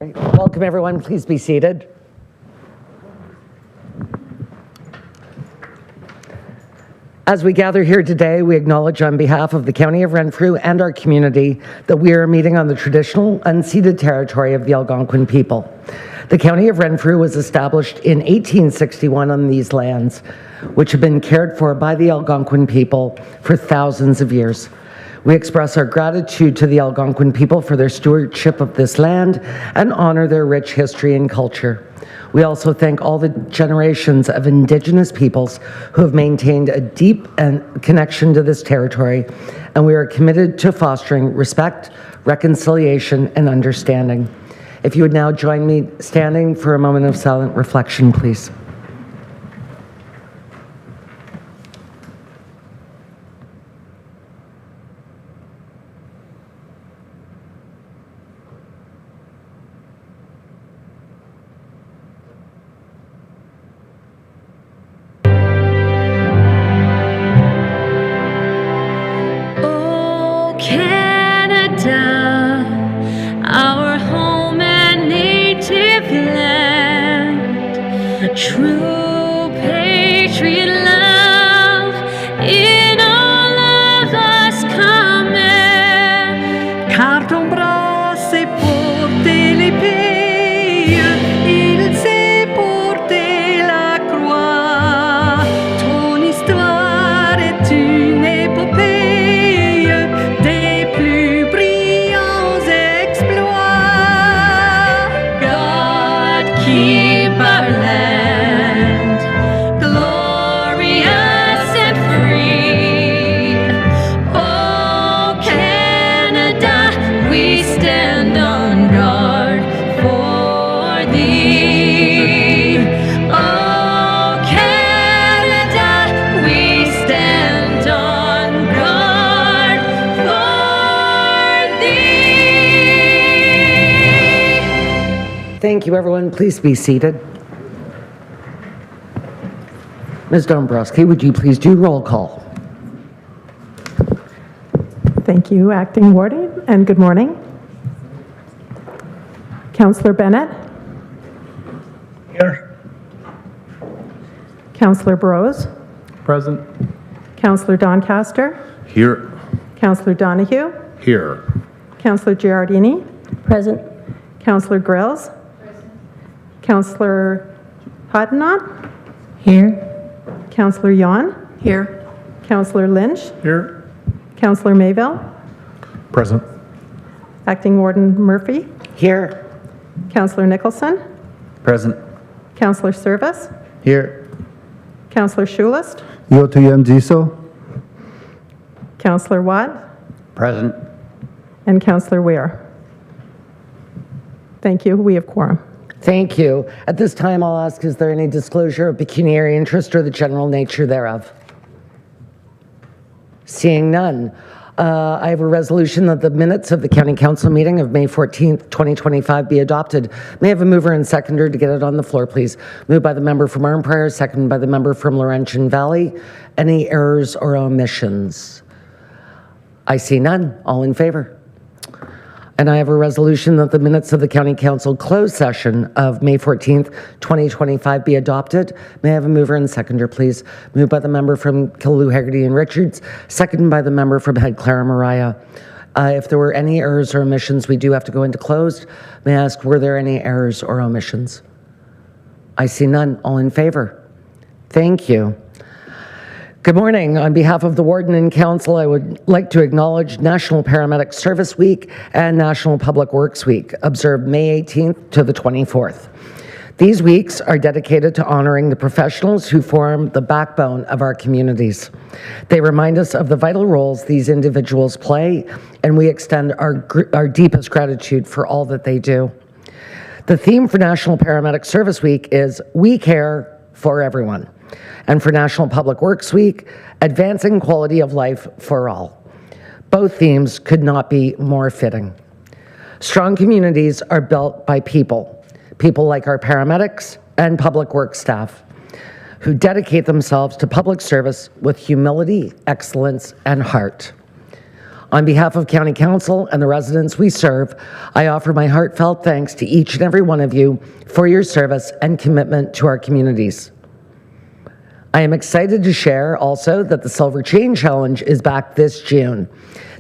Great. Welcome, everyone. Please be seated. As we gather here today, we acknowledge on behalf of the County of Renfrew and our community that we are meeting on the traditional unceded territory of the Algonquin people. The County of Renfrew was established in 1861 on these lands, which have been cared for by the Algonquin people for thousands of years. We express our gratitude to the Algonquin people for their stewardship of this land and honor their rich history and culture. We also thank all the generations of Indigenous peoples who have maintained a deep connection to this territory, and we are committed to fostering respect, reconciliation, and understanding. If you would now join me standing for a moment of silent reflection, please. True patriot love in all of us common. Car ton bras s'est porté l'épée, il s'est porté la croix. Ton histoire est une épopée des plus brillants exploits. God keep our land. Thank you, everyone. Please be seated. Ms. Dombrowski, would you please do roll call? Thank you, Acting Warden, and good morning. Councillor Bennett. Here. Councillor Burrows. Present. Councillor Doncaster. Here. Councillor Donahue. Here. Councillor Giardini. Present. Councillor Grills. Councillor Hodnott. Here. Councillor Yon. Here. Councillor Lynch. Here. Councillor Mayville. Present. Acting Warden Murphy. Here. Councillor Nicholson. Present. Councillor Service. Here. Councillor Schulist. Yotuyem Ziso. Councillor Watt. Present. And Councillor Weir. Thank you. We have quorum. Thank you. At this time, I'll ask, is there any disclosure of pecuniary interest or the general nature thereof? Seeing none. I have a resolution that the minutes of the County Council meeting of May 14th, 2025 be adopted. May I have a mover and seconder to get it on the floor, please? Moved by the member from Arnprior, seconded by the member from Laurentian Valley. Any errors or omissions? I see none. All in favor? And I have a resolution that the minutes of the County Council closed session of May 14th, 2025 be adopted. May I have a mover and seconder, please? Moved by the member from Killaloe, Haggerty and Richards, seconded by the member from Head Clara Mariah. If there were any errors or omissions, we do have to go into closed. May I ask, were there any errors or omissions? I see none. All in favor? Thank you. Good morning. On behalf of the Warden and Council, I would like to acknowledge National Paramedic Service Week and National Public Works Week, observed May 18th to the 24th. These weeks are dedicated to honoring the professionals who form the backbone of our communities. They remind us of the vital roles these individuals play, and we extend our deepest gratitude for all that they do. The theme for National Paramedic Service Week is We Care for Everyone. And for National Public Works Week, Advancing Quality of Life for All. Both themes could not be more fitting. Strong communities are built by people like our paramedics and public works staff, who dedicate themselves to public service with humility, excellence, and heart. On behalf of County Council and the residents we serve, I offer my heartfelt thanks to each and every one of you for your service and commitment to our communities. I am excited to share also that the Silver Chain Challenge is back this June.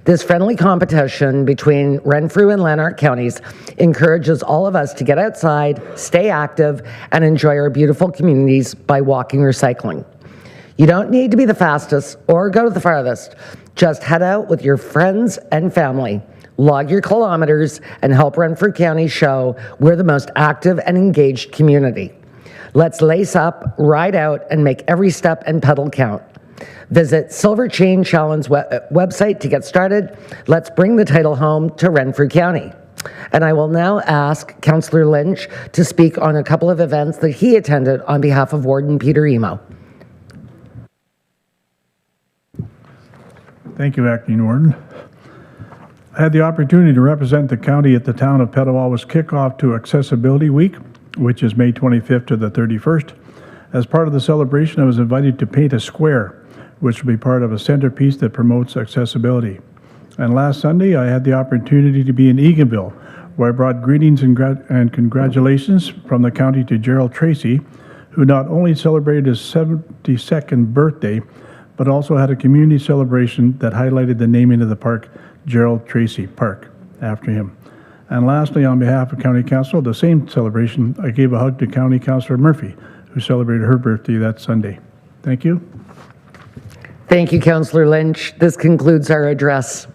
This friendly competition between Renfrew and Lanark counties encourages all of us to get outside, stay active, and enjoy our beautiful communities by walking or cycling. You don't need to be the fastest or go to the farthest. Just head out with your friends and family. Log your kilometers and help Renfrew County show we're the most active and engaged community. Let's lace up, ride out, and make every step and pedal count. Visit Silver Chain Challenge website to get started. Let's bring the title home to Renfrew County. And I will now ask Councillor Lynch to speak on a couple of events that he attended on behalf of Warden Peter Emo. Thank you, Acting Warden. I had the opportunity to represent the county at the town of Petawawa's kickoff to Accessibility Week, which is May 25th to the 31st. As part of the celebration, I was invited to paint a square, which will be part of a centerpiece that promotes accessibility. And last Sunday, I had the opportunity to be in Eganville, where I brought greetings and congratulations from the county to Gerald Tracy, who not only celebrated his 72nd birthday, but also had a community celebration that highlighted the naming of the park, Gerald Tracy Park, after him. And lastly, on behalf of County Council, the same celebration, I gave a hug to County Councillor Murphy, who celebrated her birthday that Sunday. Thank you. Thank you, Councillor Lynch. This concludes our address.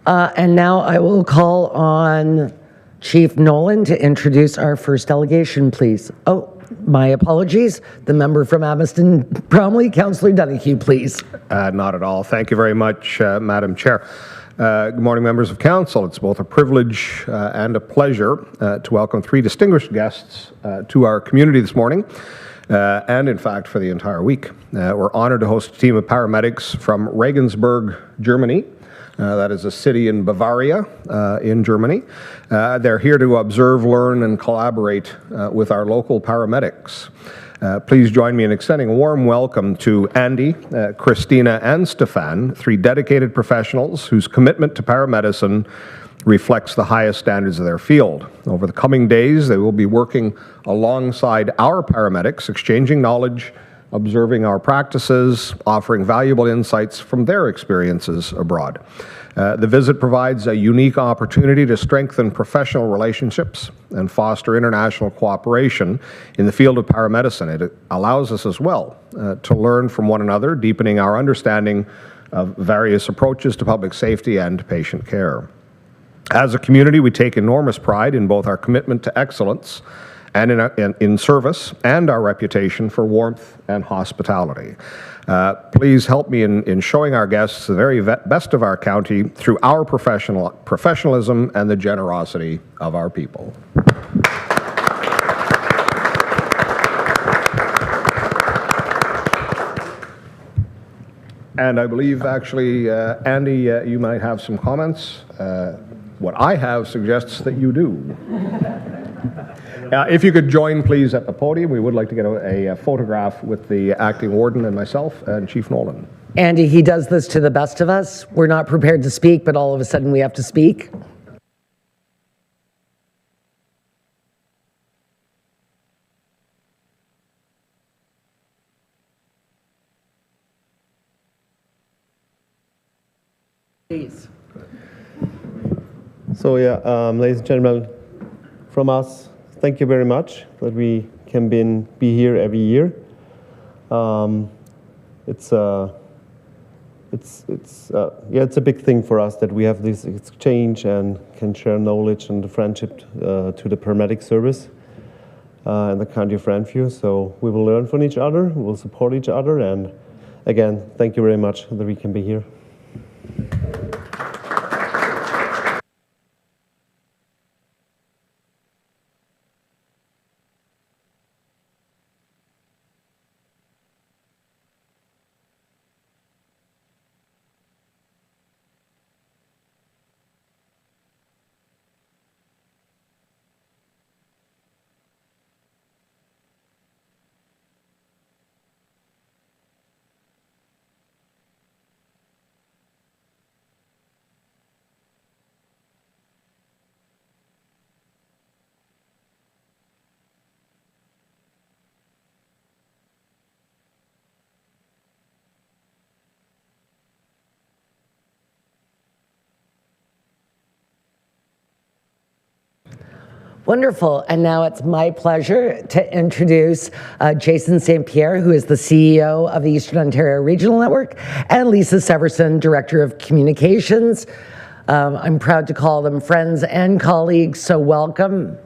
And now I will call on Chief Nolan to introduce our first delegation, please. Oh, my apologies. The member from Aviston Bromley, Councillor Donahue, please. Not at all. Thank you very much, Madam Chair. Good morning, members of council. It's both a privilege and a pleasure to welcome three distinguished guests to our community this morning, and in fact for the entire week. We're honored to host a team of paramedics from Regensburg, Germany. That is a city in Bavaria in Germany. They're here to observe, learn, and collaborate with our local paramedics. Please join me in extending a warm welcome to Andy, Christina, and Stefan, three dedicated professionals whose commitment to paramedicine reflects the highest standards of their field. Over the coming days, they will be working alongside our paramedics, exchanging knowledge, observing our practices, offering valuable insights from their experiences abroad. The visit provides a unique opportunity to strengthen professional relationships and foster international cooperation in the field of paramedicine. It allows us as well to learn from one another, deepening our understanding of various approaches to public safety and patient care. As a community, we take enormous pride in both our commitment to excellence and in service, and our reputation for warmth and hospitality. Please help me in showing our guests the very best of our county through our professionalism and the generosity of our people. And I believe actually, Andy, you might have some comments. What I have suggests that you do. If you could join, please, at the podium. We would like to get a photograph with the acting warden and myself and Chief Nolan. Andy, he does this to the best of us. We're not prepared to speak, but all of a sudden we have to speak. Please. So yeah, ladies and gentlemen, from us, thank you very much that we can be here every year. It's a big thing for us that we have this exchange and can share knowledge and the friendship to the paramedic service in the county of Renfrew. So we will learn from each other, we will support each other, and again, thank you very much that we can be here. Wonderful. And now it's my pleasure to introduce Jason St. Pierre, who is the CEO of the Eastern Ontario Regional Network, and Lisa Severson, Director of Communications. I'm proud to call them friends and colleagues, so welcome.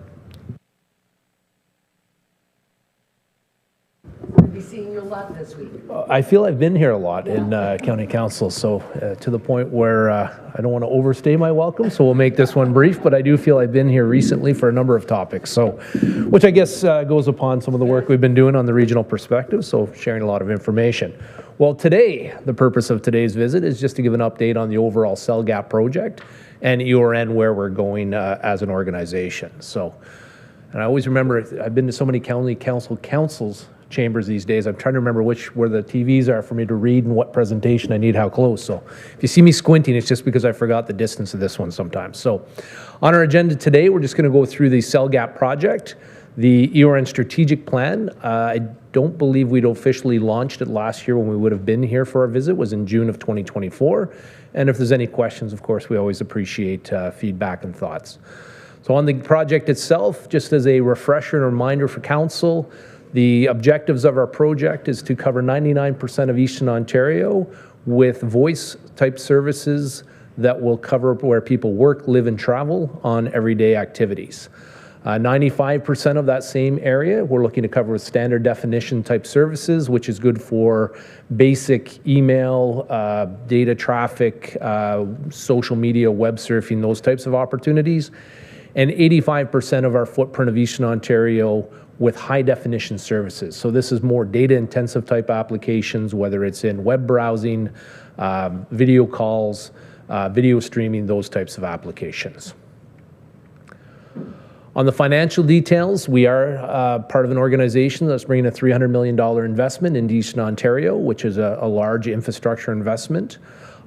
We'll be seeing you a lot this week. I feel I've been here a lot in county council, so to the point where I don't want to overstay my welcome, so we'll make this one brief, but I do feel I've been here recently for a number of topics, so which I guess goes upon some of the work we've been doing on the regional perspective, so sharing a lot of information. Well, today, the purpose of today's visit is just to give an update on the overall Cell Gap project and EORN, where we're going as an organization. So, and I always remember, I've been to so many county councils chambers these days. I'm trying to remember where the TVs are for me to read and what presentation I need how close. So if you see me squinting, it's just because I forgot the distance of this one sometimes. So on our agenda today, we're just going to go through the Cell Gap project, the EORN strategic plan. I don't believe we'd officially launched it last year when we would have been here for our visit, was in June of 2024. And if there's any questions, of course, we always appreciate feedback and thoughts. So on the project itself, just as a refresher and reminder for council, the objectives of our project is to cover 99% of Eastern Ontario with voice-type services that will cover where people work, live, and travel on everyday activities. 95% of that same area we're looking to cover with standard definition type services, which is good for basic email, data traffic, social media, web surfing, those types of opportunities. And 85% of our footprint of Eastern Ontario with high definition services. So this is more data intensive type applications, whether it's in web browsing, video calls, video streaming, those types of applications. On the financial details, we are part of an organization that's bringing a $300 million investment into Eastern Ontario, which is a large infrastructure investment.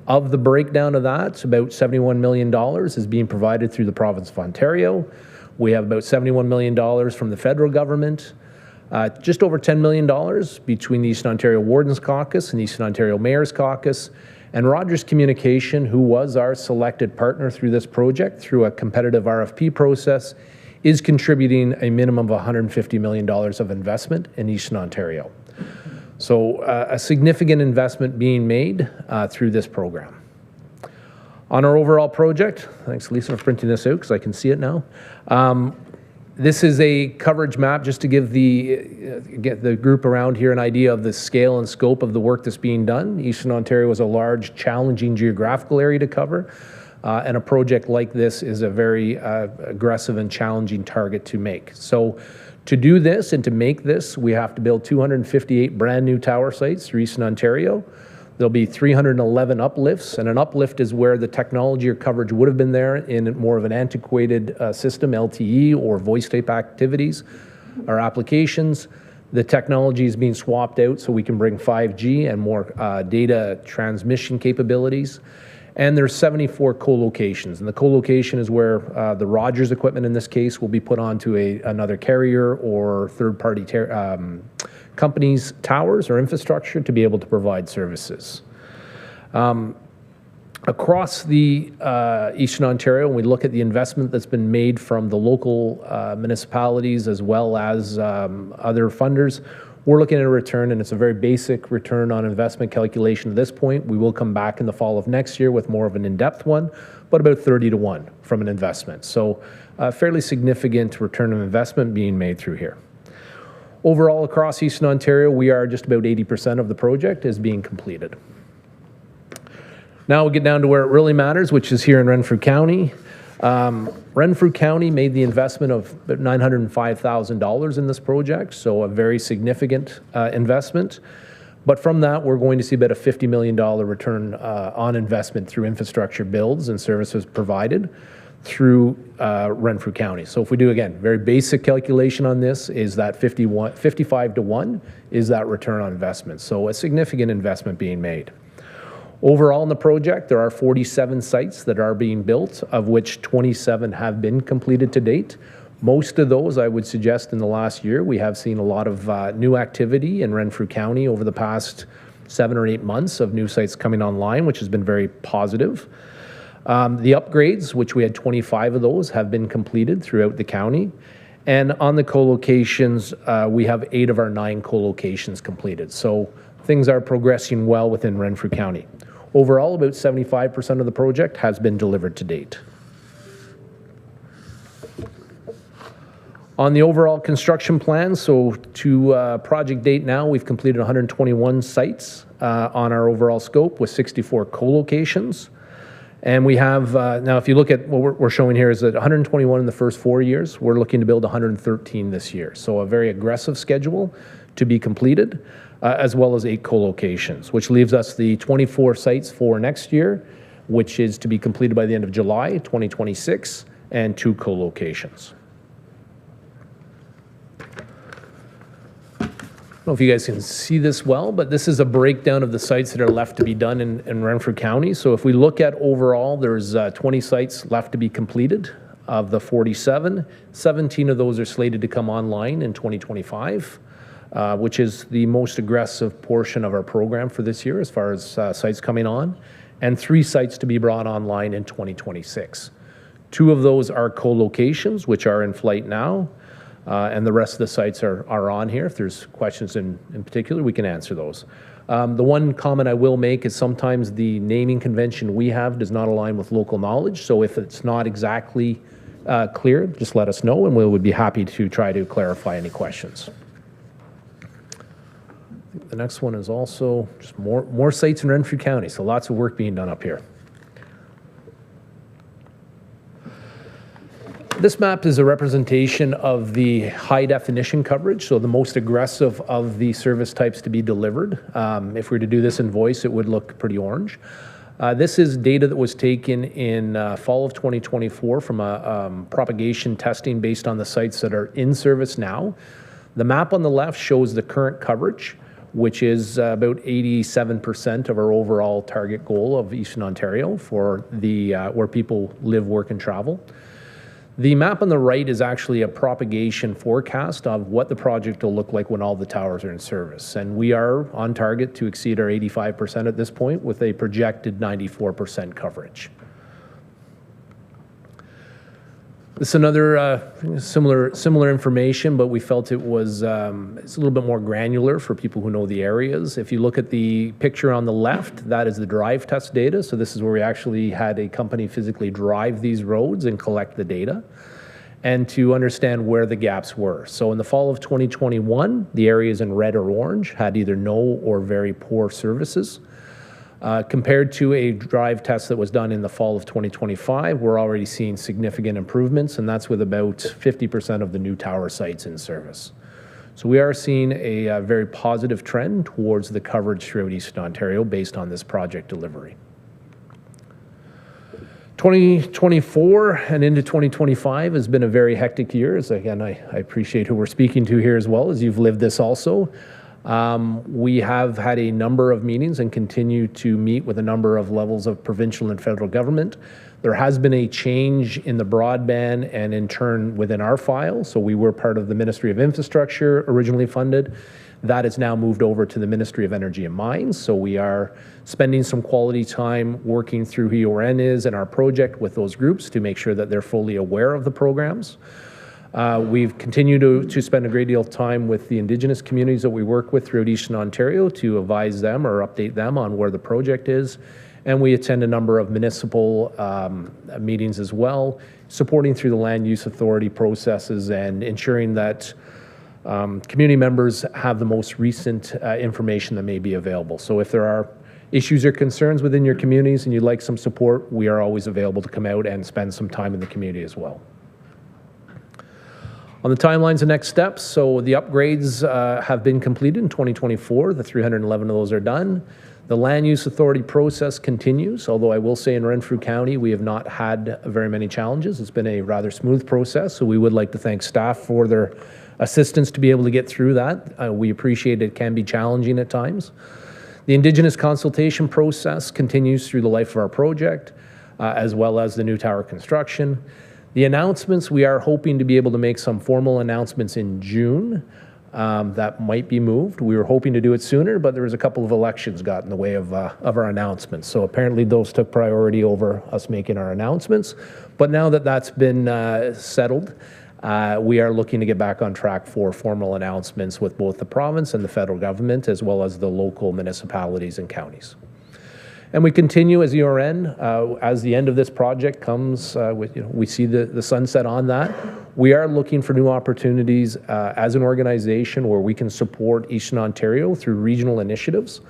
Of the breakdown of that, about $71 million is being provided through the province of Ontario. We have about $71 million from the federal government, just over $10 million between the Eastern Ontario Wardens Caucus and the Eastern Ontario Mayor's Caucus, and Rogers Communication, who was our selected partner through this project through a competitive RFP process, is contributing a minimum of $150 million of investment in Eastern Ontario. So a significant investment being made through this program. On our overall project, thanks Lisa for printing this out because I can see it now. This is a coverage map just to give get the group around here an idea of the scale and scope of the work that's being done. Eastern Ontario is a large, challenging geographical area to cover, and a project like this is a very aggressive and challenging target to make. So to do this and to make this, we have to build 258 brand new tower sites through Eastern Ontario. There'll be 311 uplifts, and an uplift is where the technology or coverage would have been there in more of an antiquated system, LTE or voice type activities or applications. The technology is being swapped out so we can bring 5G and more data transmission capabilities. And there's 74 co-locations, and the co-location is where the Rogers equipment in this case will be put onto another carrier or third-party companies' towers or infrastructure to be able to provide services. Across the Eastern Ontario, when we look at the investment that's been made from the local municipalities as well as other funders, we're looking at a return, and it's a very basic return on investment calculation at this point. We will come back in the fall of next year with more of an in-depth one, but about 30 to 1 from an investment. So a fairly significant return on investment being made through here. Overall, across Eastern Ontario, we are just about 80% of the project is being completed. Now we'll get down to where it really matters, which is here in Renfrew County. Renfrew County made the investment of about $905,000 in this project, so a very significant investment. But from that, we're going to see about a $50 million return on investment through infrastructure builds and services provided through Renfrew County. So if we do, again, very basic calculation on this, is that 55 to 1 is that return on investment. So a significant investment being made. Overall in the project, there are 47 sites that are being built, of which 27 have been completed to date. Most of those, I would suggest, in the last year, we have seen a lot of new activity in Renfrew County over the past 7 or 8 months of new sites coming online, which has been very positive. The upgrades, which we had 25 of those, have been completed throughout the county. And on the co-locations, we have 8 of our 9 co-locations completed. So things are progressing well within Renfrew County. Overall, about 75% of the project has been delivered to date. On the overall construction plan, so to project date now, we've completed 121 sites on our overall scope with 64 co-locations. And we have, now if you look at what we're showing here is that 121 in the first 4 years, we're looking to build 113 this year. So a very aggressive schedule to be completed, as well as 8 co-locations, which leaves us the 24 sites for next year, which is to be completed by the end of July 2026, and 2 co-locations. I don't know if you guys can see this well, but this is a breakdown of the sites that are left to be done in Renfrew County. So if we look at overall, there's 20 sites left to be completed. Of the 47, 17 of those are slated to come online in 2025, which is the most aggressive portion of our program for this year as far as sites coming on, and 3 sites to be brought online in 2026. 2 of those are co-locations, which are in flight now. And the rest of the sites are on here. If there's questions in particular, we can answer those. The one comment I will make is sometimes the naming convention we have does not align with local knowledge. So if it's not exactly clear, just let us know and we would be happy to try to clarify any questions. The next one is also just more sites in Renfrew County, so lots of work being done up here. This map is a representation of the high definition coverage, so the most aggressive of the service types to be delivered. If we were to do this in voice, it would look pretty orange. This is data that was taken in fall of 2024 from a propagation testing based on the sites that are in service now. The map on the left shows the current coverage, which is about 87% of our overall target goal of Eastern Ontario for the where people live, work, and travel. The map on the right is actually a propagation forecast of what the project will look like when all the towers are in service. And we are on target to exceed our 85% at this point with a projected 94% coverage. This is another similar information, but we felt it was it's a little bit more granular for people who know the areas. If you look at the picture on the left, that is the drive test data. So this is where we actually had a company physically drive these roads and collect the data and to understand where the gaps were. So in the fall of 2021, the areas in red or orange had either no or very poor services. Compared to a drive test that was done in the fall of 2025, we're already seeing significant improvements, and that's with about 50% of the new tower sites in service. So we are seeing a very positive trend towards the coverage throughout Eastern Ontario based on this project delivery. 2024 and into 2025 has been a very hectic year. As again, I appreciate who we're speaking to here as well, as you've lived this also. We have had a number of meetings and continue to meet with a number of levels of provincial and federal government. There has been a change in the broadband and in turn within our file. So we were part of the Ministry of Infrastructure, originally funded. That is now moved over to the Ministry of Energy and Mines. So we are spending some quality time working through who URN is and our project with those groups to make sure that they're fully aware of the programs. We've continued to spend a great deal of time with the Indigenous communities that we work with throughout Eastern Ontario to advise them or update them on where the project is. And we attend a number of municipal meetings as well, supporting through the land use authority processes and ensuring that community members have the most recent information that may be available. So if there are issues or concerns within your communities and you'd like some support, we are always available to come out and spend some time in the community as well. On the timelines and next steps, so the upgrades have been completed in 2024. The 311 of those are done. The land use authority process continues, although I will say in Renfrew County, we have not had very many challenges. It's been a rather smooth process, so we would like to thank staff for their assistance to be able to get through that. We appreciate it can be challenging at times. The Indigenous consultation process continues through the life of our project, as well as the new tower construction. The announcements, we are hoping to be able to make some formal announcements in June that might be moved. We were hoping to do it sooner, but there was a couple of elections got in the way of our announcements. So apparently those took priority over us making our announcements. But now that that's been settled, we are looking to get back on track for formal announcements with both the province and the federal government, as well as the local municipalities and counties. And we continue as URN, as the end of this project comes, we see the sunset on that. We are looking for new opportunities as an organization where we can support Eastern Ontario through regional initiatives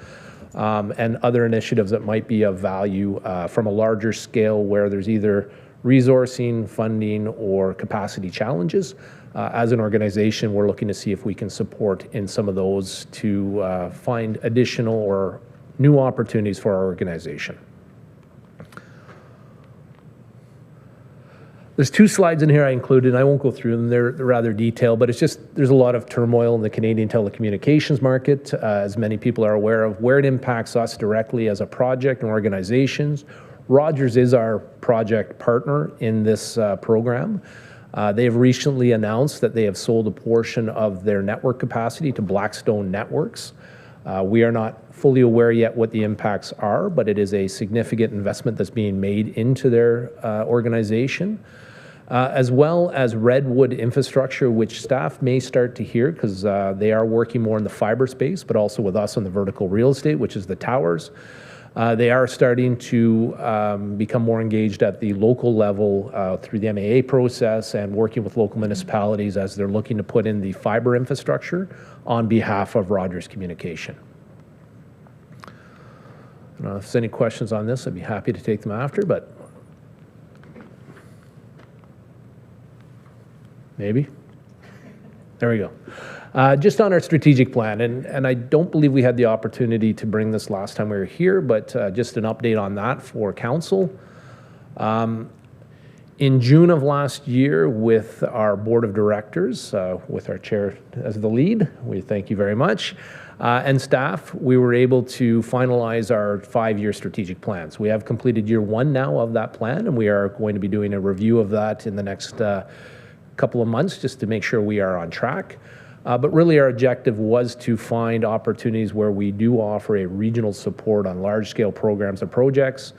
and other initiatives that might be of value from a larger scale where there's either resourcing, funding, or capacity challenges. As an organization, we're looking to see if we can support in some of those to find additional or new opportunities for our organization. There's two slides in here I included. I won't go through them. They're rather detailed, but it's just there's a lot of turmoil in the Canadian telecommunications market, as many people are aware of, where it impacts us directly as a project and organizations. Rogers is our project partner in this program. They have recently announced that they have sold a portion of their network capacity to Blackstone Networks. We are not fully aware yet what the impacts are, but it is a significant investment that's being made into their organization, as well as Redwood Infrastructure, which staff may start to hear because they are working more in the fiber space, but also with us on the vertical real estate, which is the towers. They are starting to become more engaged at the local level through the MAA process and working with local municipalities as they're looking to put in the fiber infrastructure on behalf of Rogers Communication. I don't know if there's any questions on this. I'd be happy to take them after, but maybe. There we go. Just on our strategic plan, and I don't believe we had the opportunity to bring this last time we were here, but just an update on that for council. In June of last year, with our board of directors, with our chair as the lead, we thank you very much, and staff, we were able to finalize our 5-year strategic plans. We have completed year 1 now of that plan, and we are going to be doing a review of that in the next couple of months just to make sure we are on track. But really our objective was to find opportunities where we do offer a regional support on large-scale programs and projects,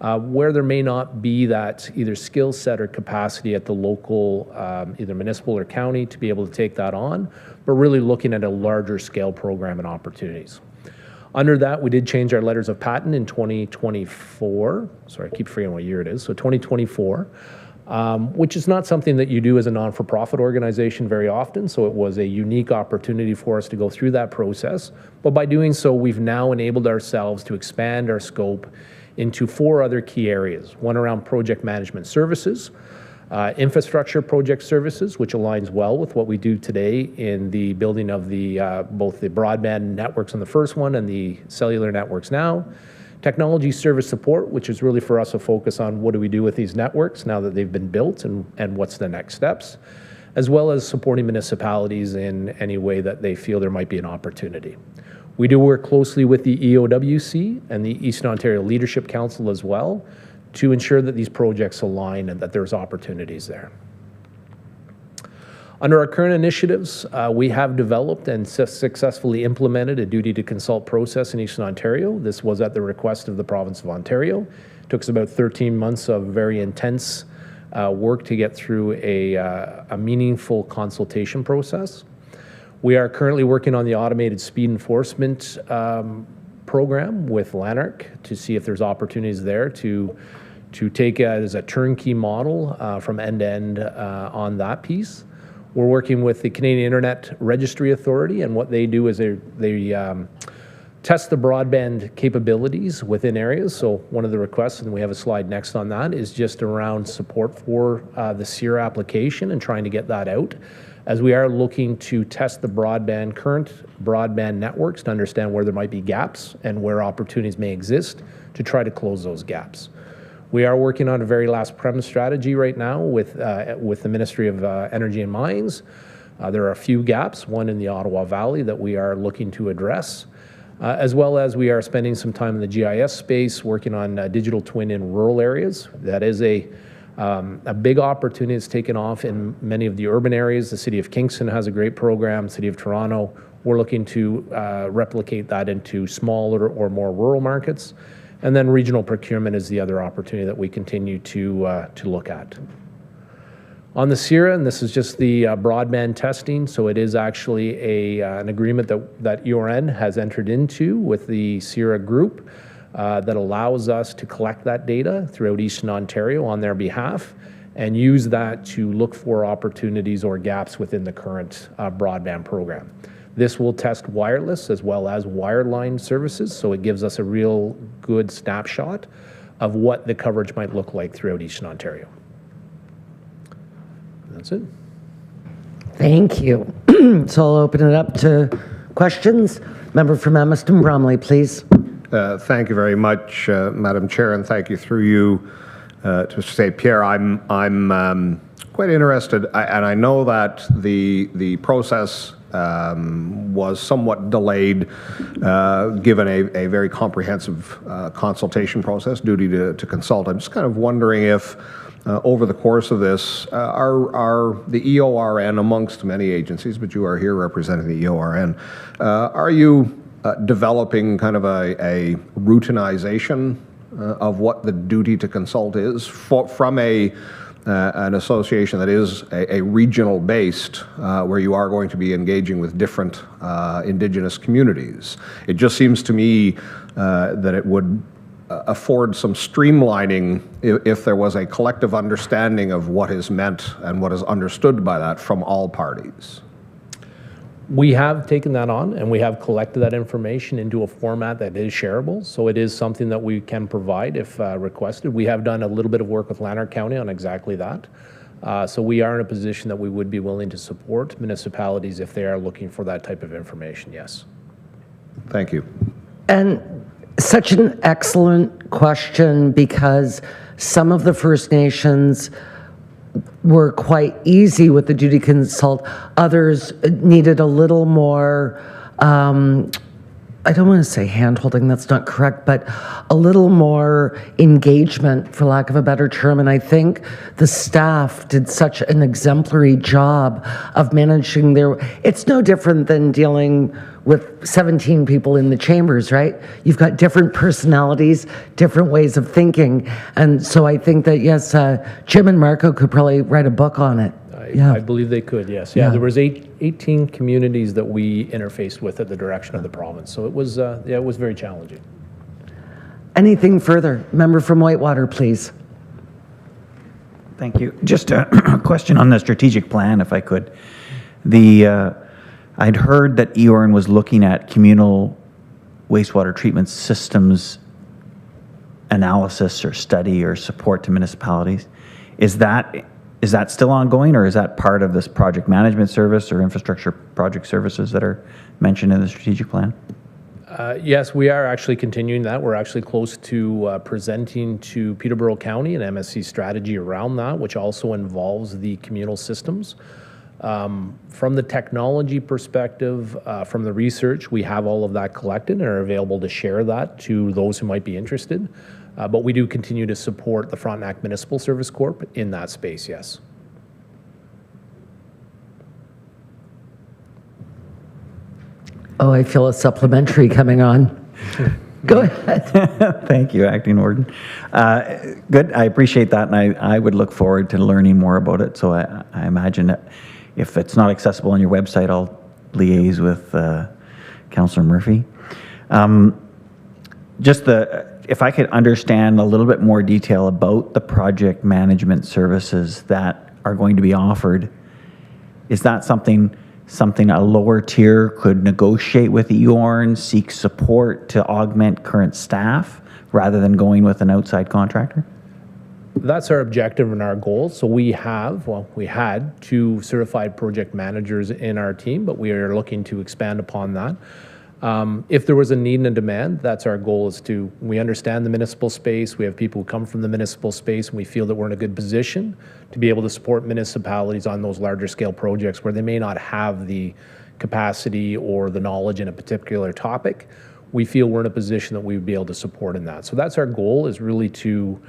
where there may not be that either skill set or capacity at the local, either municipal or county to be able to take that on, but really looking at a larger scale program and opportunities. Under that, we did change our letters of patent in 2024. Sorry, I keep forgetting what year it is. So 2024. Which is not something that you do as a non-for-profit organization very often, so it was a unique opportunity for us to go through that process. But by doing so, we've now enabled ourselves to expand our scope into 4 other key areas. One around project management services, infrastructure project services, which aligns well with what we do today in the building of the both the broadband networks on the first one and the cellular networks now. Technology service support, which is really for us a focus on what do we do with these networks now that they've been built and what's the next steps, as well as supporting municipalities in any way that they feel there might be an opportunity. We do work closely with the EOWC and the Eastern Ontario Leadership Council as well to ensure that these projects align and that there's opportunities there. Under our current initiatives, we have developed and successfully implemented a duty to consult process in Eastern Ontario. This was at the request of the province of Ontario. It took us about 13 months of very intense work to get through a meaningful consultation process. We are currently working on the automated speed enforcement program with Lanark to see if there's opportunities there to take it as a turnkey model from end to end on that piece. We're working with the Canadian Internet Registry Authority, and what they do is they test the broadband capabilities within areas. So one of the requests, and we have a slide next on that, is just around support for the SEER application and trying to get that out, as we are looking to test the current broadband networks to understand where there might be gaps and where opportunities may exist to try to close those gaps. We are working on a very last premise strategy right now with the Ministry of Energy and Mines. There are a few gaps, one in the Ottawa Valley that we are looking to address, as well as we are spending some time in the GIS space working on digital twin in rural areas. That is a A big opportunity that's taken off in many of the urban areas. The City of Kingston has a great program, City of Toronto. We're looking to replicate that into smaller or more rural markets. And then regional procurement is the other opportunity that we continue to look at. On the CIRA, and this is just the broadband testing, so it is actually an agreement that EORN has entered into with the CIRA group that allows us to collect that data throughout Eastern Ontario on their behalf and use that to look for opportunities or gaps within the current broadband program. This will test wireless as well as wireline services, so it gives us a real good snapshot of what the coverage might look like throughout Eastern Ontario. That's it. Thank you. So I'll open it up to questions. Member from Amherst Bromley, please. Thank you very much, Madam Chair, and thank you through you to Mr. St. Pierre. I'm quite interested, and I know that the process was somewhat delayed, given a very comprehensive consultation process, duty to consult. I'm just kind of wondering if, over the course of this, are the EORN, amongst many agencies, but you are here representing the EORN, are you developing kind of a routinization of what the duty to consult is from an association that is a regional based, where you are going to be engaging with different Indigenous communities? It just seems to me that it would afford some streamlining if there was a collective understanding of what is meant and what is understood by that from all parties. We have taken that on and we have collected that information into a format that is shareable. So it is something that we can provide if requested. We have done a little bit of work with Lanark County on exactly that. So we are in a position that we would be willing to support municipalities if they are looking for that type of information, yes. Thank you. And such an excellent question, because some of the First Nations were quite easy with the duty consult. Others needed a little more, I don't want to say hand-holding, that's not correct, but a little more engagement, for lack of a better term. And I think the staff did such an exemplary job of managing their, it's no different than dealing with 17 people in the chambers, right? You've got different personalities, different ways of thinking. And so I think that, yes, Jim and Marco could probably write a book on it. I believe they could, yes. Yeah, there was 18 communities that we interfaced with at the direction of the province. So it was, it was very challenging. Anything further? Member from Whitewater, please. Thank you. Just a question on the strategic plan, if I could. I'd heard that EORN was looking at communal wastewater treatment systems analysis or study or support to municipalities. Is that still ongoing, or is that part of this project management service or infrastructure project services that are mentioned in the strategic plan? Yes, we are actually continuing that. We're actually close to presenting to Peterborough County an MSC strategy around that, which also involves the communal systems. From the technology perspective, from the research, we have all of that collected and are available to share that to those who might be interested. But we do continue to support the Frontenac Municipal Service Corp in that space, yes. Oh, I feel a supplementary coming on. Go ahead. Thank you, Acting Warden. Good, I appreciate that, and I would look forward to learning more about it. So I imagine that if it's not accessible on your website, I'll liaise with Councillor Murphy. If I could understand a little bit more detail about the project management services that are going to be offered, is that something a lower tier could negotiate with EORN, seek support to augment current staff rather than going with an outside contractor? That's our objective and our goal. So we had 2 certified project managers in our team, but we are looking to expand upon that. If there was a need and a demand, that's our goal, is we understand the municipal space, we have people who come from the municipal space, and we feel that we're in a good position to be able to support municipalities on those larger scale projects where they may not have the capacity or the knowledge in a particular topic. We feel we're in a position that we would be able to support in that. So that's our goal, is really to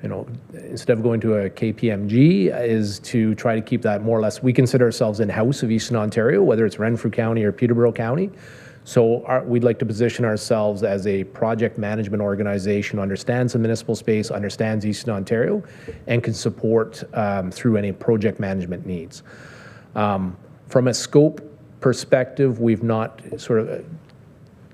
instead of going to a KPMG, is to try to keep that more or less. We consider ourselves in-house of Eastern Ontario, whether it's Renfrew County or Peterborough County. So we'd like to position ourselves as a project management organization who understands the municipal space, understands Eastern Ontario, and can support through any project management needs. From a scope perspective, we've not sort of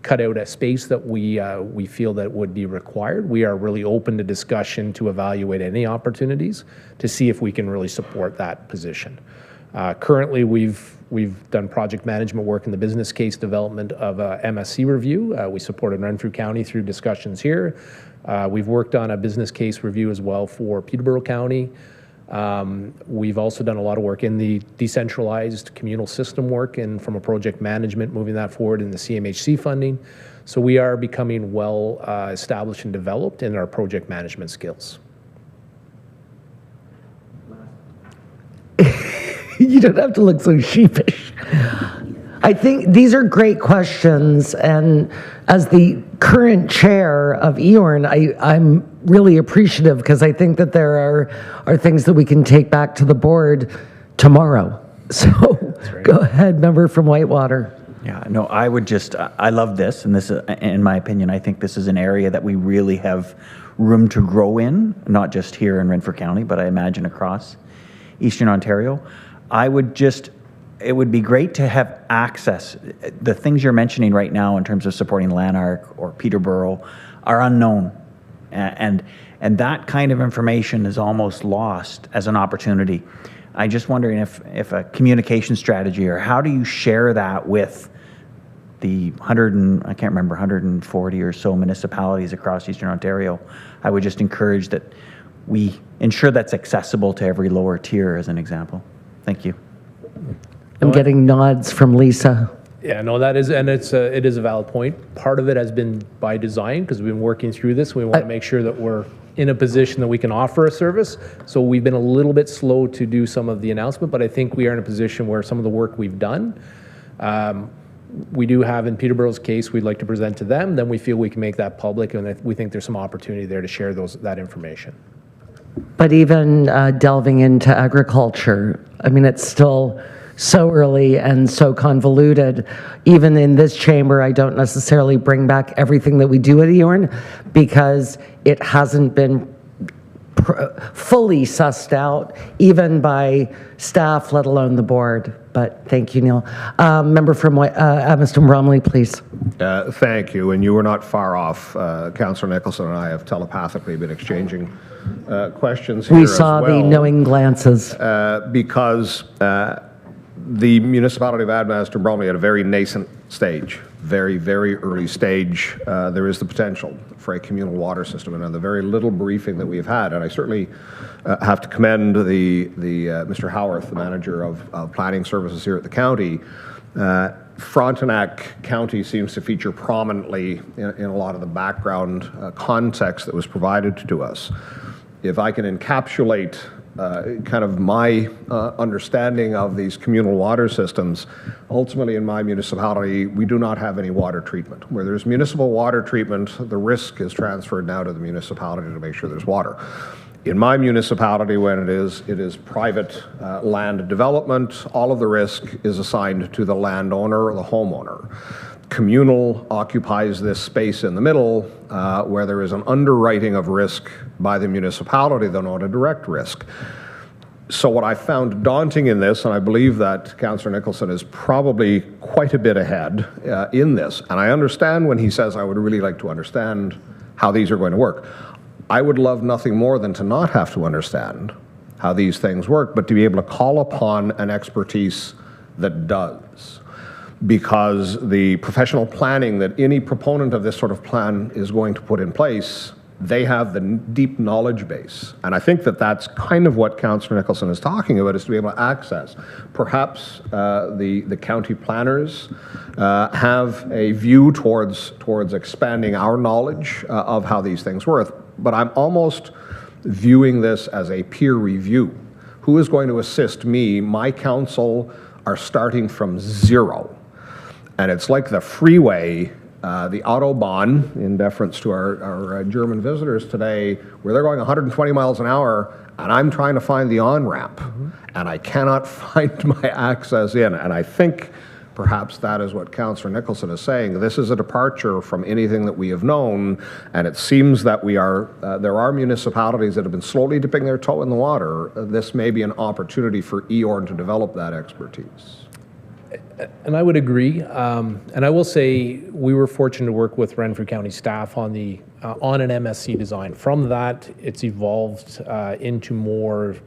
cut out a space that we feel that would be required. We are really open to discussion to evaluate any opportunities to see if we can really support that position. Currently, we've done project management work in the business case development of a MSC review. We supported Renfrew County through discussions here. We've worked on a business case review as well for Peterborough County. We've also done a lot of work in the decentralized communal system work and from a project management, moving that forward in the CMHC funding. So we are becoming well established and developed in our project management skills. You don't have to look so sheepish. I think these are great questions, and as the current chair of EORN, I'm really appreciative because I think that there are things that we can take back to the board tomorrow. So go ahead, member from Whitewater. Yeah, no, I would just, I love this, and this, in my opinion, I think this is an area that we really have room to grow in, not just here in Renfrew County, but I imagine across Eastern Ontario. I would just, it would be great to have access. The things you're mentioning right now in terms of supporting Lanark or Peterborough are unknown. And that kind of information is almost lost as an opportunity. I'm just wondering if a communication strategy, or how do you share that with the 140 or so municipalities across Eastern Ontario. I would just encourage that we ensure that's accessible to every lower tier, as an example. Thank you. I'm getting nods from Lisa. Yeah, no, that is, and it is a valid point. Part of it has been by design because we've been working through this. We want to make sure that we're in a position that we can offer a service. So we've been a little bit slow to do some of the announcement, but I think we are in a position where some of the work we've done, we do have in Peterborough's case, we'd like to present to them. Then we feel we can make that public, and we think there's some opportunity there to share that information. But even delving into agriculture, I mean, it's still so early and so convoluted. Even in this chamber, I don't necessarily bring back everything that we do at EORN because it hasn't been fully sussed out, even by staff, let alone the board. But thank you, Neil. Member from Mr. Bromley, please. Thank you, and you were not far off. Councillor Nicholson and I have telepathically been exchanging questions here We as saw well, the knowing glances. because the municipality of Admaster Bromley at a very nascent stage, very, very early stage. There is the potential for a communal water system, and on the very little briefing that we've had, and I certainly have to commend the Mr. Howarth, the manager of planning services here at the county. Frontenac County seems to feature prominently in a lot of the background context that was provided to us. If I can encapsulate kind of my understanding of these communal water systems, ultimately in my municipality, we do not have any water treatment. Where there's municipal water treatment, the risk is transferred now to the municipality to make sure there's water. In my municipality, when it is private land development, all of the risk is assigned to the landowner or the homeowner. Communal occupies this space in the middle where there is an underwriting of risk by the municipality, though not a direct risk. So what I found daunting in this, and I believe that Councillor Nicholson is probably quite a bit ahead in this, and I understand when he says, I would really like to understand how these are going to work. I would love nothing more than to not have to understand how these things work, but to be able to call upon an expertise that does. Because the professional planning that any proponent of this sort of plan is going to put in place, they have the deep knowledge base. And I think that that's kind of what Councillor Nicholson is talking about, is to be able to access. Perhaps the county planners have a view towards expanding our knowledge of how these things work. But I'm almost viewing this as a peer review. Who is going to assist me? My council are starting from zero. And it's like the freeway the Autobahn, in deference to our German visitors today, where they're going 120 miles an hour, and I'm trying to find the on-ramp, and I cannot find my access in. And I think perhaps that is what Councillor Nicholson is saying. This is a departure from anything that we have known, and it seems that there are municipalities that have been slowly dipping their toe in the water. This may be an opportunity for EORN to develop that expertise. And I would agree. And I will say we were fortunate to work with Renfrew County staff on an MSC design. From that, it's evolved into more,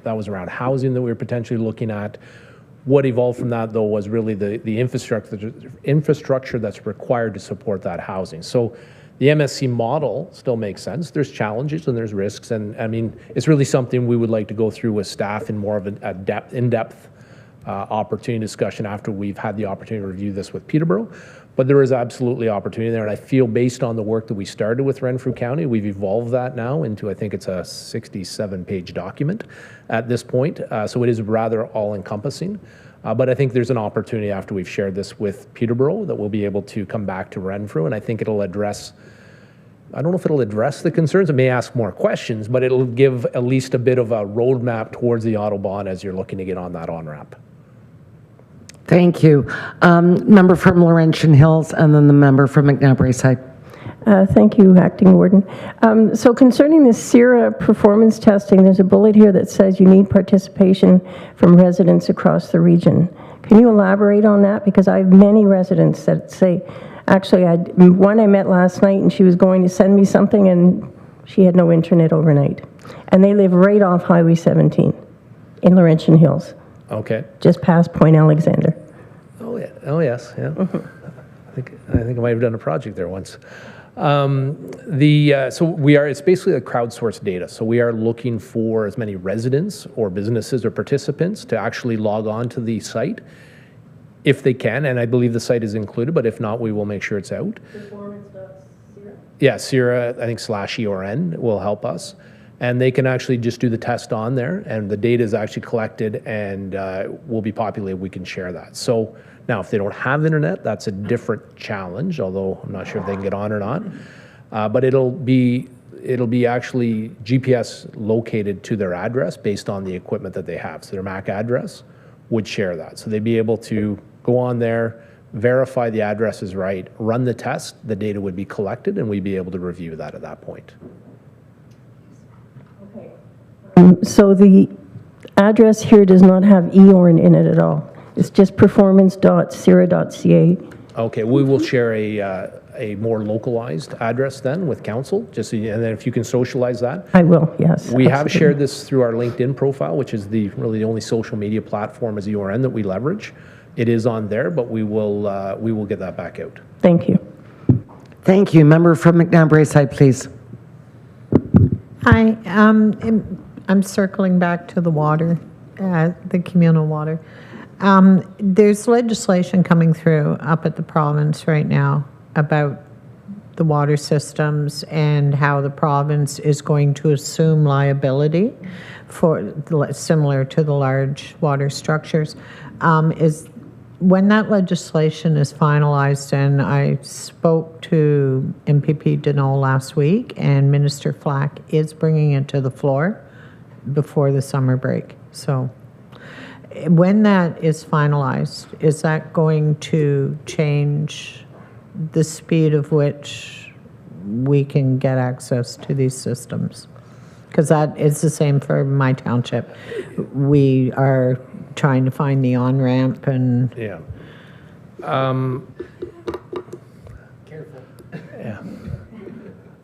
that was around housing that we were potentially looking at. What evolved from that, though, was really the infrastructure that's required to support that housing. So the MSC model still makes sense. There's challenges and there's risks. And I mean, it's really something we would like to go through with staff in more of a in-depth opportunity discussion after we've had the opportunity to review this with Peterborough. But there is absolutely opportunity there. And I feel based on the work that we started with Renfrew County, we've evolved that now into, I think it's a 67-page document at this point. So it is rather all-encompassing. But I think there's an opportunity after we've shared this with Peterborough that we'll be able to come back to Renfrew. And I think it'll address, I don't know if it'll address the concerns. It may ask more questions, but it'll give at least a bit of a roadmap towards the Autobahn as you're looking to get on that on-ramp. Thank you. Member from Laurentian Hills, and then the member from McNabb-Braeside. Thank you, Acting Warden. So concerning the CIRA performance testing, there's a bullet here that says you need participation from residents across the region. Can you elaborate on that? Because I have many residents that say, actually, one I met last night, and she was going to send me something, and she had no internet overnight. And they live right off Highway 17 in Laurentian Hills. Okay. Just past Point Alexander. Oh yeah. Oh yes. Yeah. I think I might have done a project there once. So it's basically a crowdsourced data. So we are looking for as many residents or businesses or participants to actually log on to the site if they can, and I believe the site is included, but if not, we will make sure it's out. Yeah, CIRA, I think /EORN will help us. And they can actually just do the test on there, and the data is actually collected and will be populated. We can share that. So now, if they don't have internet, that's a different challenge, although I'm not sure if they can get on or not. But it'll be actually GPS located to their address based on the equipment that they have. So their MAC address would share that. So they'd be able to go on there, verify the address is right, run the test, the data would be collected, and we'd be able to review that at that point. So the address here does not have EORN in it at all. It's just performance.cira.ca. Okay, we will share a more localized address then with council, just so and then if you can socialize that. I will, yes. We have shared this through our LinkedIn profile, which is really the only social media platform as EORN that we leverage. It is on there, but we will get that back out. Thank you. Thank you. Member from McNabb-Braeside, please. Hi, I'm circling back to the water, the communal water. There's legislation coming through up at the province right now about the water systems and how the province is going to assume liability for similar to the large water structures. When that legislation is finalized, and I spoke to MPP Deneau last week, and Minister Flack is bringing it to the floor before the summer break. So when that is finalized, is that going to change the speed of which we can get access to these systems? Because that is the same for my township. We are trying to find the on-ramp and... Yeah. Careful. Yeah.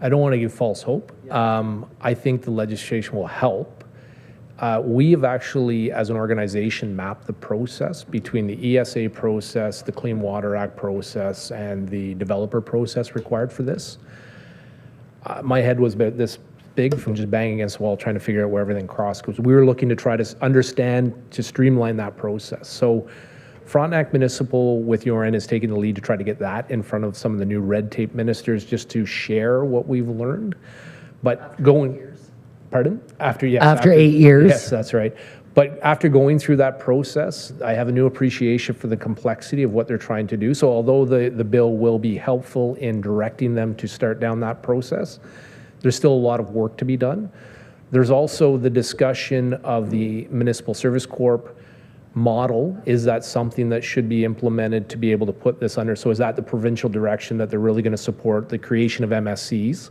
I don't want to give false hope. I think the legislation will help. We have actually, as an organization, mapped the process between the ESA process, the Clean Water Act process, and the developer process required for this. My head was about this big from just banging against the wall trying to figure out where everything crossed, because we were looking to try to understand, to streamline that process. So Frontenac Municipal with EORN is taking the lead to try to get that in front of some of the new red tape ministers just to share what we've learned. But After 8 years. After 8 years. Yes, that's right. But after going through that process, I have a new appreciation for the complexity of what they're trying to do. So although the bill will be helpful in directing them to start down that process, there's still a lot of work to be done. There's also the discussion of the Municipal Service Corp model. Is that something that should be implemented to be able to put this under? So is that the provincial direction that they're really going to support the creation of MSCs?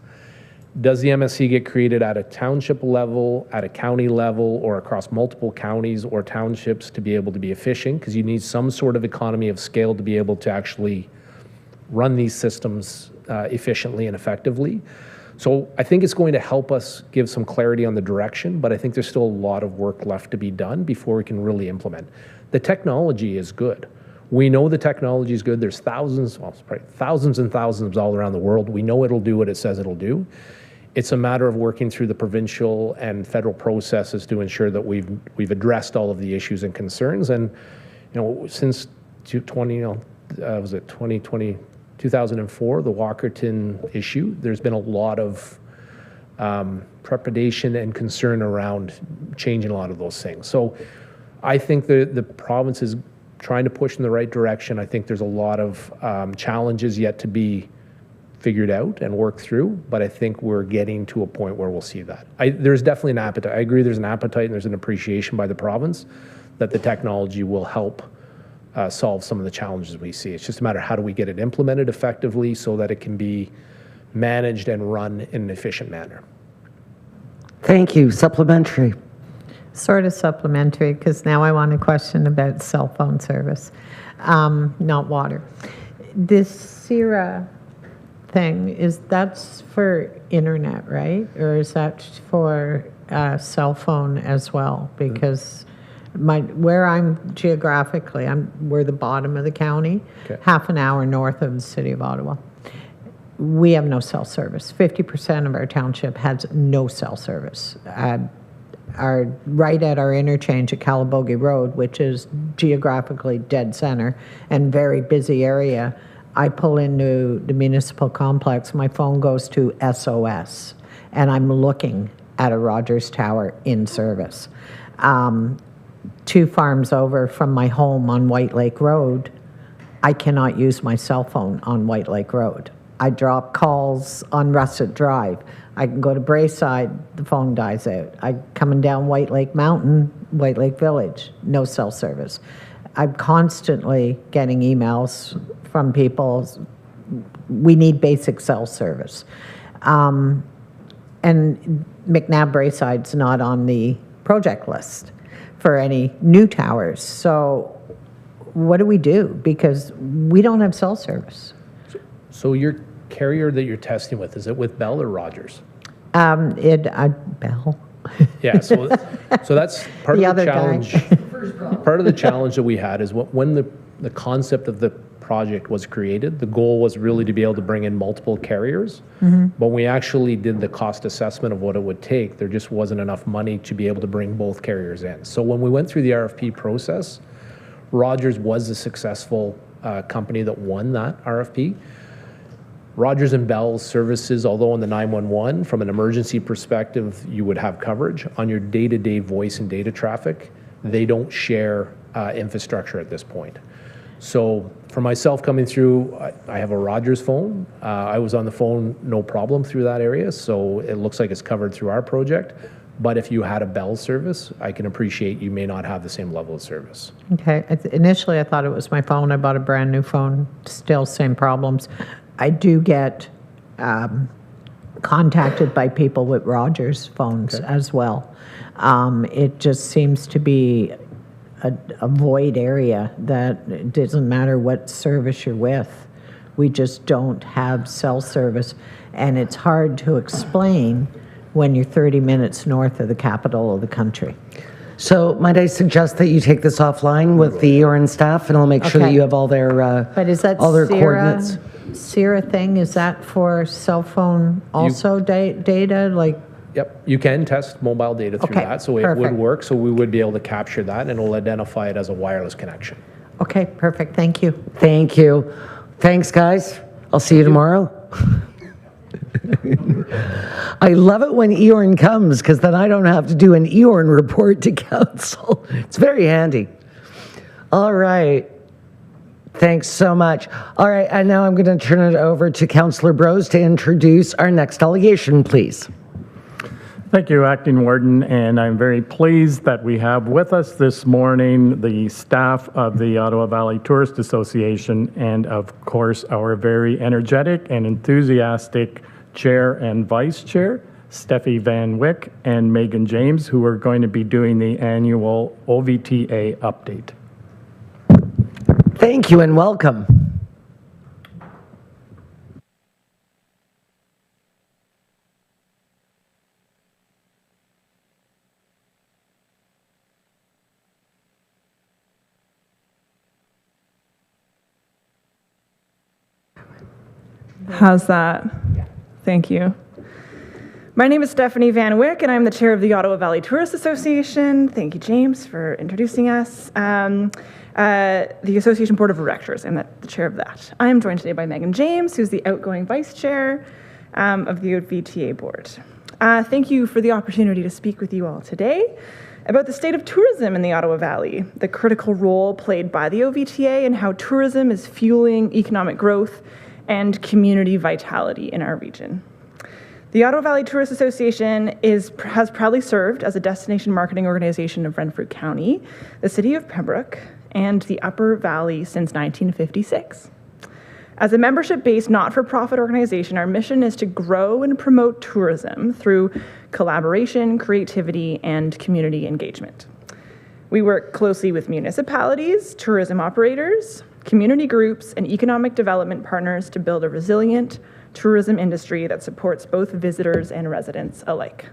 Does the MSC get created at a township level, at a county level, or across multiple counties or townships to be able to be efficient? Because you need some sort of economy of scale to be able to actually run these systems efficiently and effectively. So I think it's going to help us give some clarity on the direction, but I think there's still a lot of work left to be done before we can really implement. The technology is good. We know the technology is good. There's thousands, well, probably thousands and thousands all around the world. We know it'll do what it says it'll do. It's a matter of working through the provincial and federal processes to ensure that we've addressed all of the issues and concerns. And since 2004, the Walkerton issue, there's been a lot of trepidation and concern around changing a lot of those things. So I think the province is trying to push in the right direction. I think there's a lot of challenges yet to be figured out and worked through, but I think we're getting to a point where we'll see that. There's definitely an appetite. I agree there's an appetite and there's an appreciation by the province that the technology will help solve some of the challenges we see. It's just a matter of how do we get it implemented effectively so that it can be managed and run in an efficient manner. Thank you. Supplementary. Sort of supplementary, because now I want to question about cell phone service, not water. This CIRA thing, that's for internet, right? Or is that for cell phone as well? Because where I'm geographically, we're the bottom of the county, half an hour north of the city of Ottawa. We have no cell service. 50% of our township has no cell service. Right at our interchange at Calabogie Road, which is geographically dead center and very busy area, I pull into the municipal complex, my phone goes to SOS, and I'm looking at a Rogers Tower in service. 2 farms over from my home on White Lake Road, I cannot use my cell phone on White Lake Road. I drop calls on Russet Drive. I can go to Brayside, the phone dies out. Coming down White Lake Mountain, White Lake Village, no cell service. I'm constantly getting emails from people, we need basic cell service. And McNabb Brayside's not on the project list for any new towers. So what do we do? Because we don't have cell service. So your carrier that you're testing with, is it with Bell or Rogers? Bell. Yeah, so that's part The of the other guy. challenge. Part of the challenge that we had is when the concept of the project was created, the goal was really to be able to bring in multiple carriers. But when we actually did the cost assessment of what it would take, there just wasn't enough money to be able to bring both carriers in. So when we went through the RFP process, Rogers was the successful company that won that RFP. Rogers and Bell's services, although on the 911, from an emergency perspective, you would have coverage. On your day-to-day voice and data traffic, they don't share infrastructure at this point. So for myself coming through, I have a Rogers phone. I was on the phone no problem through that area, so it looks like it's covered through our project. But if you had a Bell service, I can appreciate you may not have the same level of service. Okay. Initially, I thought it was my phone. I bought a brand new phone. Still same problems. I do get contacted by people with Rogers phones as well. It just seems to be a void area that it doesn't matter what service you're with. We just don't have cell service, and it's hard to explain when you're 30 minutes north of the capital of the country. So might I suggest that you take this offline with the ERN staff, and I'll make sure that Okay. you have all their But is that all their coordinates. CIRA thing, is that for cell phone also data? Like, Yep, you can test mobile data through Okay, that, so it would perfect. work. So we would be able to capture that, and it'll identify it as a wireless connection. okay, perfect. Thank you. Thank you. Thanks, guys. I'll see you tomorrow. I love it when Eorn comes because then I don't have to do an Eorn report to council. It's very handy. All right. Thanks so much. All right, and now I'm going to turn it over to Councillor Brose to introduce our next delegation, please. Thank you, Acting Warden, and I'm very pleased that we have with us this morning the staff of the Ottawa Valley Tourist Association and, of course, our very energetic and enthusiastic Chair and Vice Chair, Steffi Van Wyck and Megan James, who are going to be doing the annual OVTA update. Thank you and welcome. How's that? Thank you. My name is Stephanie Van Wyck, and I'm the chair of the Ottawa Valley Tourist Association. Thank you, James, for introducing us. The Association Board of Directors, I'm the chair of that. I am joined today by Megan James, who's the outgoing vice chair of the OVTA board. Thank you for the opportunity to speak with you all today about the state of tourism in the Ottawa Valley, the critical role played by the OVTA, and how tourism is fueling economic growth and community vitality in our region. The Ottawa Valley Tourist Association has proudly served as a destination marketing organization of Renfrew County, the city of Pembroke, and the Upper Valley since 1956. As a membership-based not-for-profit organization, our mission is to grow and promote tourism through collaboration, creativity, and community engagement. We work closely with municipalities, tourism operators, community groups, and economic development partners to build a resilient tourism industry that supports both visitors and residents alike.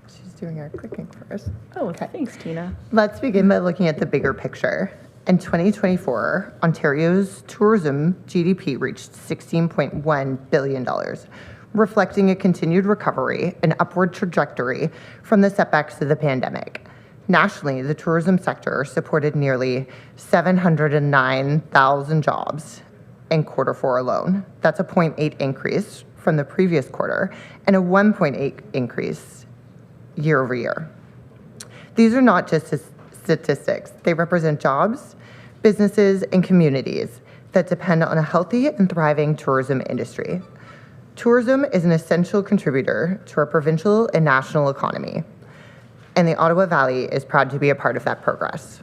She's doing our clicking first. Oh, okay. Thanks, Tina. Let's begin by looking at the bigger picture. In 2024, Ontario's tourism GDP reached $16.1 billion, reflecting a continued recovery and upward trajectory from the setbacks of the pandemic. Nationally, the tourism sector supported nearly 709,000 jobs in quarter four alone. That's a 0.8 increase from the previous quarter and a 1.8 increase year over year. These are not just statistics. They represent jobs, businesses, and communities that depend on a healthy and thriving tourism industry. Tourism is an essential contributor to our provincial and national economy, and the Ottawa Valley is proud to be a part of that progress.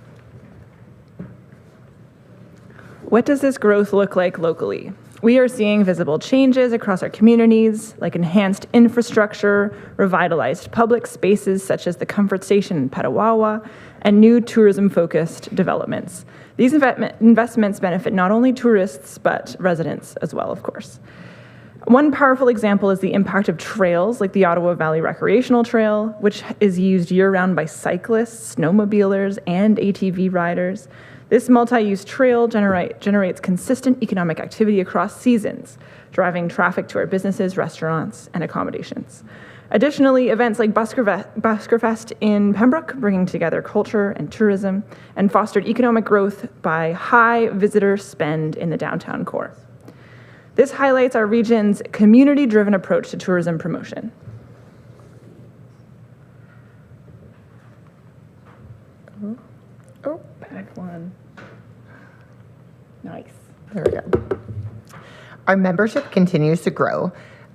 What does this growth look like locally? We are seeing visible changes across our communities, like enhanced infrastructure, revitalized public spaces such as the Comfort Station in Petawawa, and new tourism-focused developments. These investments benefit not only tourists, but residents as well, of course. One powerful example is the impact of trails like the Ottawa Valley Recreational Trail, which is used year-round by cyclists, snowmobilers, and ATV riders. This multi-use trail generates consistent economic activity across seasons, driving traffic to our businesses, restaurants, and accommodations. Additionally, events like Buskerfest in Pembroke, bringing together culture and tourism, and fostered economic growth by high visitor spend in the downtown core. This highlights our region's community-driven approach to tourism promotion. Oh, Back one. Nice. there we go. Our membership continues to grow.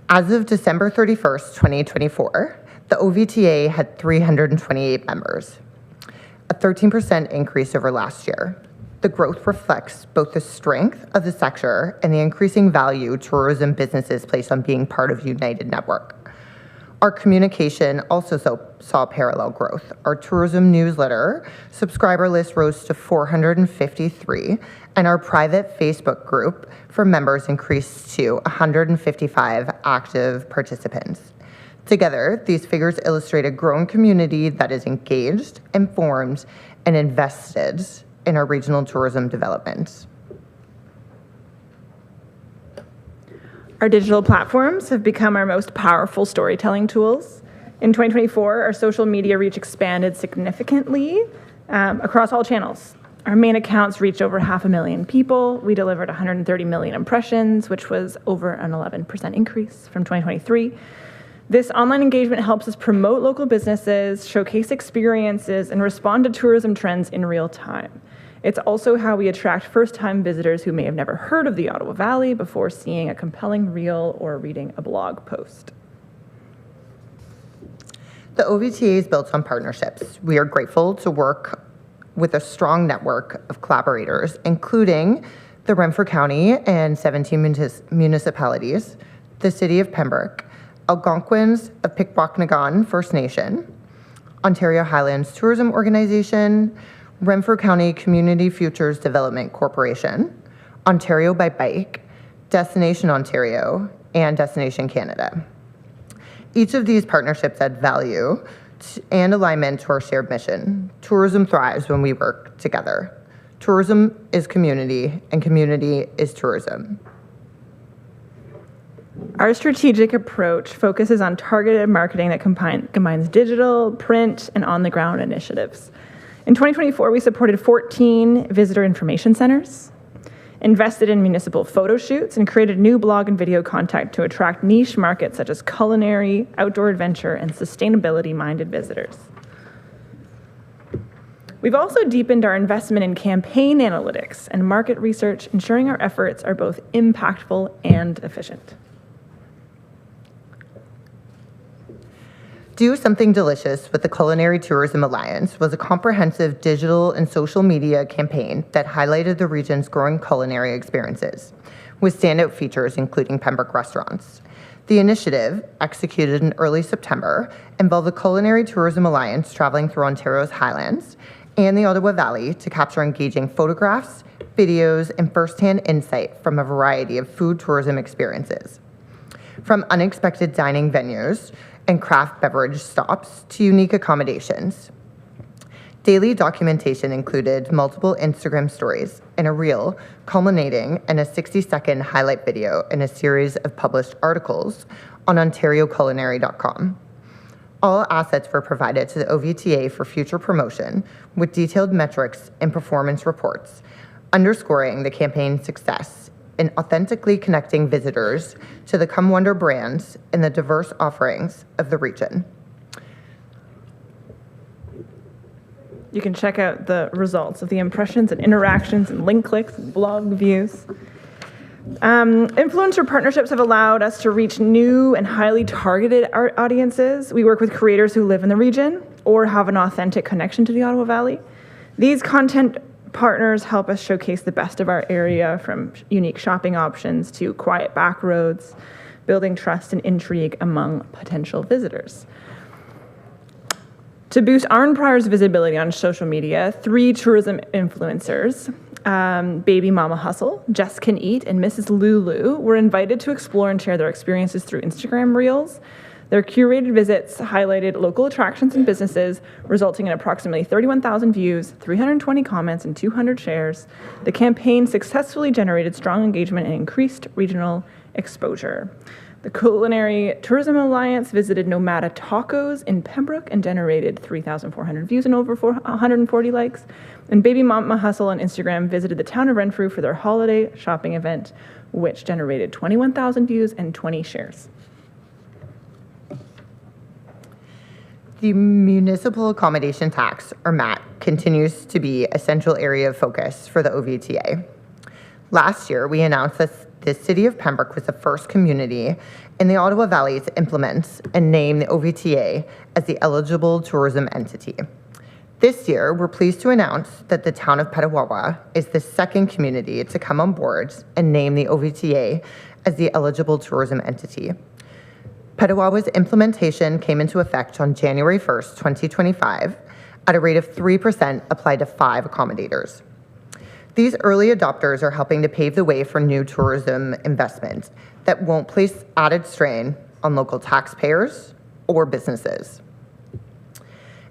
As of December 31st, 2024, the OVTA had 328 members, a 13% increase over last year. The growth reflects both the strength of the sector and the increasing value tourism businesses place on being part of United Network. Our communication also saw parallel growth. Our tourism newsletter subscriber list rose to 453, and our private Facebook group for members increased to 155 active participants. Together, these figures illustrate a growing community that is engaged, informed, and invested in our regional tourism development. Our digital platforms have become our most powerful storytelling tools. In 2024, our social media reach expanded significantly across all channels. Our main accounts reached over 500,000 people. We delivered 130 million impressions, which was over an 11% increase from 2023. This online engagement helps us promote local businesses, showcase experiences, and respond to tourism trends in real time. It's also how we attract first-time visitors who may have never heard of the Ottawa Valley before seeing a compelling reel or reading a blog post. The OVTA is built on partnerships. We are grateful to work with a strong network of collaborators, including the Renfrew County and 17 municipalities, the City of Pembroke, Algonquins of Pikwakanagan First Nation, Ontario Highlands Tourism Organization, Renfrew County Community Futures Development Corporation, Ontario by Bike, Destination Ontario, and Destination Canada. Each of these partnerships add value and alignment to our shared mission. Tourism thrives when we work together. Tourism is community, and community is tourism. Our strategic approach focuses on targeted marketing that combines digital, print, and on-the-ground initiatives. In 2024, we supported 14 visitor information centers, invested in municipal photo shoots, and created new blog and video content to attract niche markets such as culinary, outdoor adventure, and sustainability-minded visitors. We've also deepened our investment in campaign analytics and market research, ensuring our efforts are both impactful and efficient. Do Something Delicious with the Culinary Tourism Alliance was a comprehensive digital and social media campaign that highlighted the region's growing culinary experiences, with standout features including Pembroke restaurants. The initiative, executed in early September, involved the Culinary Tourism Alliance traveling through Ontario's Highlands and the Ottawa Valley to capture engaging photographs, videos, and first-hand insight from a variety of food tourism experiences. From unexpected dining venues and craft beverage stops to unique accommodations. Daily documentation included multiple Instagram stories and a reel culminating in a 60-second highlight video and a series of published articles on ontarioculinary.com. All assets were provided to the OVTA for future promotion with detailed metrics and performance reports, underscoring the campaign's success in authentically connecting visitors to the Come Wonder brands and the diverse offerings of the region. You can check out the results of the impressions and interactions and link clicks and blog views. Influencer partnerships have allowed us to reach new and highly targeted audiences. We work with creators who live in the region or have an authentic connection to the Ottawa Valley. These content partners help us showcase the best of our area, from unique shopping options to quiet back roads, building trust and intrigue among potential visitors. To boost Arn Prior's visibility on social media, 3 tourism influencers, Baby Mama Hustle, Jess Can Eat, and Mrs. Lulu, were invited to explore and share their experiences through Instagram Reels. Their curated visits highlighted local attractions and businesses, resulting in approximately 31,000 views, 320 comments, and 200 shares. The campaign successfully generated strong engagement and increased regional exposure. The Culinary Tourism Alliance visited Nomada Tacos in Pembroke and generated 3,400 views and over 140 likes. And Baby Mama Hustle on Instagram visited the town of Renfrew for their holiday shopping event, which generated 21,000 views and 20 shares. The Municipal Accommodation Tax, or MAT, continues to be a central area of focus for the OVTA. Last year, we announced that the City of Pembroke was the first community in the Ottawa Valley to implement and name the OVTA as the eligible tourism entity. This year, we're pleased to announce that the town of Petawawa is the second community to come on board and name the OVTA as the eligible tourism entity. Petawawa's implementation came into effect on January 1st, 2025, at a rate of 3% applied to 5 accommodators. These early adopters are helping to pave the way for new tourism investment that won't place added strain on local taxpayers or businesses.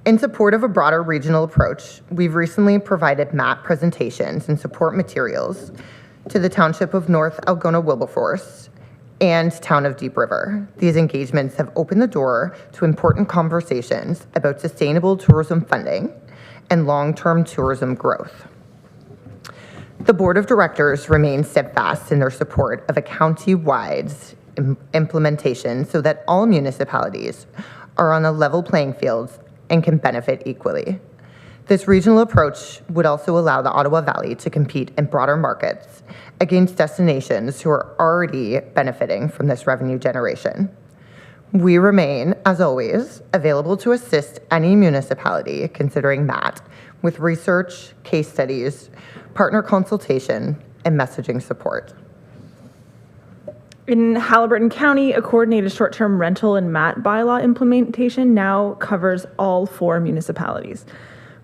In support of a broader regional approach, we've recently provided MAP presentations and support materials to the Township of North Algona-Wilberforce and Town of Deep River. These engagements have opened the door to important conversations about sustainable tourism funding and long-term tourism growth. The Board of Directors remains steadfast in their support of a county-wide implementation so that all municipalities are on a level playing field and can benefit equally. This regional approach would also allow the Ottawa Valley to compete in broader markets against destinations who are already benefiting from this revenue generation. We remain, as always, available to assist any municipality considering that with research, case studies, partner consultation, and messaging support. In Haliburton County, a coordinated short-term rental and MAT bylaw implementation now covers all 4 municipalities.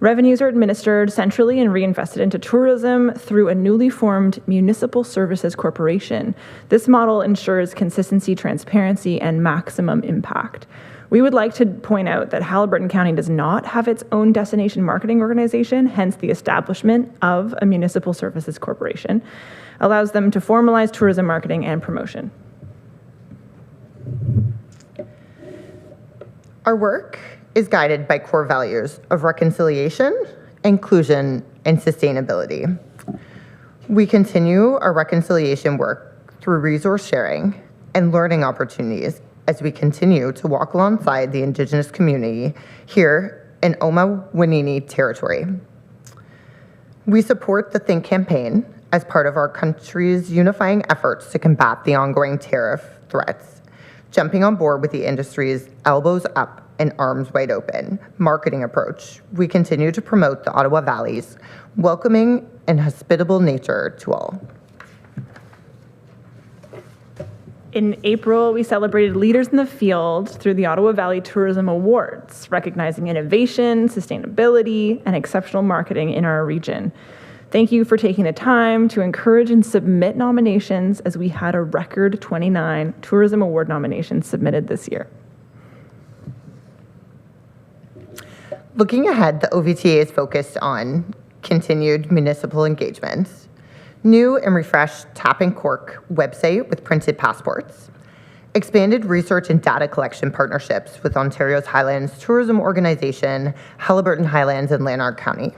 Revenues are administered centrally and reinvested into tourism through a newly formed Municipal Services Corporation. This model ensures consistency, transparency, and maximum impact. We would like to point out that Haliburton County does not have its own destination marketing organization, hence the establishment of a Municipal Services Corporation allows them to formalize tourism marketing and promotion. Our work is guided by core values of reconciliation, inclusion, and sustainability. We continue our reconciliation work through resource sharing and learning opportunities as we continue to walk alongside the Indigenous community here in Oma-Wanini territory. We support the Think campaign as part of our country's unifying efforts to combat the ongoing tariff threats, jumping on board with the industry's elbows up and arms wide open marketing approach. We continue to promote the Ottawa Valley's welcoming and hospitable nature to all. In April, we celebrated leaders in the field through the Ottawa Valley Tourism Awards, recognizing innovation, sustainability, and exceptional marketing in our region. Thank you for taking the time to encourage and submit nominations, as we had a record 29 Tourism Award nominations submitted this year. Looking ahead, the OVTA is focused on continued municipal engagements, new and refreshed Tap and Cork website with printed passports, expanded research and data collection partnerships with Ontario's Highlands Tourism Organization, Haliburton Highlands, and Lanark County,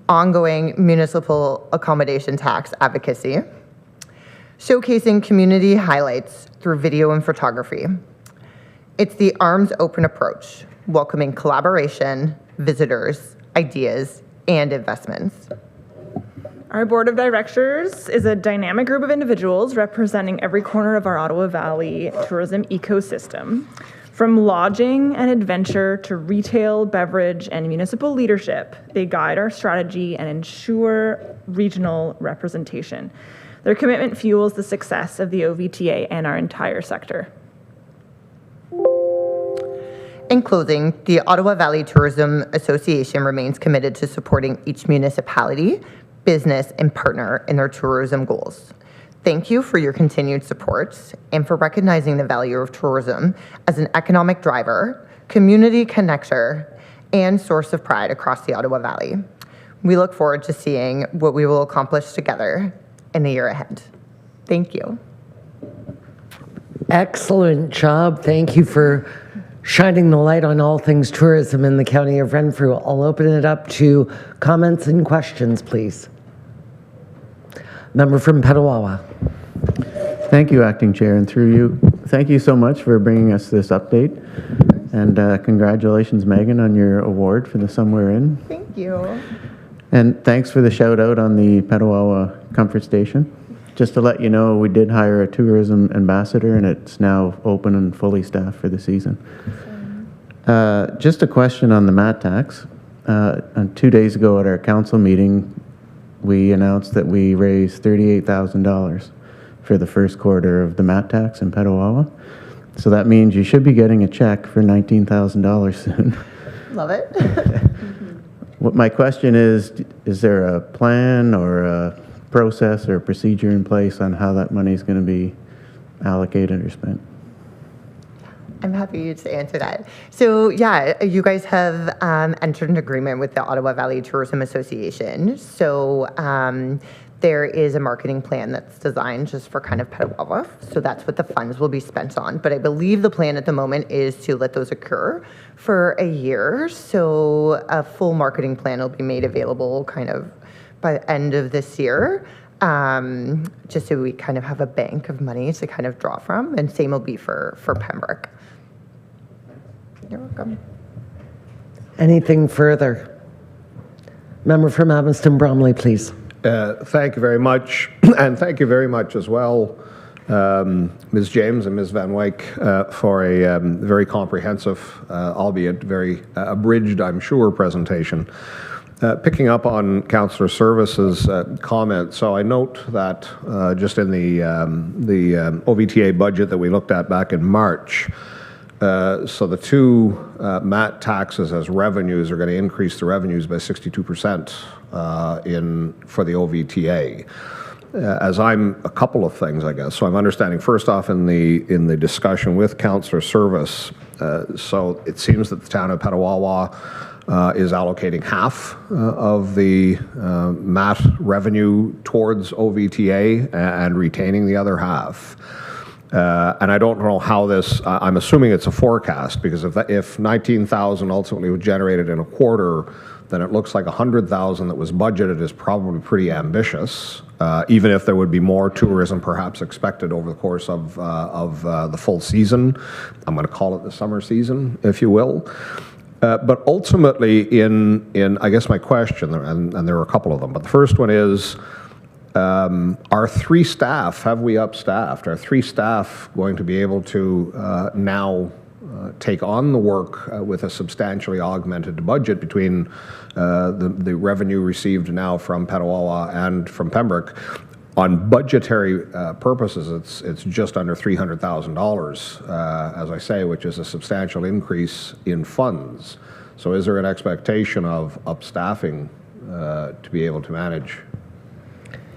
ongoing municipal accommodation tax advocacy, showcasing community highlights through video and photography. It's the arms open approach, welcoming collaboration, visitors, ideas, and investments. Our board of directors is a dynamic group of individuals representing every corner of our Ottawa Valley tourism ecosystem. From lodging and adventure to retail, beverage, and municipal leadership, they guide our strategy and ensure regional representation. Their commitment fuels the success of the OVTA and our entire sector. In closing, the Ottawa Valley Tourism Association remains committed to supporting each municipality, business, and partner in their tourism goals. Thank you for your continued support and for recognizing the value of tourism as an economic driver, community connector, and source of pride across the Ottawa Valley. We look forward to seeing what we will accomplish together in the year ahead. Thank you. Excellent job. Thank you for shining the light on all things tourism in the County of Renfrew. I'll open it up to comments and questions, please. Member from Petawawa. Thank you, Acting Chair, and through you, thank you so much for bringing us this update. And congratulations, Megan, on your award for the Somewhere In. Thank you. And thanks for the shout out on the Petawawa Comfort Station. Just to let you know, we did hire a tourism ambassador, and it's now open and fully staffed for the season. Just a question on the MAT tax. 2 days ago at our council meeting, we announced that we raised $38,000 for the first quarter of the MAT tax in Petawawa. So that means you should be getting a check for $19,000 soon. Love it. What my question is there a plan or a process or a procedure in place on how that money is going to be allocated or spent? I'm happy to answer that. So yeah, you guys have entered an agreement with the Ottawa Valley Tourism Association. So there is a marketing plan that's designed just for kind of Petawawa. So that's what the funds will be spent on. But I believe the plan at the moment is to let those occur for a year. So a full marketing plan will be made available kind of by the end of this year, just so we kind of have a bank of money to kind of draw from, and same will be for Pembroke. You're welcome. Anything further? Member from Adamston Bromley, please. Thank you very much, and thank you very much as well, Ms. James and Ms. Van Wyk, for a very comprehensive, albeit very abridged, I'm sure, presentation. Picking up on Councillor Service's comment, so I note that just in the OVTA budget that we looked at back in March, so the two MAT taxes as revenues are going to increase the revenues by 62% for the OVTA. As I'm a couple of things, I guess. So I'm understanding first off in the discussion with Councillor Service. So it seems that the town of Petawawa is allocating half of the MAT revenue towards OVTA and retaining the other half. And I don't know how this, I'm assuming it's a forecast, because if 19,000 ultimately was generated in a quarter, then it looks like 100,000 that was budgeted is probably pretty ambitious, even if there would be more tourism perhaps expected over the course of the full season. I'm going to call it the summer season, if you will. But ultimately, in I guess my question, and there are a couple of them, but the first one is, are 3 staff, have we upstaffed? Are 3 staff going to be able to now take on the work with a substantially augmented budget between the revenue received now from Petawawa and from Pembroke? On budgetary purposes, it's just under $300,000, as I say, which is a substantial increase in funds. So is there an expectation of upstaffing to be able to manage?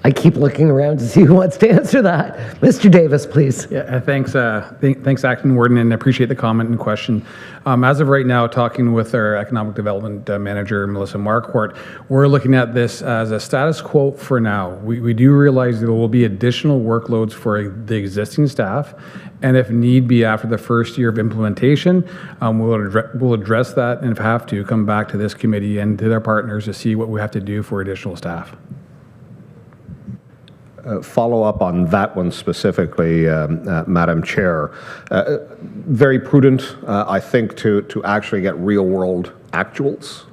I keep looking around to see who wants to answer that. Mr. Davis, please. Yeah, thanks, thanks, Acting Warden, and I appreciate the comment and question. As of right now, talking with our Economic Development Manager, Melissa Marquardt, we're looking at this as a status quo for now. We do realize there will be additional workloads for the existing staff, and if need be after the first year of implementation, we'll address that, and if have to, come back to this committee and to their partners to see what we have to do for additional staff. Follow up on that one specifically, Madam Chair. Very prudent, I think, to actually get real-world actuals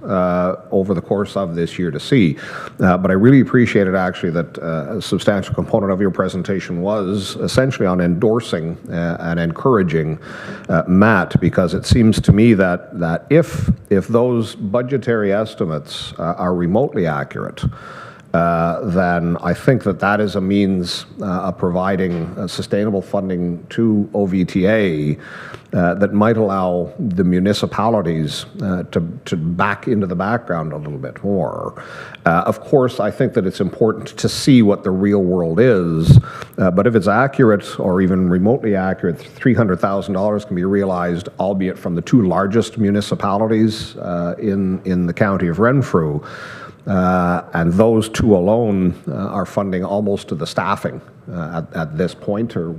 over the course of this year to see. But I really appreciated actually that a substantial component of your presentation was essentially on endorsing and encouraging MAT, because it seems to me that if those budgetary estimates are remotely accurate, then I think that is a means of providing sustainable funding to OVTA that might allow the municipalities to back into the background a little bit more. Of course, I think that it's important to see what the real world is, but if it's accurate or even remotely accurate, $300,000 can be realized, albeit from the 2 largest municipalities in the county of Renfrew. And those 2 alone are funding almost to the staffing at this point, or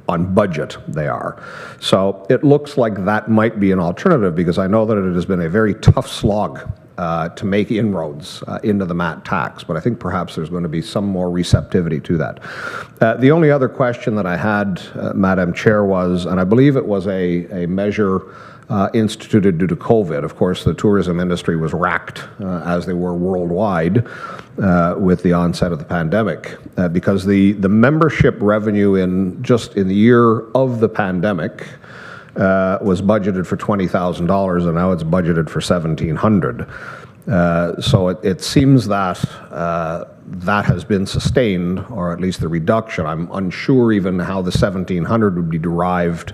on budget they are. So it looks like that might be an alternative, because I know that it has been a very tough slog to make inroads into the MAT tax, but I think perhaps there's going to be some more receptivity to that. The only other question that I had, Madam Chair, was, and I believe it was a measure instituted due to COVID. Of course, the tourism industry was racked, as they were worldwide, with the onset of the pandemic, because the membership revenue in the year of the pandemic was budgeted for $20,000, and now it's budgeted for $1,700. So it seems that that has been sustained, or at least the reduction. I'm unsure even how the $1,700 would be derived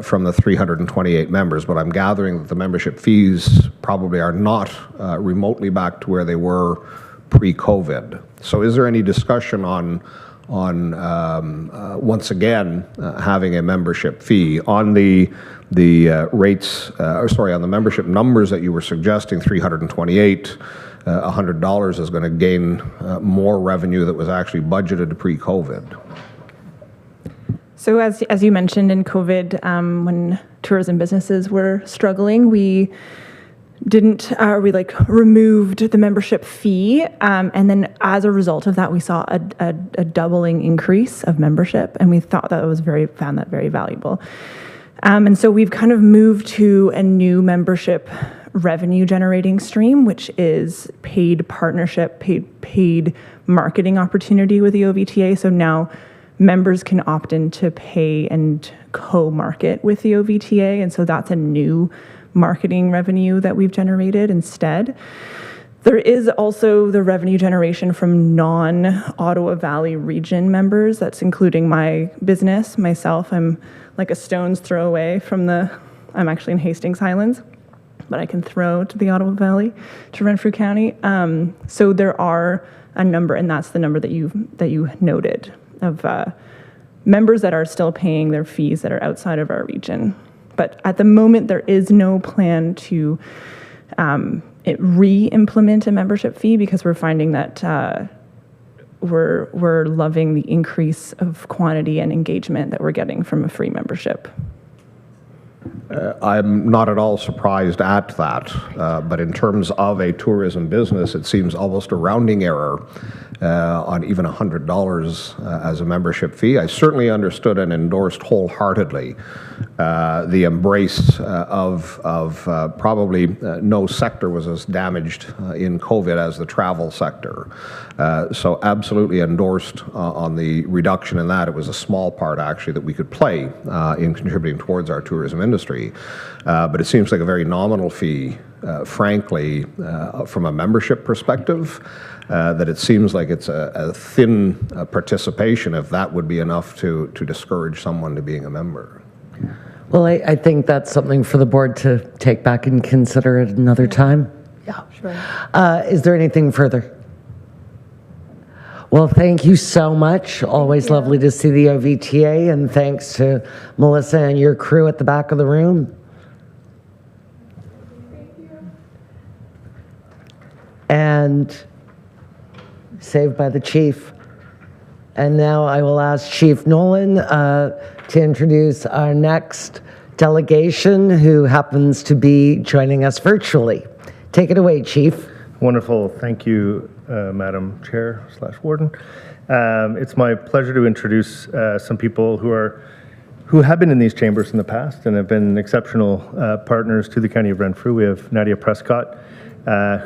from the 328 members, but I'm gathering that the membership fees probably are not remotely back to where they were pre-COVID. So is there any discussion on once again having a membership fee on the rates, on the membership numbers that you were suggesting? 328, $100 is going to gain more revenue that was actually budgeted pre-COVID. So as you mentioned, in COVID, when tourism businesses were struggling, we we removed the membership fee, and then as a result of that, we saw a doubling increase of membership, and we thought that found that very valuable. And so we've kind of moved to a new membership revenue generating stream, which is paid partnership, paid marketing opportunity with the OVTA. So now members can opt in to pay and co-market with the OVTA, and so that's a new marketing revenue that we've generated instead. There is also the revenue generation from non-Ottawa Valley region members. That's including my business, myself. I'm like a stone's throw away from I'm actually in Hastings Highlands, but I can throw to the Ottawa Valley, to Renfrew County. So there are a number, and that's the number that you noted, of members that are still paying their fees that are outside of our region. But at the moment, there is no plan to re-implement a membership fee, because we're finding that we're loving the increase of quantity and engagement that we're getting from a free membership. I'm not at all surprised at that, but in terms of a tourism business, it seems almost a rounding error on even $100 as a membership fee. I certainly understood and endorsed wholeheartedly the embrace of probably no sector was as damaged in COVID as the travel sector. So absolutely endorsed on the reduction in that. It was a small part, actually, that we could play in contributing towards our tourism industry. But it seems like a very nominal fee, frankly, from a membership perspective, that it seems like it's a thin participation, if that would be enough to discourage someone to being a member. Well, I think that's something for the board to take back and consider at another time. Yeah, sure. Is there anything further? Well, thank you so much. Always lovely to see the OVTA, and thanks to Melissa and your crew at the back of the room. And saved by the chief. And now I will ask Chief Nolan to introduce our next delegation, who happens to be joining us virtually. Take it away, Chief. Wonderful. Thank you, Madam Chair / Warden. It's my pleasure to introduce some people who have been in these chambers in the past and have been exceptional partners to the County of Renfrew. We have Nadia Prescott,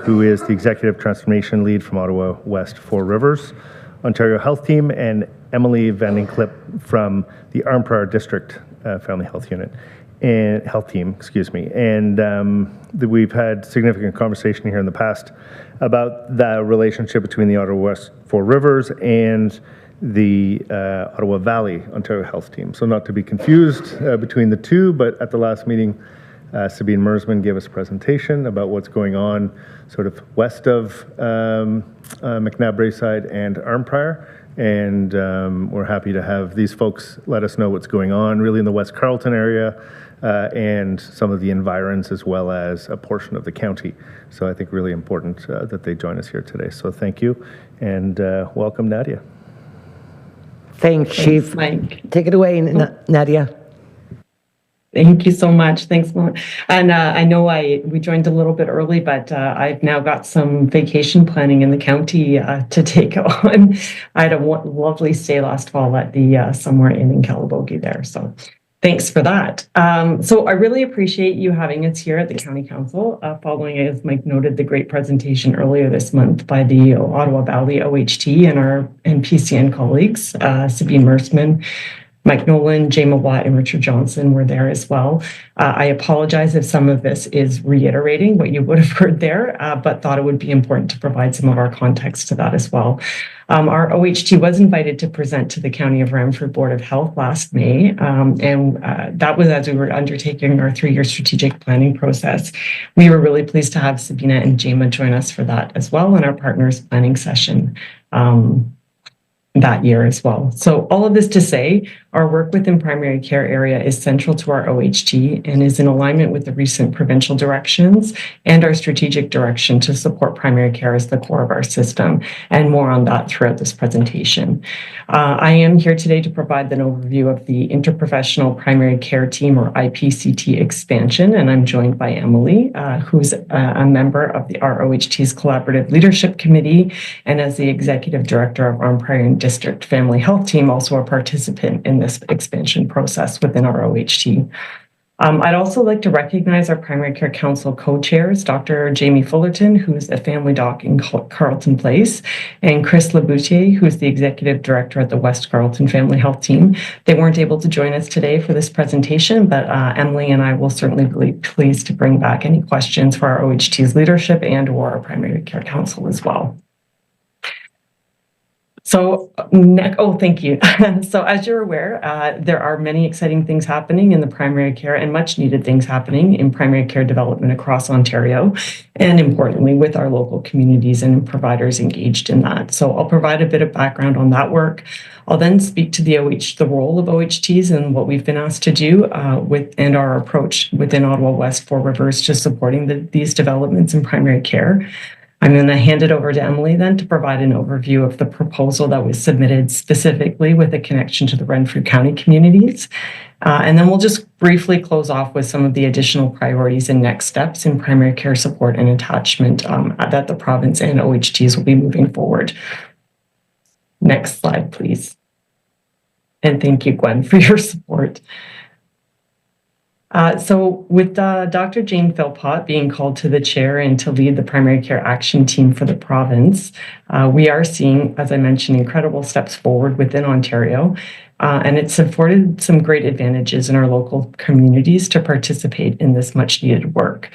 who is the Executive Transformation Lead from Ottawa West Four Rivers Ontario Health Team, and Emily Vandenklipp from the Arnprior District Family Health Unit and Health Team, excuse me. And we've had significant conversation here in the past about the relationship between the Ottawa West Four Rivers and the Ottawa Valley Ontario Health Team. So not to be confused between the two, but at the last meeting, Sabine Mersman gave us a presentation about what's going on sort of west of McNabb Braeside and Arnprior. And we're happy to have these folks let us know what's going on really in the West Carleton area and some of the environs, as well as a portion of the county. So I think really important that they join us here today. So thank you, and welcome, Nadia. Thanks, Chief. Mike. Take it away, Nadia. Thank you so much. Thanks, Mom. And I know we joined a little bit early, but I've now got some vacation planning in the county to take on. I had a lovely stay last fall at the Somewhere Inn in Calabogie there. So thanks for that. So I really appreciate you having us here at the County Council, following, as Mike noted, the great presentation earlier this month by the Ottawa Valley OHT and our NPCN colleagues, Sabine Mersman, Mike Nolan, Jama Watt, and Richard Johnson were there as well. I apologize if some of this is reiterating what you would have heard there, but thought it would be important to provide some of our context to that as well. Our OHT was invited to present to the County of Renfrew Board of Health last May, and that was as we were undertaking our 3-year strategic planning process. We were really pleased to have Sabina and Jama join us for that as well in our partners planning session that year as well. So all of this to say, Our work within primary care area is central to our OHT and is in alignment with the recent provincial directions and our strategic direction to support primary care as the core of our system, and more on that throughout this presentation. I am here today to provide an overview of the Interprofessional Primary Care Team, or IPCT, expansion, and I'm joined by Emily, who's a member of the ROHT's Collaborative Leadership Committee, and as the Executive Director of Arm Prairie and District Family Health Team, also a participant in this expansion process within our OHT. I'd also like to recognize our Primary Care Council co-chairs, Dr. Jamie Fullerton, who's a family doc in Carleton Place, and Chris Laboutier, who's the Executive Director at the West Carleton Family Health Team. They weren't able to join us today for this presentation, but Emily and I will certainly be pleased to bring back any questions for our OHT's leadership and or our Primary Care Council as well. So, thank you. So as you're aware, there are many exciting things happening in the primary care and much needed things happening in primary care development across Ontario, and importantly with our local communities and providers engaged in that. So I'll provide a bit of background on that work. I'll then speak to the role of OHTs and what we've been asked to do and our approach within Ottawa West Four Rivers to supporting these developments in primary care. I'm going to hand it over to Emily then to provide an overview of the proposal that was submitted specifically with a connection to the Renfrew County communities. And then we'll just briefly close off with some of the additional priorities and next steps in primary care support and attachment that the province and OHTs will be moving forward. Next slide, please. And thank you, Gwen, for your support. So with Dr. Jane Philpott being called to the chair and to lead the primary care action team for the province, we are seeing, as I mentioned, incredible steps forward within Ontario, and it's afforded some great advantages in our local communities to participate in this much needed work.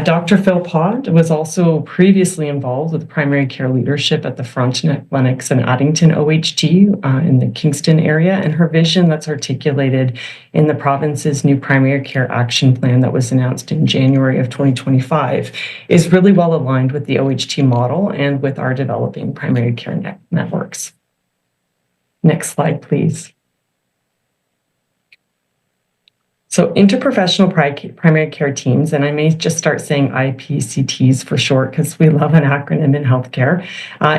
Dr. Philpott was also previously involved with primary care leadership at the Frontenac, Lennox, and Addington OHT in the Kingston area, and her vision that's articulated in the province's new primary care action plan that was announced in January of 2025 is really well aligned with the OHT model and with our developing primary care networks. Next slide, please. So interprofessional primary care teams, and I may just start saying IPCTs for short because we love an acronym in healthcare.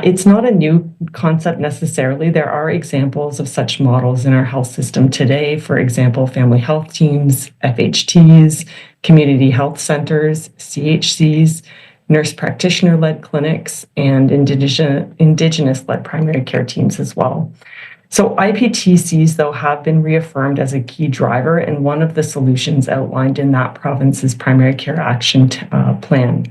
It's not a new concept necessarily. There are examples of such models in our health system today. For example, family health teams, FHTs, community health centers, CHCs, nurse practitioner-led clinics, and Indigenous-led primary care teams as well. So IPTCs, though, have been reaffirmed as a key driver and one of the solutions outlined in that province's primary care action plan.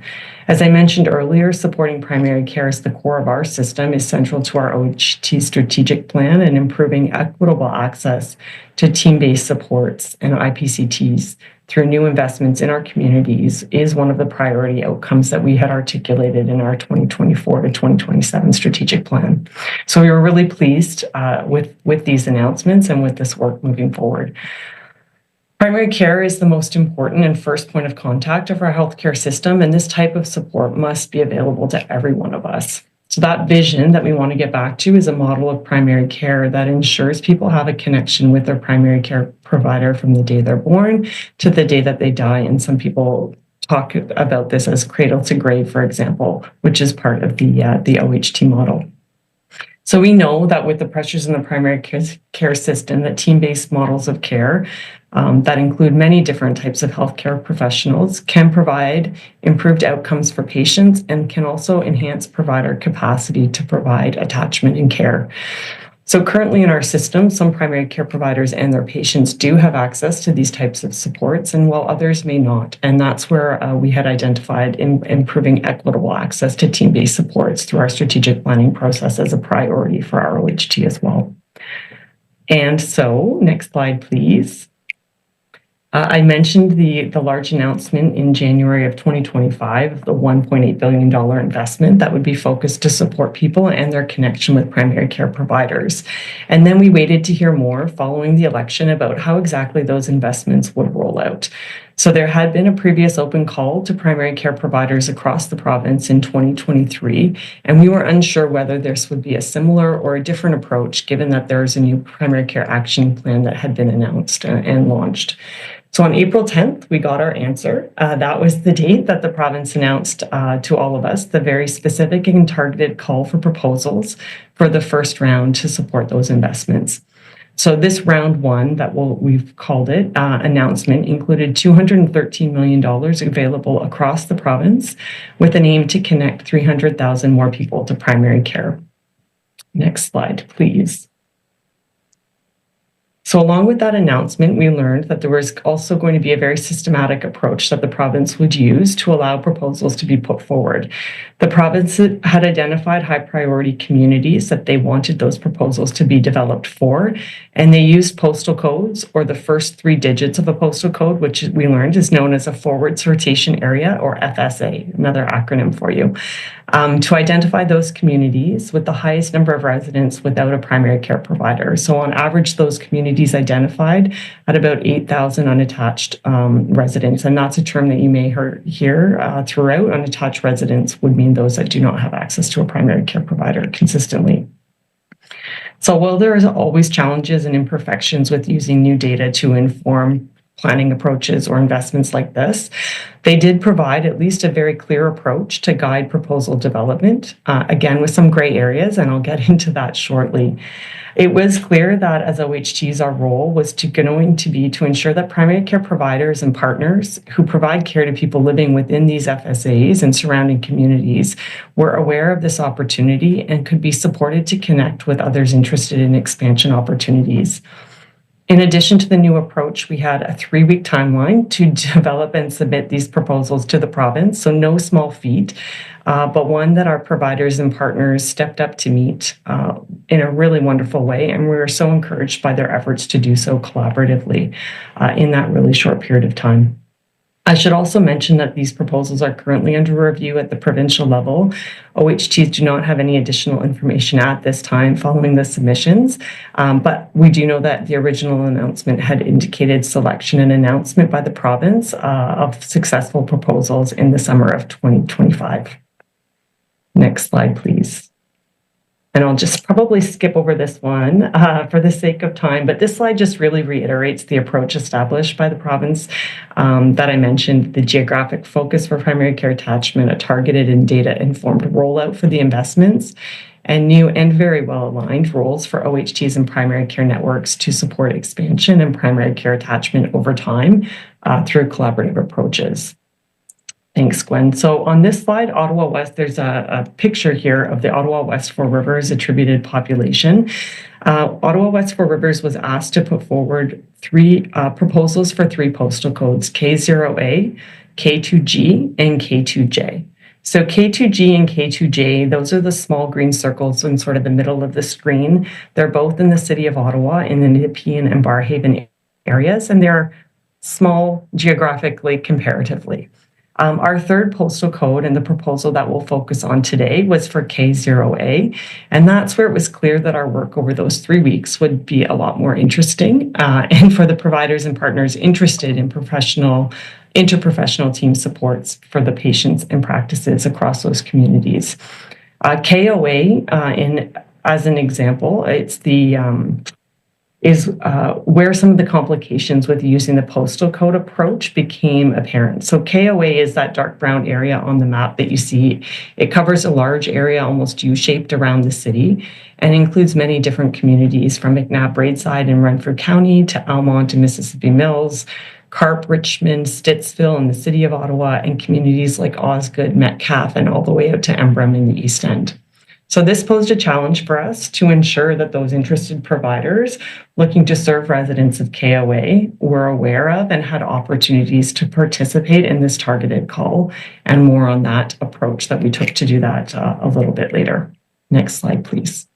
As I mentioned earlier, supporting primary care as the core of our system is central to our OHT strategic plan, and improving equitable access to team-based supports and IPCTs through new investments in our communities is one of the priority outcomes that we had articulated in our 2024 to 2027 strategic plan. So we were really pleased with these announcements and with this work moving forward. Primary care is the most important and first point of contact of our healthcare system, and this type of support must be available to every one of us. So that vision that we want to get back to is a model of primary care that ensures people have a connection with their primary care provider from the day they're born to the day that they die. And some people talk about this as cradle to grave, for example, which is part of the OHT model. So we know that with the pressures in the primary care system, that team-based models of care that include many different types of healthcare professionals can provide improved outcomes for patients and can also enhance provider capacity to provide attachment and care. So currently in our system, some primary care providers and their patients do have access to these types of supports, and while others may not. And that's where we had identified improving equitable access to team-based supports through our strategic planning process as a priority for our OHT as well. And so, next slide, please. I mentioned the large announcement in January of 2025 of the $1.8 billion investment that would be focused to support people and their connection with primary care providers. And then we waited to hear more following the election about how exactly those investments would roll out. So there had been a previous open call to primary care providers across the province in 2023, and we were unsure whether this would be a similar or a different approach, given that there's a new primary care action plan that had been announced and launched. So on April 10th, we got our answer. That was the date that the province announced to all of us the very specific and targeted call for proposals for the first round to support those investments. So this round one that we've called it announcement included $213 million available across the province with an aim to connect 300,000 more people to primary care. Next slide, please. So along with that announcement, we learned that there was also going to be a very systematic approach that the province would use to allow proposals to be put forward. The province had identified high priority communities that they wanted those proposals to be developed for, and they used postal codes or the first 3 digits of a postal code, which we learned is known as a forward sortation area, or FSA, another acronym for you, to identify those communities with the highest number of residents without a primary care provider. So on average, those communities identified at about 8,000 unattached residents, and that's a term that you may hear throughout. Unattached residents would mean those that do not have access to a primary care provider consistently. So while there is always challenges and imperfections with using new data to inform planning approaches or investments like this, they did provide at least a very clear approach to guide proposal development, again with some gray areas, and I'll get into that shortly. It was clear that as OHTs, our role was going to be to ensure that primary care providers and partners who provide care to people living within these FSAs and surrounding communities were aware of this opportunity and could be supported to connect with others interested in expansion opportunities. In addition to the new approach, we had a 3-week timeline to develop and submit these proposals to the province, so no small feat, but one that our providers and partners stepped up to meet in a really wonderful way, and we were so encouraged by their efforts to do so collaboratively in that really short period of time. I should also mention that these proposals are currently under review at the provincial level. OHTs do not have any additional information at this time following the submissions, but we do know that the original announcement had indicated selection and announcement by the province of successful proposals in the summer of 2025. Next slide, please. And I'll just probably skip over this one for the sake of time, but this slide just really reiterates the approach established by the province that I mentioned, the geographic focus for primary care attachment, a targeted and data-informed rollout for the investments, and new and very well-aligned roles for OHTs and primary care networks to support expansion and primary care attachment over time through collaborative approaches. Thanks, Gwen. So on this slide, Ottawa West, there's a picture here of the Ottawa West Four Rivers attributed population. Ottawa West Four Rivers was asked to put forward 3 proposals for 3 postal codes, K0A, K2G, and K2J. So K2G and K2J, those are the small green circles in sort of the middle of the screen. They're both in the city of Ottawa in the Nepean and Barrhaven areas, and they're small geographically comparatively. Our third postal code and the proposal that we'll focus on today was for K0A, and that's where it was clear that our work over those 3 weeks would be a lot more interesting, and for the providers and partners interested in interprofessional team supports for the patients and practices across those communities. KOA, as an example, it's the where some of the complications with using the postal code approach became apparent. So KOA is that dark brown area on the map that you see. It covers a large area, almost U-shaped around the city, and includes many different communities from McNabb Braeside in Renfrew County to Almont and Mississippi Mills, Carp, Richmond, Stittsville in the city of Ottawa, and communities like Osgood, Metcalfe, and all the way out to Embrun in the East End. So this posed a challenge for us to ensure that those interested providers looking to serve residents of KOA were aware of and had opportunities to participate in this targeted call, and more on that approach that we took to do that a little bit later. Next slide, please.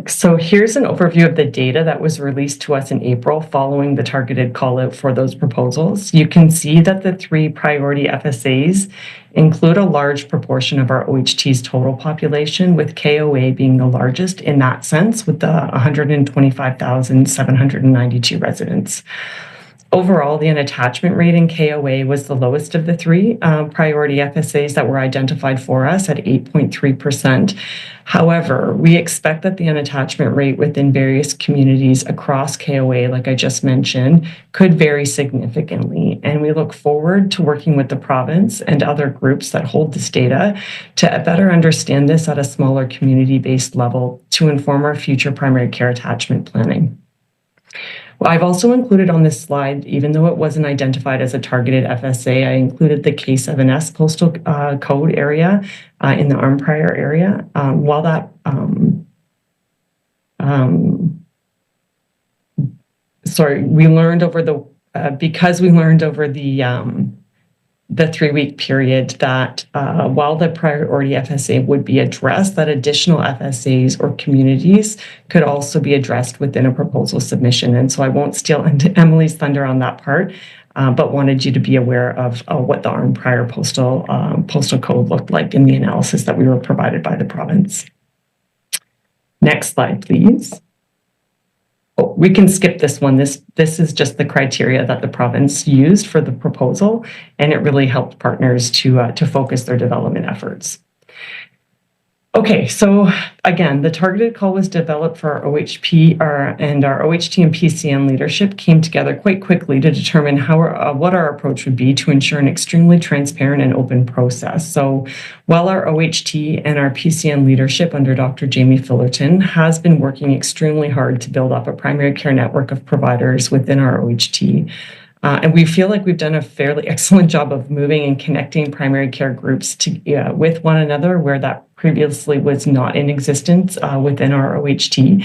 Thanks. So here's an overview of the data that was released to us in April following the targeted call out for those proposals. You can see that the 3 priority FSAs include a large proportion of our OHT's total population, with KOA being the largest in that sense, with the 125,792 residents. Overall, the unattachment rate in KOA was the lowest of the 3 priority FSAs that were identified for us at 8.3%. However, we expect that the unattachment rate within various communities across KOA, like I just mentioned, could vary significantly. And we look forward to working with the province and other groups that hold this data to better understand this at a smaller community-based level to inform our future primary care attachment planning. Well, I've also included on this slide, even though it wasn't identified as a targeted FSA, I included the K7S postal code area in the Arnprior area. While that, we learned over the, because we learned over the 3-week period that while the priority FSA would be addressed, that additional FSAs or communities could also be addressed within a proposal submission. And so I won't steal Emily's thunder on that part, but wanted you to be aware of what the Arnprior postal code looked like in the analysis that we were provided by the province. Next slide, please. Oh, we can skip this one. This is just the criteria that the province used for the proposal, and it really helped partners to focus their development efforts. Okay, so again, the targeted call was developed for our OHP, and our OHT and PCN leadership came together quite quickly to determine what our approach would be to ensure an extremely transparent and open process. So while our OHT and our PCN leadership under Dr. Jamie Fullerton has been working extremely hard to build up a primary care network of providers within our OHT, and we feel like we've done a fairly excellent job of moving and connecting primary care groups with one another where that previously was not in existence within our OHT.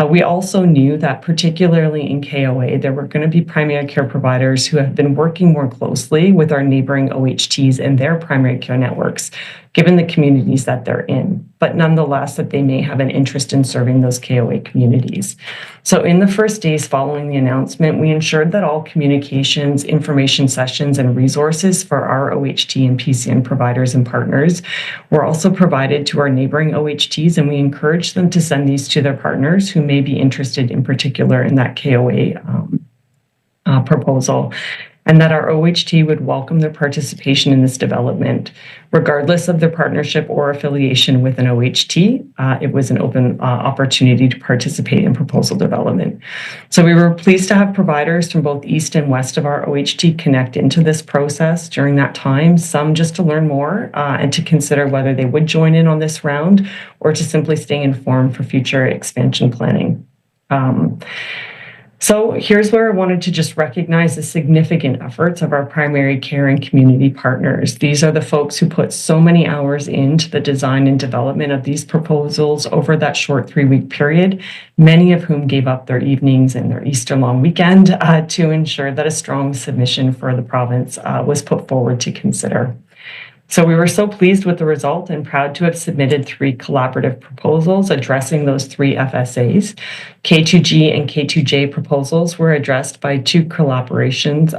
We also knew that particularly in KOA, there were going to be primary care providers who have been working more closely with our neighboring OHTs and their primary care networks, given the communities that they're in, but nonetheless that they may have an interest in serving those KOA communities. So in the first days following the announcement, we ensured that all communications, information sessions, and resources for our OHT and PCN providers and partners were also provided to our neighboring OHTs, and we encouraged them to send these to their partners who may be interested in particular in that KOA proposal, and that our OHT would welcome their participation in this development. Regardless of their partnership or affiliation with an OHT, it was an open opportunity to participate in proposal development. So we were pleased to have providers from both east and west of our OHT connect into this process during that time, some just to learn more and to consider whether they would join in on this round or to simply stay informed for future expansion planning. So here's where I wanted to just recognize the significant efforts of our primary care and community partners. These are the folks who put so many hours into the design and development of these proposals over that short 3-week period, many of whom gave up their evenings and their Easter long weekend to ensure that a strong submission for the province was put forward to consider. So we were so pleased with the result and proud to have submitted 3 collaborative proposals addressing those 3 FSAs. K2G and K2J proposals were addressed by 2 collaborations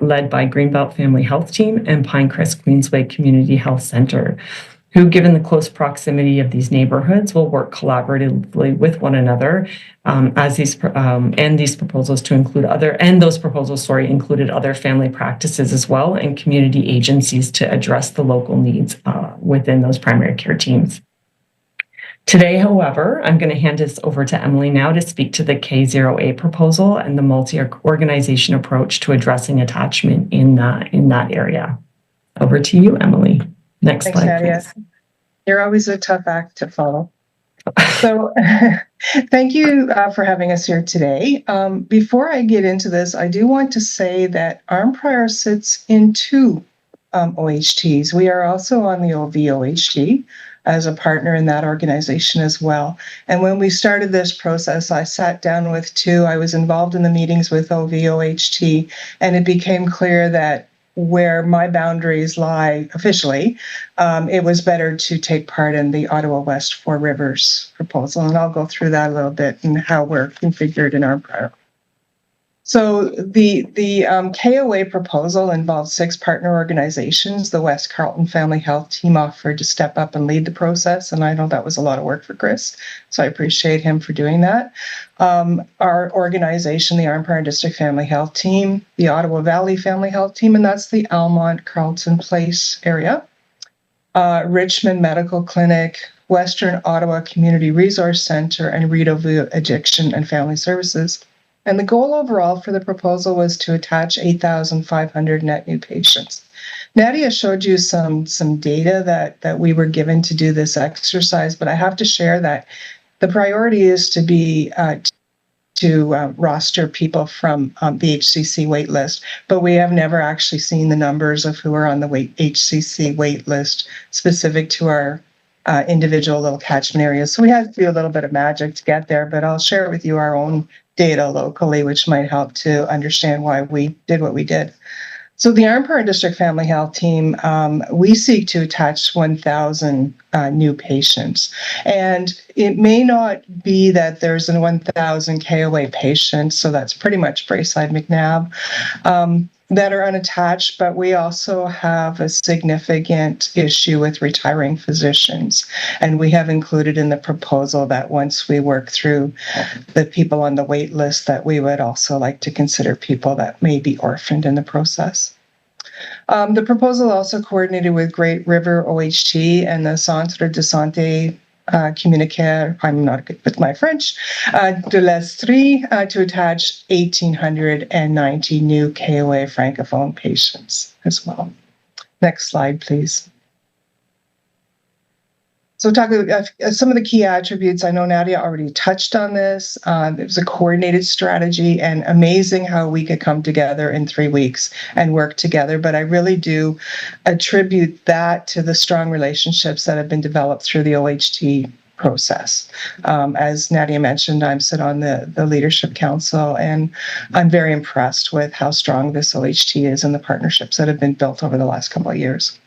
led by Greenbelt Family Health Team and Pinecrest Queensway Community Health Center, who, given the close proximity of these neighborhoods, will work collaboratively with one another as these proposals to include those proposals included other family practices as well and community agencies to address the local needs within those primary care teams. Today, however, I'm going to hand this over to Emily now to speak to the K0A proposal and the multi-organization approach to addressing attachment in that area. Over to you, Emily. Next Thanks, slide, Nadia. please. You're always a tough act to follow. So thank you for having us here today. Before I get into this, I do want to say that Arnprior sits in 2 OHTs. We are also on the OVOHT as a partner in that organization as well. And when we started this process, I sat down with 2. I was involved in the meetings with OVOHT, and it became clear that where my boundaries lie officially, it was better to take part in the Ottawa West Four Rivers proposal. And I'll go through that a little bit and how we're configured in our prior. So the KOA proposal involves 6 partner organizations. The West Carleton Family Health Team offered to step up and lead the process, and I know that was a lot of work for Chris, so I appreciate him for doing that. Our organization, the Arm Prairie District Family Health Team, the Ottawa Valley Family Health Team, and that's the Almont Carleton Place area, Richmond Medical Clinic, Western Ottawa Community Resource Center, and Rideau Addiction and Family Services. And the goal overall for the proposal was to attach 8,500 net new patients. Nadia showed you some data that we were given to do this exercise, but I have to share that the priority is to be to roster people from the HCC wait list, but we have never actually seen the numbers of who are on the HCC wait list specific to our individual little catchment areas. So we had to do a little bit of magic to get there, but I'll share with you our own data locally, which might help to understand why we did what we did. So the Arm Prairie District Family Health Team, we seek to attach 1,000 new patients. And it may not be that there's a 1,000 KOA patients, so that's pretty much Braeside McNabb, that are unattached, but we also have a significant issue with retiring physicians. And we have included in the proposal that once we work through the people on the wait list, that we would also like to consider people that may be orphaned in the process. The proposal also coordinated with Great River OHT and the Centre de Santé Communautaire, I'm not good with my French, de l'Estrie, to attach 1,890 new KOA Francophone patients as well. Next slide, please. So talk about some of the key attributes. I know Nadia already touched on this. It was a coordinated strategy and amazing how we could come together in 3 weeks and work together. But I really do attribute that to the strong relationships that have been developed through the OHT process. As Nadia mentioned, I'm sit on the Leadership Council, and I'm very impressed with how strong this OHT is and the partnerships that have been built over the last couple of years.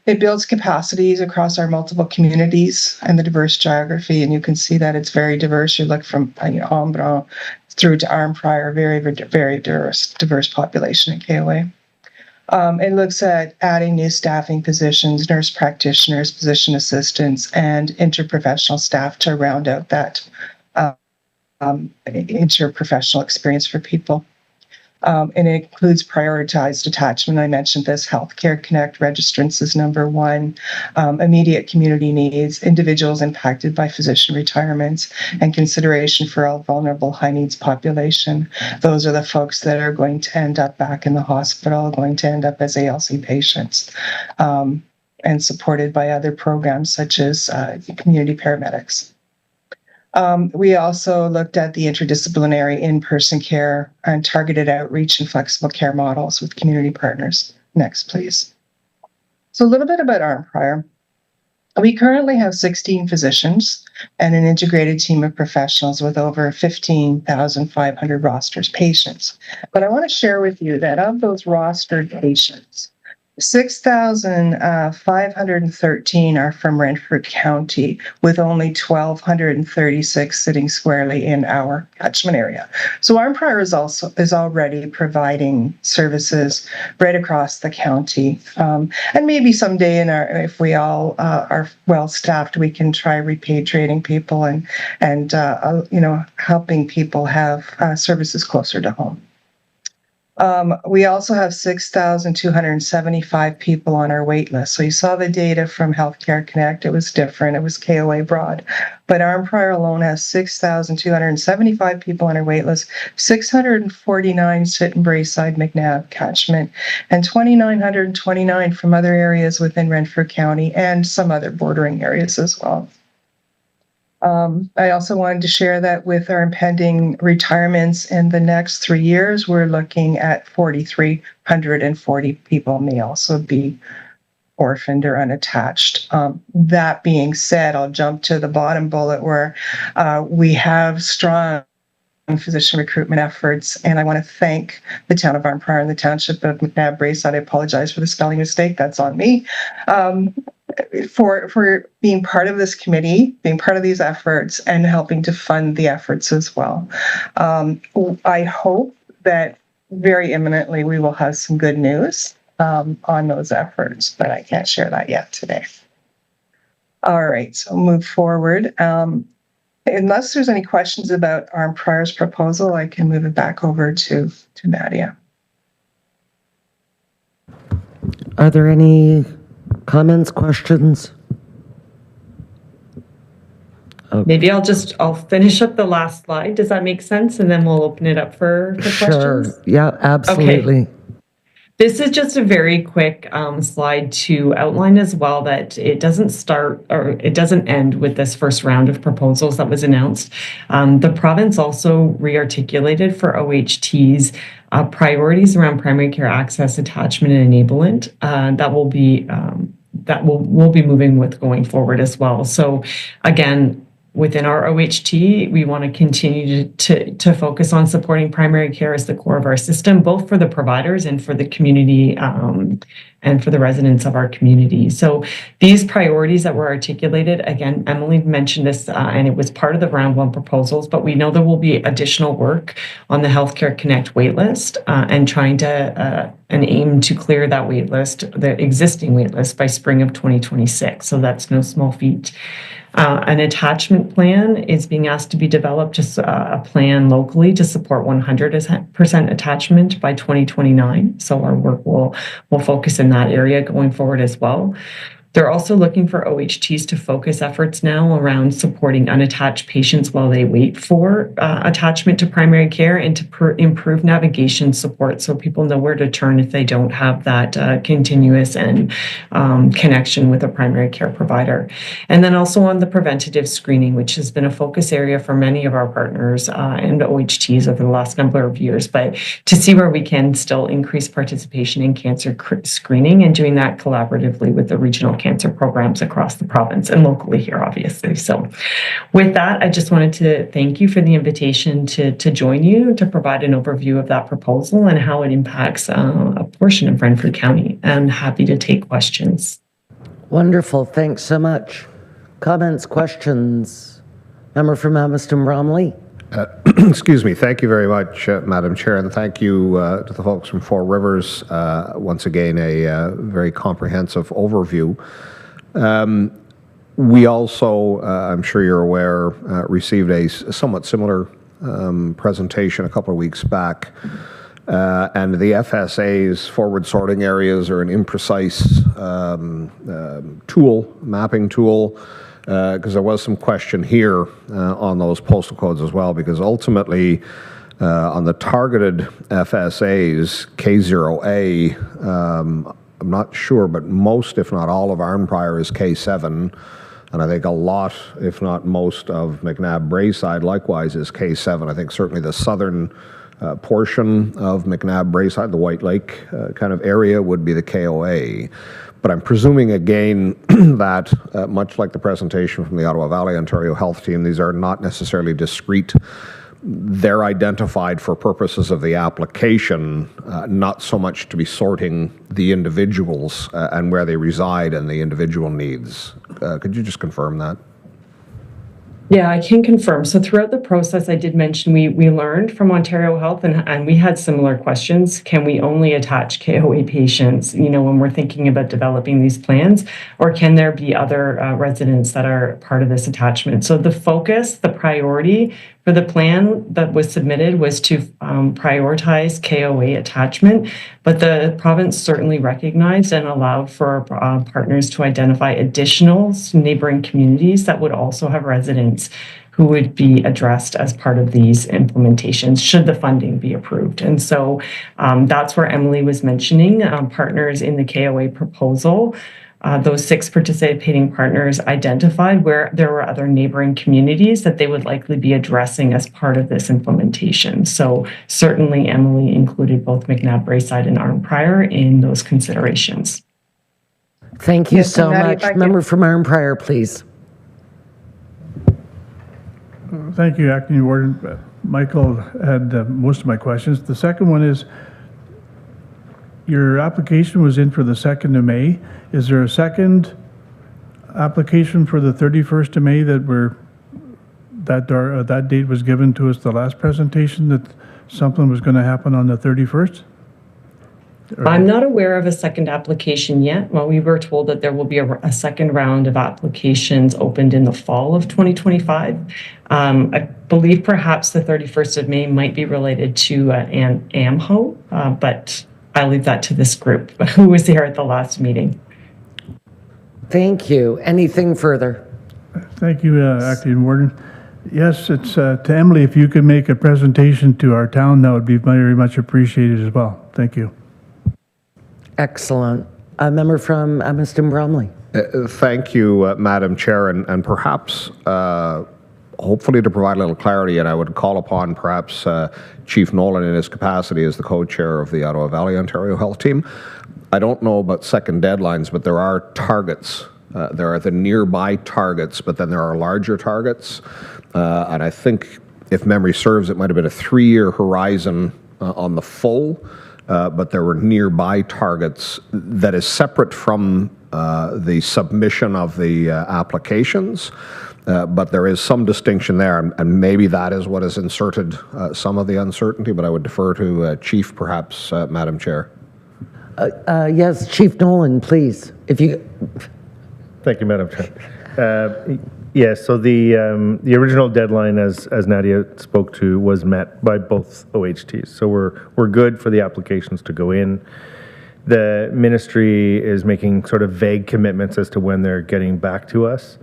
It builds capacities across our multiple communities and the diverse geography, and you can see that it's very diverse. You look from Embrun through to Arm Prairie, very diverse population in KOA. It looks at adding new staffing positions, nurse practitioners, physician assistants, and interprofessional staff to round out that interprofessional experience for people. And it includes prioritized attachment. I mentioned this, Healthcare Connect registrants is number 1, immediate community needs, individuals impacted by physician retirements, and consideration for all vulnerable high needs population. Those are the folks that are going to end up back in the hospital, going to end up as ALC patients, and supported by other programs such as community paramedics. We also looked at the interdisciplinary in-person care and targeted outreach and flexible care models with community partners. Next, please. So a little bit about Arm Prairie. We currently have 16 physicians and an integrated team of professionals with over 15,500 rosters patients. But I want to share with you that of those rostered patients, 6,513 are from Renfrew County, with only 1,236 sitting squarely in our catchment area. So Arm Prairie is already providing services right across the county, and maybe someday if we all are well staffed, we can try repatriating people and helping people have services closer to home. We also have 6,275 people on our wait list. So you saw the data from Healthcare Connect. It was different. It was KOA broad. But Arm Prairie alone has 6,275 people on our wait list, 649 sit in Braeside McNabb catchment, and 2,929 from other areas within Renfrew County and some other bordering areas as well. I also wanted to share that with our impending retirements in the next 3 years, we're looking at 4,340 people may also be orphaned or unattached. That being said, I'll jump to the bottom bullet where we have strong physician recruitment efforts. And I want to thank the town of Arnprior and the township of McNabb Braeside. I apologize for the spelling mistake. That's on me. For being part of this committee, being part of these efforts, and helping to fund the efforts as well. I hope that very imminently we will have some good news on those efforts, but I can't share that yet today. All right, so move forward. Unless there's any questions about Arnprior's proposal, I can move it back over to Nadia. Are there any comments, questions? Maybe I'll finish up the last slide. Does that make sense? And then we'll open it up for questions. Sure. Yeah, absolutely. Okay. This is just a very quick slide to outline as well that it doesn't start or it doesn't end with this first round of proposals that was announced. The province also re-articulated for OHTs priorities around primary care access, attachment, and enablement that will be we'll be moving with going forward as well. So again, within our OHT, we want to continue to focus on supporting primary care as the core of our system, both for the providers and for the community and for the residents of our community. So these priorities that were articulated, again, Emily mentioned this, and it was part of the round one proposals, but we know there will be additional work on the Healthcare Connect waitlist and trying to and aim to clear that waitlist, the existing waitlist, by spring of 2026. So that's no small feat. An attachment plan is being asked to be developed, just a plan locally to support 100% attachment by 2029. So our work will focus in that area going forward as well. They're also looking for OHTs to focus efforts now around supporting unattached patients while they wait for attachment to primary care and to improve navigation support so people know where to turn if they don't have that continuous and connection with a primary care provider. And then also on the preventative screening, which has been a focus area for many of our partners and OHTs over the last number of years, but to see where we can still increase participation in cancer screening and doing that collaboratively with the regional cancer programs across the province and locally here, obviously. So with that, I just wanted to thank you for the invitation to join you to provide an overview of that proposal and how it impacts a portion of Renfrew County. I'm happy to take questions. Wonderful. Thanks so much. Comments, questions? Member from Amherst Bromley. Excuse me. Thank you very much, Madam Chair, and thank you to the folks from Four Rivers. Once again, a very comprehensive overview. We also, I'm sure you're aware, received a somewhat similar presentation a couple of weeks back. And the FSA's forward sorting areas are an imprecise mapping tool, because there was some question here on those postal codes as well, because ultimately on the targeted FSAs, K0A, I'm not sure, but most, if not all, of Arnprior is K7, and I think a lot, if not most, of McNabb Braeside likewise is K7. I think certainly the southern portion of McNabb Braeside, the White Lake kind of area, would be the KOA. But I'm presuming again that, much like the presentation from the Ottawa Valley Ontario Health Team, these are not necessarily discrete. They're identified for purposes of the application, not so much to be sorting the individuals and where they reside and the individual needs. Could you just confirm that? Yeah, I can confirm. So throughout the process, I did mention we learned from Ontario Health and we had similar questions. Can we only attach KOA patients, when we're thinking about developing these plans, or can there be other residents that are part of this attachment? So the focus, the priority for the plan that was submitted was to prioritize KOA attachment, but the province certainly recognized and allowed for partners to identify additional neighboring communities that would also have residents who would be addressed as part of these implementations should the funding be approved. And so that's where Emily was mentioning partners in the KOA proposal. Those 6 participating partners identified where there were other neighboring communities that they would likely be addressing as part of this implementation. So certainly Emily included both McNabb Braeside and Arnprior in those considerations. Thank you so much. Member from Arnprior, please. Thank you, Acting Warden. Michael had most of my questions. The second one is, your application was in for the 2nd of May. Is there a second application for the 31st of May that date was given to us the last presentation, that something was going to happen on the 31st? I'm not aware of a second application yet. Well, we were told that there will be a second round of applications opened in the fall of 2025. I believe perhaps the 31st of May might be related to an AMHO, but I'll leave that to this group who was there at the last meeting. Thank you. Anything further? Thank you, Acting Warden. Yes, it's to Emily, if you could make a presentation to our town, that would be very much appreciated as well. Thank you. Excellent. A member from Edmundston Bromley. Thank you, Madam Chair, and perhaps hopefully to provide a little clarity, and I would call upon perhaps Chief Nolan in his capacity as the co-chair of the Ottawa Valley Ontario Health Team. I don't know about second deadlines, but there are targets. There are the nearby targets, but then there are larger targets. And I think, if memory serves, it might have been a 3-year horizon on the full, but there were nearby targets that is separate from the submission of the applications. But there is some distinction there, and maybe that is what has inserted some of the uncertainty, but I would defer to Chief, perhaps, Madam Chair. Yes, Chief Nolan, please. If you. Thank you, Madam Chair. Yes, so the original deadline, as Nadia spoke to, was met by both OHTs. So we're good for the applications to go in. The ministry is making sort of vague commitments as to when they're getting back to us.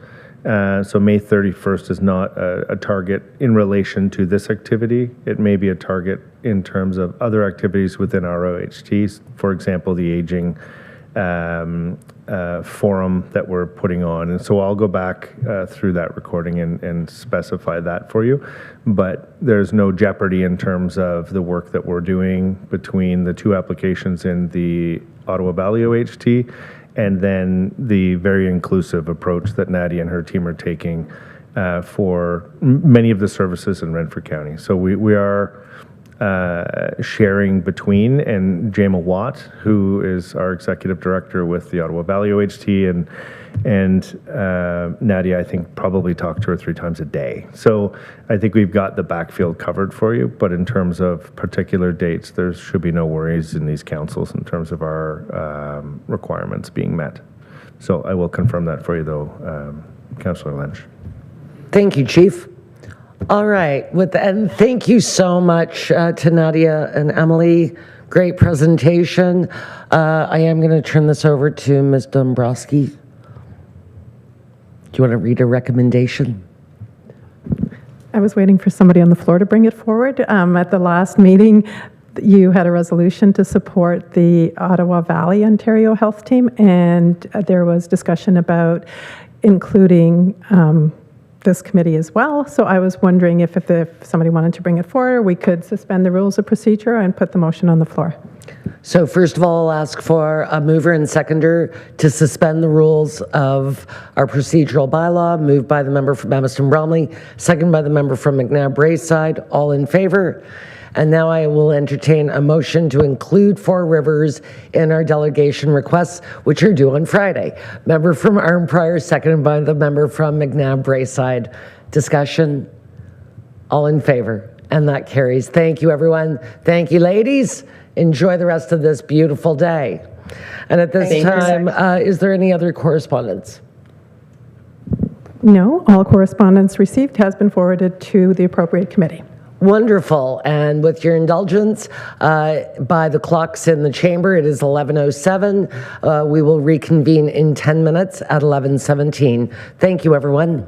So May 31st is not a target in relation to this activity. It may be a target in terms of other activities within our OHTs. For example, the aging forum that we're putting on. And so I'll go back through that recording and specify that for you. But there's no jeopardy in terms of the work that we're doing between the two applications in the Ottawa Valley OHT and then the very inclusive approach that Nadia and her team are taking for many of the services in Renfrew County. So we are sharing between, and Jama Watt, who is our executive director with the Ottawa Valley OHT, and Nadia, I think, probably talk 2 or 3 times a day. So I think we've got the backfield covered for you, but in terms of particular dates, there should be no worries in these councils in terms of our requirements being met. So I will confirm that for you, though, Councillor Lynch. Thank you, Chief. All right, and thank you so much to Nadia and Emily. Great presentation. I am going to turn this over to Ms. Dombrowski. Do you want to read a recommendation? I was waiting for somebody on the floor to bring it forward. At the last meeting, you had a resolution to support the Ottawa Valley Ontario Health Team, and there was discussion about including this committee as well. So I was wondering if somebody wanted to bring it forward, we could suspend the rules of procedure and put the motion on the floor. So first of all, I'll ask for a mover and seconder to suspend the rules of our procedural bylaw, moved by the member from Edmundston Bromley, second by the member from McNabb Braeside. All in favor? And now I will entertain a motion to include Four Rivers in our delegation requests, which are due on Friday. Member from Arnprior, seconded by the member from McNabb Braeside. Discussion? All in favor? And that carries. Thank you, everyone. Thank you, ladies. Enjoy the rest of this beautiful day. And at this time, is there any other correspondence? No, all correspondence received has been forwarded to the appropriate committee. Wonderful. And with your indulgence, by the clocks in the chamber, it is 11:07. We will reconvene in 10 minutes at 11:17. Thank you, everyone.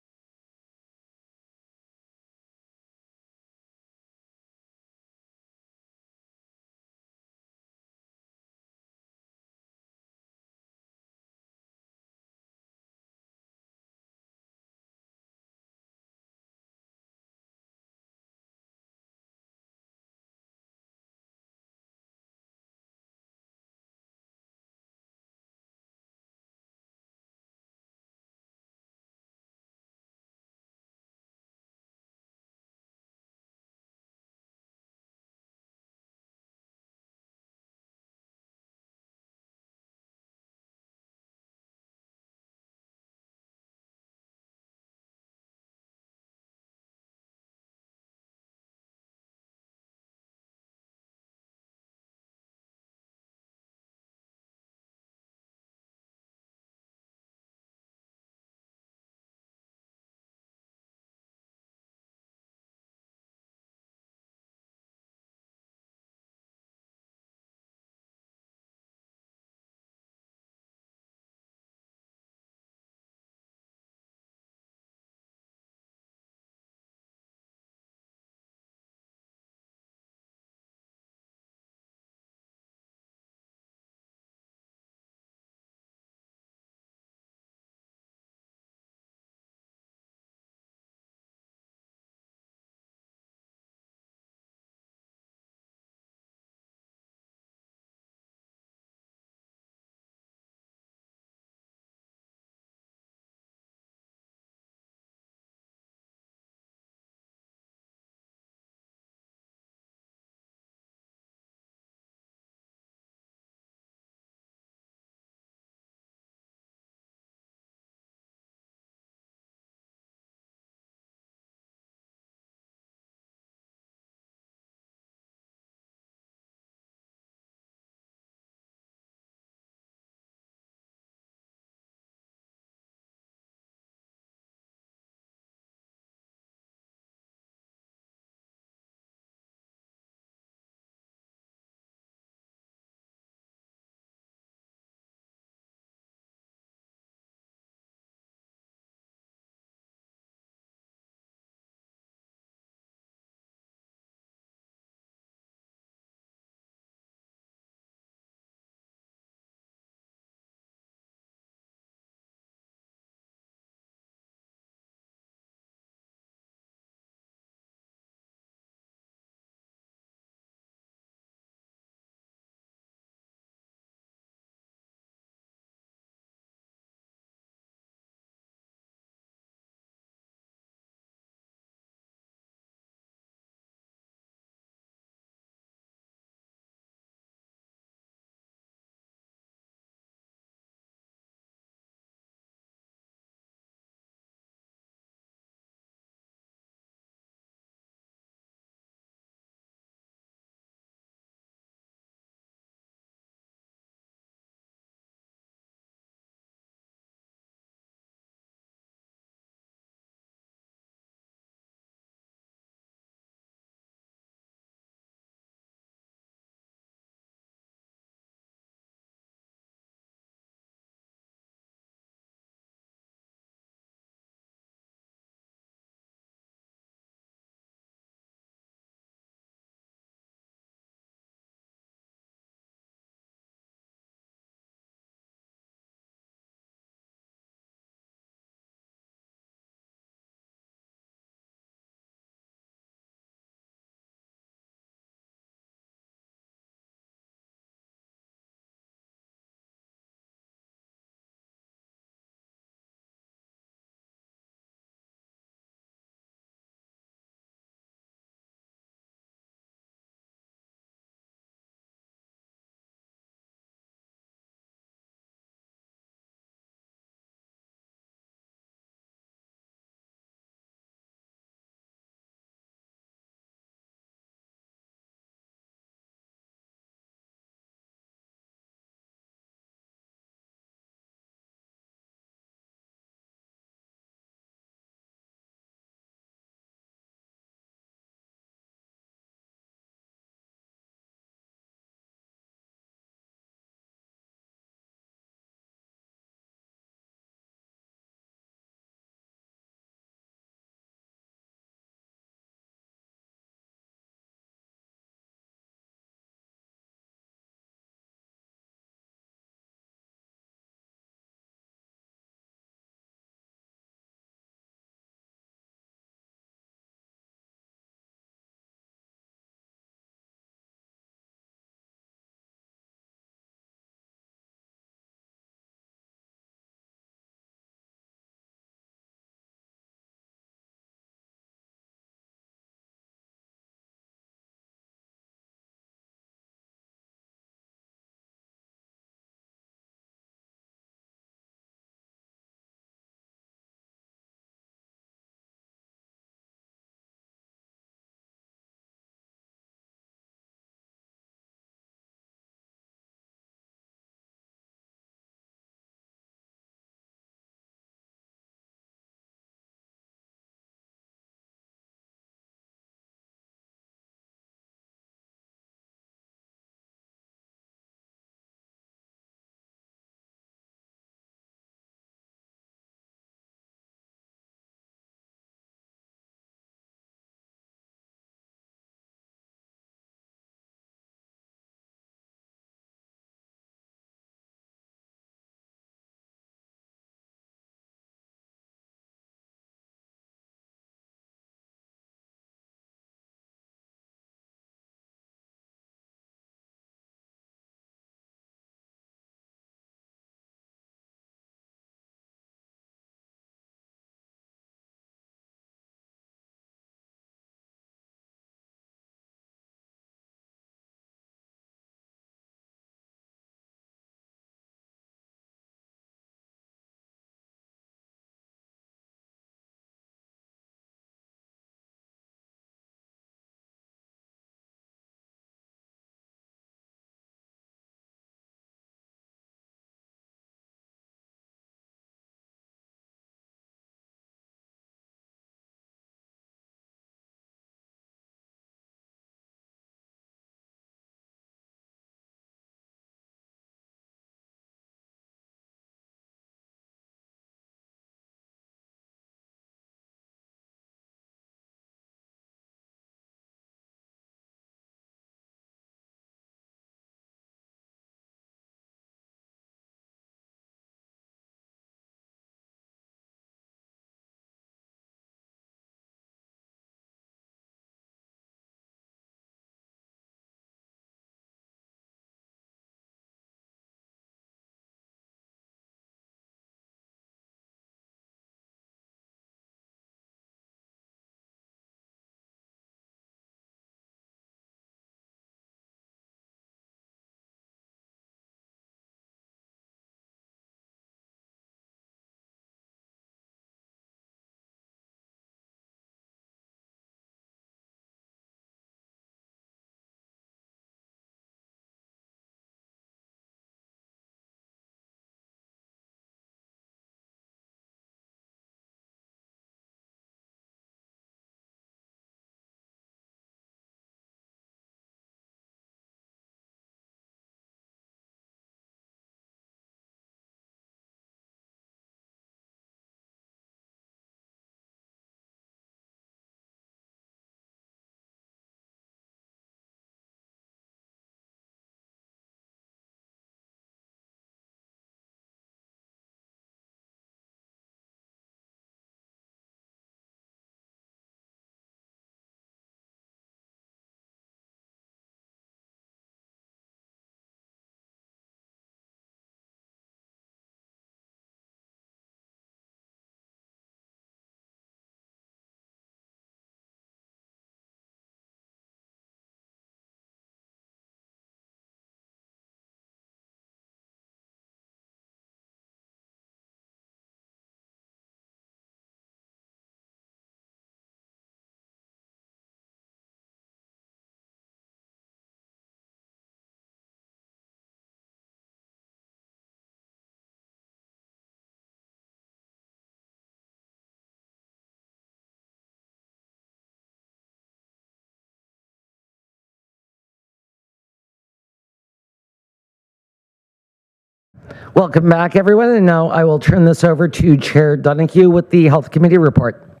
Welcome back, everyone. And now I will turn this over to Chair Donahue with the Health Committee report.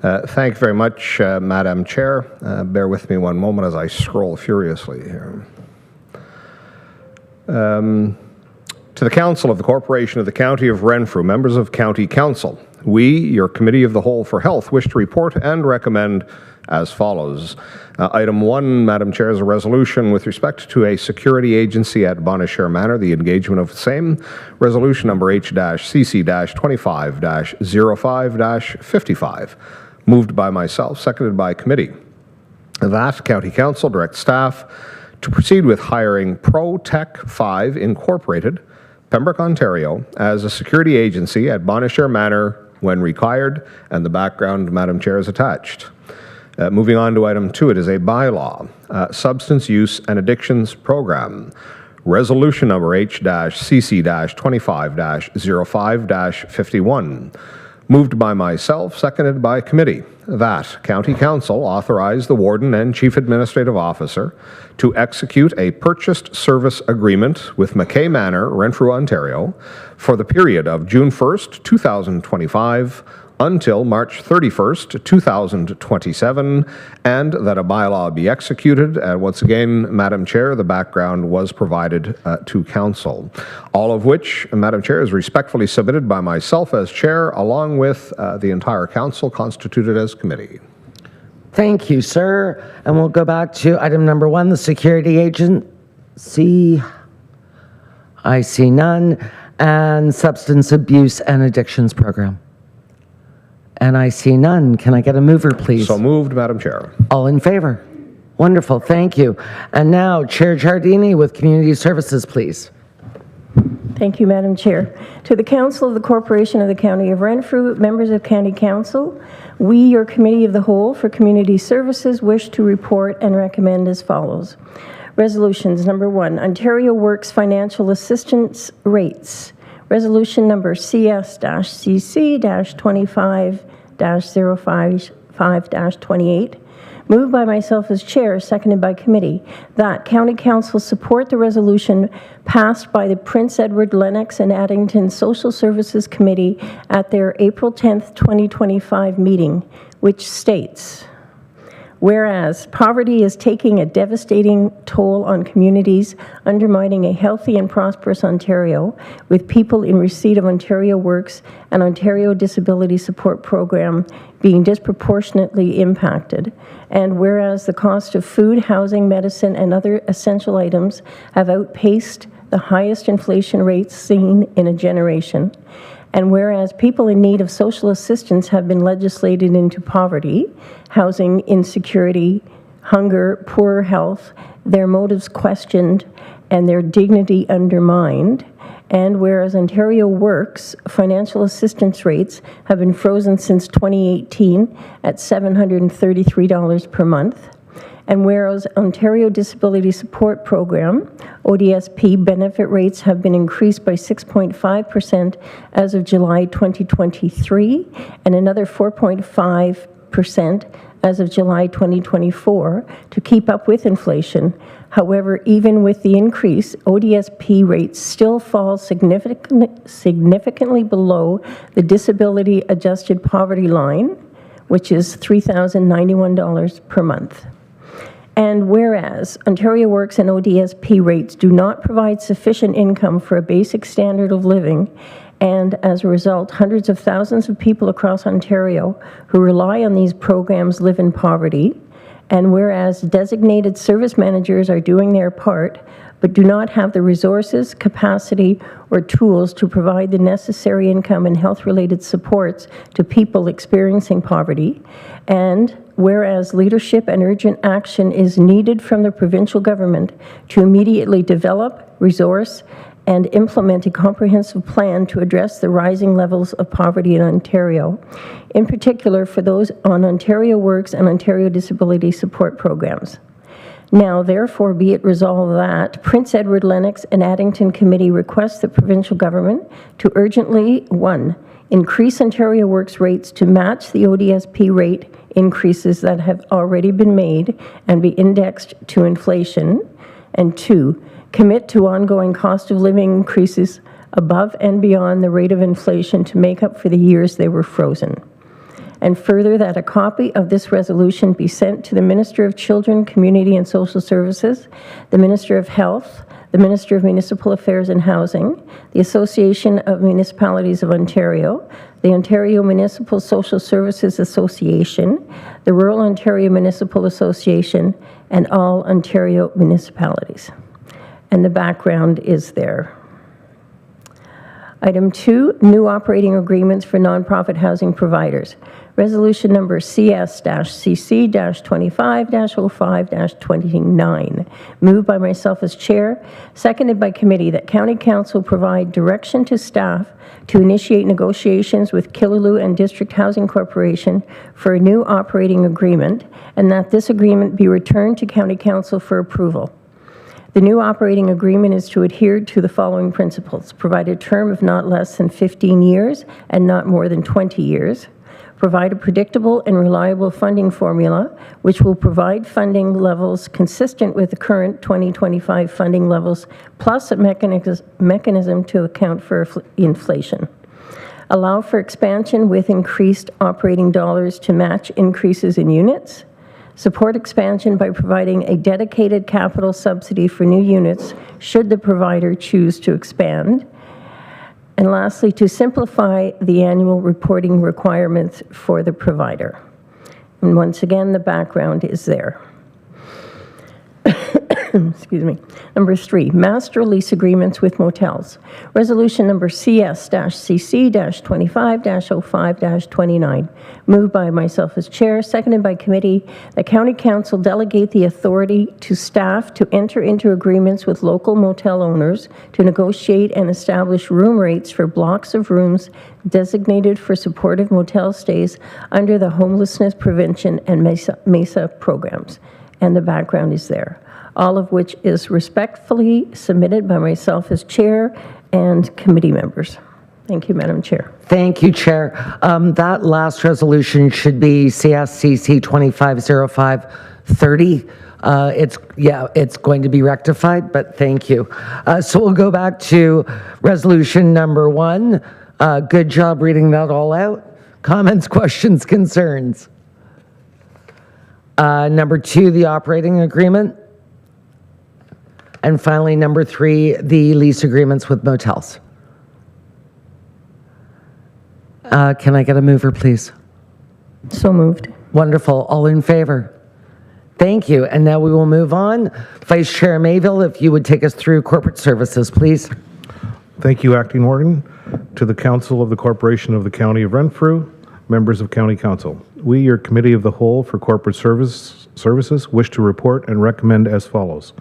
Thank you very much, Madam Chair. Bear with me one moment as I scroll furiously here. To the Council of the Corporation of the County of Renfrew, members of County Council, we, your Committee of the Whole for Health, wish to report and recommend as follows. Item 1, Madam Chair, is a resolution with respect to a security agency at Bonnechere Manor, the engagement of the same. Resolution number H-CC-25-05-55. Moved by myself, seconded by committee. That County Council direct staff to proceed with hiring ProTech 5 Incorporated, Pembroke, Ontario, as a security agency at Bonnechere Manor when required, and the background, Madam Chair, is attached. Moving on to item 2, it is a bylaw, Substance Use and Addictions Program. Resolution number H-CC-25-05-51. Moved by myself, seconded by committee. That County Council authorize the Warden and Chief Administrative Officer to execute a purchased service agreement with McKay Manor, Renfrew, Ontario, for the period of June 1st, 2025 until March 31st, 2027, and that a bylaw be executed. And once again, Madam Chair, the background was provided to Council. All of which, Madam Chair, is respectfully submitted by myself as Chair, along with the entire Council constituted as committee. Thank you, sir. And we'll go back to item number 1, the security agency. I see none. And substance abuse and addictions program. And I see none. Can I get a mover, please? So moved, Madam Chair. All in favor? Wonderful, thank you. And now, Chair Giardini with Community Services, please. Thank you, Madam Chair. To the Council of the Corporation of the County of Renfrew, members of County Council, we, your Committee of the Whole for Community Services, wish to report and recommend as follows. Resolutions. Number 1, Ontario Works Financial Assistance Rates. Resolution number CS-CC-25-05-28, moved by myself as Chair, seconded by committee, that County Council support the resolution passed by the Prince Edward Lennox and Addington Social Services Committee at their April 10th, 2025 meeting, which states, whereas poverty is taking a devastating toll on communities, undermining a healthy and prosperous Ontario, with people in receipt of Ontario Works and Ontario Disability Support Program being disproportionately impacted, and whereas the cost of food, housing, medicine, and other essential items have outpaced the highest inflation rates seen in a generation, and whereas people in need of social assistance have been legislated into poverty, housing insecurity, hunger, poor health, their motives questioned, and their dignity undermined, and whereas Ontario Works financial assistance rates have been frozen since 2018 at $733 per month, and whereas Ontario Disability Support Program, ODSP benefit rates have been increased by 6.5% as of July 2023 and another 4.5% as of July 2024 to keep up with inflation. However, even with the increase, ODSP rates still fall significantly below the disability adjusted poverty line, which is $3,091 per month. And whereas Ontario Works and ODSP rates do not provide sufficient income for a basic standard of living, and as a result, hundreds of thousands of people across Ontario who rely on these programs live in poverty, and whereas designated service managers are doing their part, but do not have the resources, capacity, or tools to provide the necessary income and health-related supports to people experiencing poverty, and whereas leadership and urgent action is needed from the provincial government to immediately develop, resource, and implement a comprehensive plan to address the rising levels of poverty in Ontario, in particular for those on Ontario Works and Ontario Disability Support Programs. Now, therefore, be it resolved that Prince Edward Lennox and Addington Committee request the provincial government to urgently, 1, increase Ontario Works rates to match the ODSP rate increases that have already been made and be indexed to inflation, and 2, commit to ongoing cost of living increases above and beyond the rate of inflation to make up for the years they were frozen. And further, that a copy of this resolution be sent to the Minister of Children, Community and Social Services, the Minister of Health, the Minister of Municipal Affairs and Housing, the Association of Municipalities of Ontario, the Ontario Municipal Social Services Association, the Rural Ontario Municipal Association, and all Ontario municipalities. And the background is there. Item 2, new operating agreements for nonprofit housing providers. Resolution number CS-CC-25-05-29. Moved by myself as chair, seconded by committee, that County Council provide direction to staff to initiate negotiations with Killaloe and District Housing Corporation for a new operating agreement, and that this agreement be returned to County Council for approval. The new operating agreement is to adhere to the following principles: provide a term of not less than 15 years and not more than 20 years, provide a predictable and reliable funding formula, which will provide funding levels consistent with the current 2025 funding levels, plus a mechanism to account for inflation. Allow for expansion with increased operating dollars to match increases in units. Support expansion by providing a dedicated capital subsidy for new units should the provider choose to expand. And lastly, to simplify the annual reporting requirements for the provider. And once again, the background is there. Excuse me. Number 3, master lease agreements with motels. Resolution number CS-CC-25-05-29. Moved by myself as chair, seconded by committee, that County Council delegate the authority to staff to enter into agreements with local motel owners to negotiate and establish room rates for blocks of rooms designated for supportive motel stays under the homelessness prevention and MESA programs. And the background is there, all of which is respectfully submitted by myself as chair and committee members. Thank you, Madam Chair. Thank you, Chair. That last resolution should be CSCC 250530. It's going to be rectified, but thank you. So we'll go back to resolution number 1. Good job reading that all out. Comments, questions, concerns? Number 2, the operating agreement. And finally, number 3, the lease agreements with motels. Can I get a mover, please? So moved. Wonderful. All in favor? Thank you. And now we will move on. Vice Chair Mayville, if you would take us through corporate services, please. Thank you, Acting Warden. To the Council of the Corporation of the County of Renfrew, members of County Council, we, your Committee of the Whole for Corporate Services, wish to report and recommend as follows.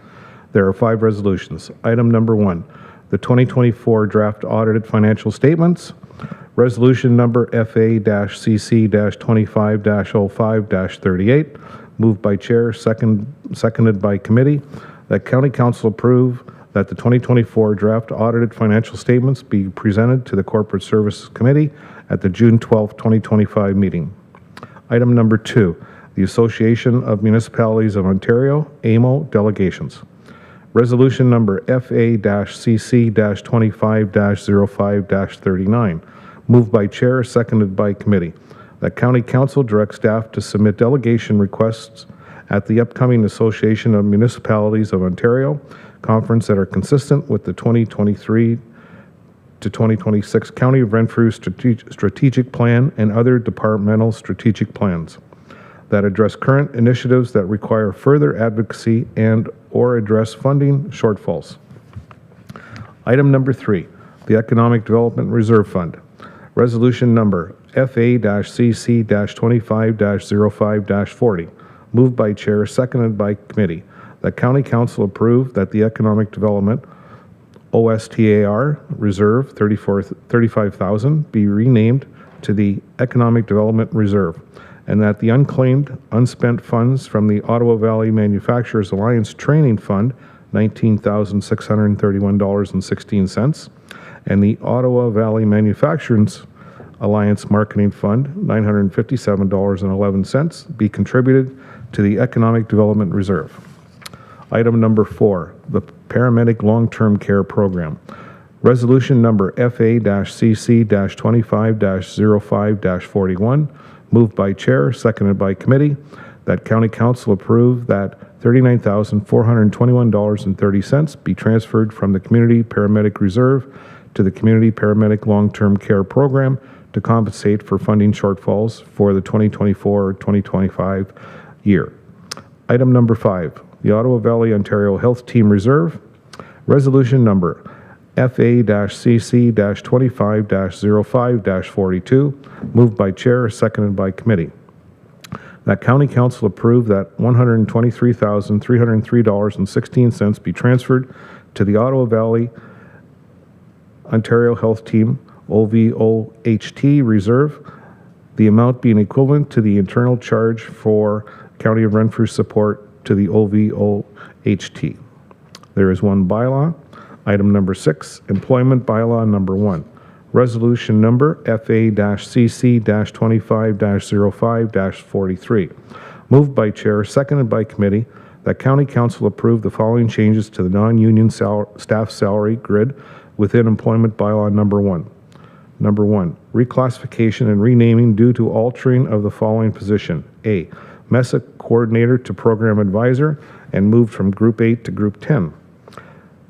There are 5 resolutions. Item number 1, the 2024 draft audited financial statements. Resolution number FA-CC-25-05-38, moved by Chair, seconded by Committee, that County Council approve that the 2024 draft audited financial statements be presented to the Corporate Services Committee at the June 12, 2025 meeting. Item number 2, the Association of Municipalities of Ontario, AMO delegations. Resolution number FA-CC-25-05-39, moved by Chair, seconded by Committee, that County Council direct staff to submit delegation requests at the upcoming Association of Municipalities of Ontario conference that are consistent with the 2023 to 2026 County of Renfrew strategic plan and other departmental strategic plans that address current initiatives that require further advocacy and or address funding shortfalls. Item number 3, the Economic Development Reserve Fund. Resolution number FA-CC-25-05-40, moved by Chair, seconded by Committee, that County Council approve that the Economic Development OSTAR Reserve 35,000 be renamed to the Economic Development Reserve, and that the unclaimed, unspent funds from the Ottawa Valley Manufacturers Alliance Training Fund, $19,631.16, and the Ottawa Valley Manufacturers Alliance Marketing Fund, $957.11, be contributed to the Economic Development Reserve. Item number 4, the Paramedic Long-Term Care Program. Resolution number FA-CC-25-05-41, moved by Chair, seconded by Committee, that County Council approve that $39,421.30 be transferred from the Community Paramedic Reserve to the Community Paramedic Long-Term Care Program to compensate for funding shortfalls for the 2024-2025 year. Item number 5, the Ottawa Valley Ontario Health Team Reserve. Resolution number FA-CC-25-05-42, moved by Chair, seconded by Committee. That County Council approve that $123,303.16 be transferred to the Ottawa Valley Ontario Health Team OVOHT Reserve, the amount being equivalent to the internal charge for County of Renfrew support to the OVOHT. There is one bylaw. Item number 6, Employment Bylaw number 1. Resolution number FA-CC-25-05-43. Moved by Chair, seconded by Committee, that County Council approve the following changes to the non-union staff salary grid within Employment Bylaw number 1. Number 1, reclassification and renaming due to altering of the following position. A, MESA Coordinator to Program Advisor, and moved from Group 8 to Group 10.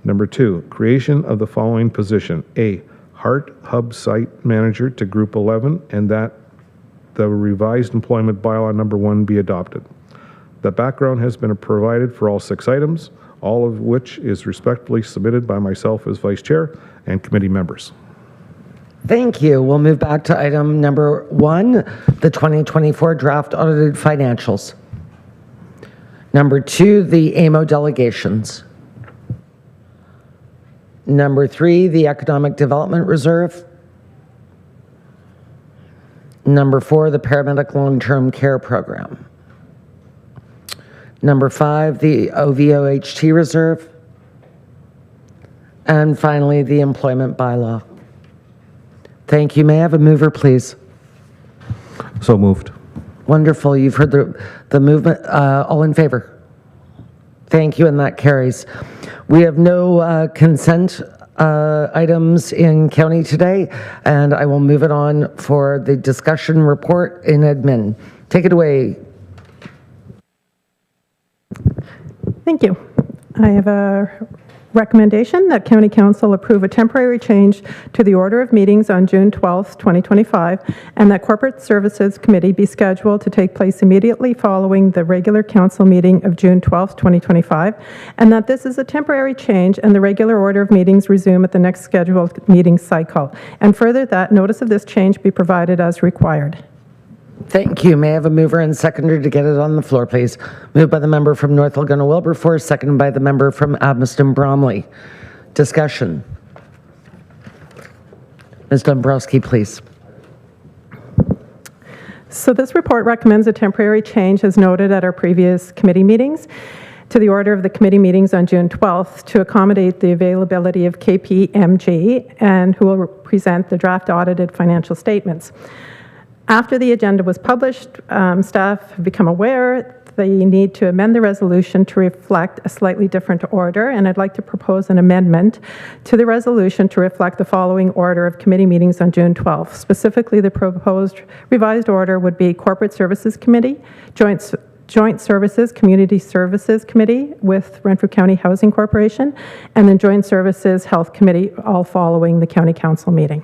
Number 2, creation of the following position. A, Heart Hub Site Manager to Group 11, and that the revised Employment Bylaw number 1 be adopted. The background has been provided for all 6 items, all of which is respectfully submitted by myself as Vice Chair and committee members. Thank you. We'll move back to item number 1, the 2024 draft audited financials. Number 2, the AMO delegations. Number 3, the Economic Development Reserve. Number 4, the Paramedic Long-Term Care Program. Number 5, the OVOHT Reserve. And finally, the Employment Bylaw. Thank you. May I have a mover, please? So moved. Wonderful. You've heard the movement. All in favor? Thank you, and that carries. We have no consent items in county today, and I will move it on for the discussion report in admin. Take it away. Thank you. I have a recommendation that County Council approve a temporary change to the order of meetings on June 12th, 2025, and that Corporate Services Committee be scheduled to take place immediately following the regular council meeting of June 12th, 2025, and that this is a temporary change and the regular order of meetings resume at the next scheduled meeting cycle. And further, that notice of this change be provided as required. Thank you. May I have a mover and seconder to get it on the floor, please? Moved by the member from North Algona-Wilberforce, seconded by the member from Admiston-Bromley. Discussion. Ms. Dombrowski, please. So this report recommends a temporary change, as noted at our previous committee meetings, to the order of the committee meetings on June 12th to accommodate the availability of KPMG, and who will present the draft audited financial statements. After the agenda was published, staff have become aware they need to amend the resolution to reflect a slightly different order, and I'd like to propose an amendment to the resolution to reflect the following order of committee meetings on June 12th. Specifically, the proposed revised order would be Corporate Services Committee, Joint Services, Community Services Committee with Renfrew County Housing Corporation, and then Joint Services Health Committee, all following the County Council meeting.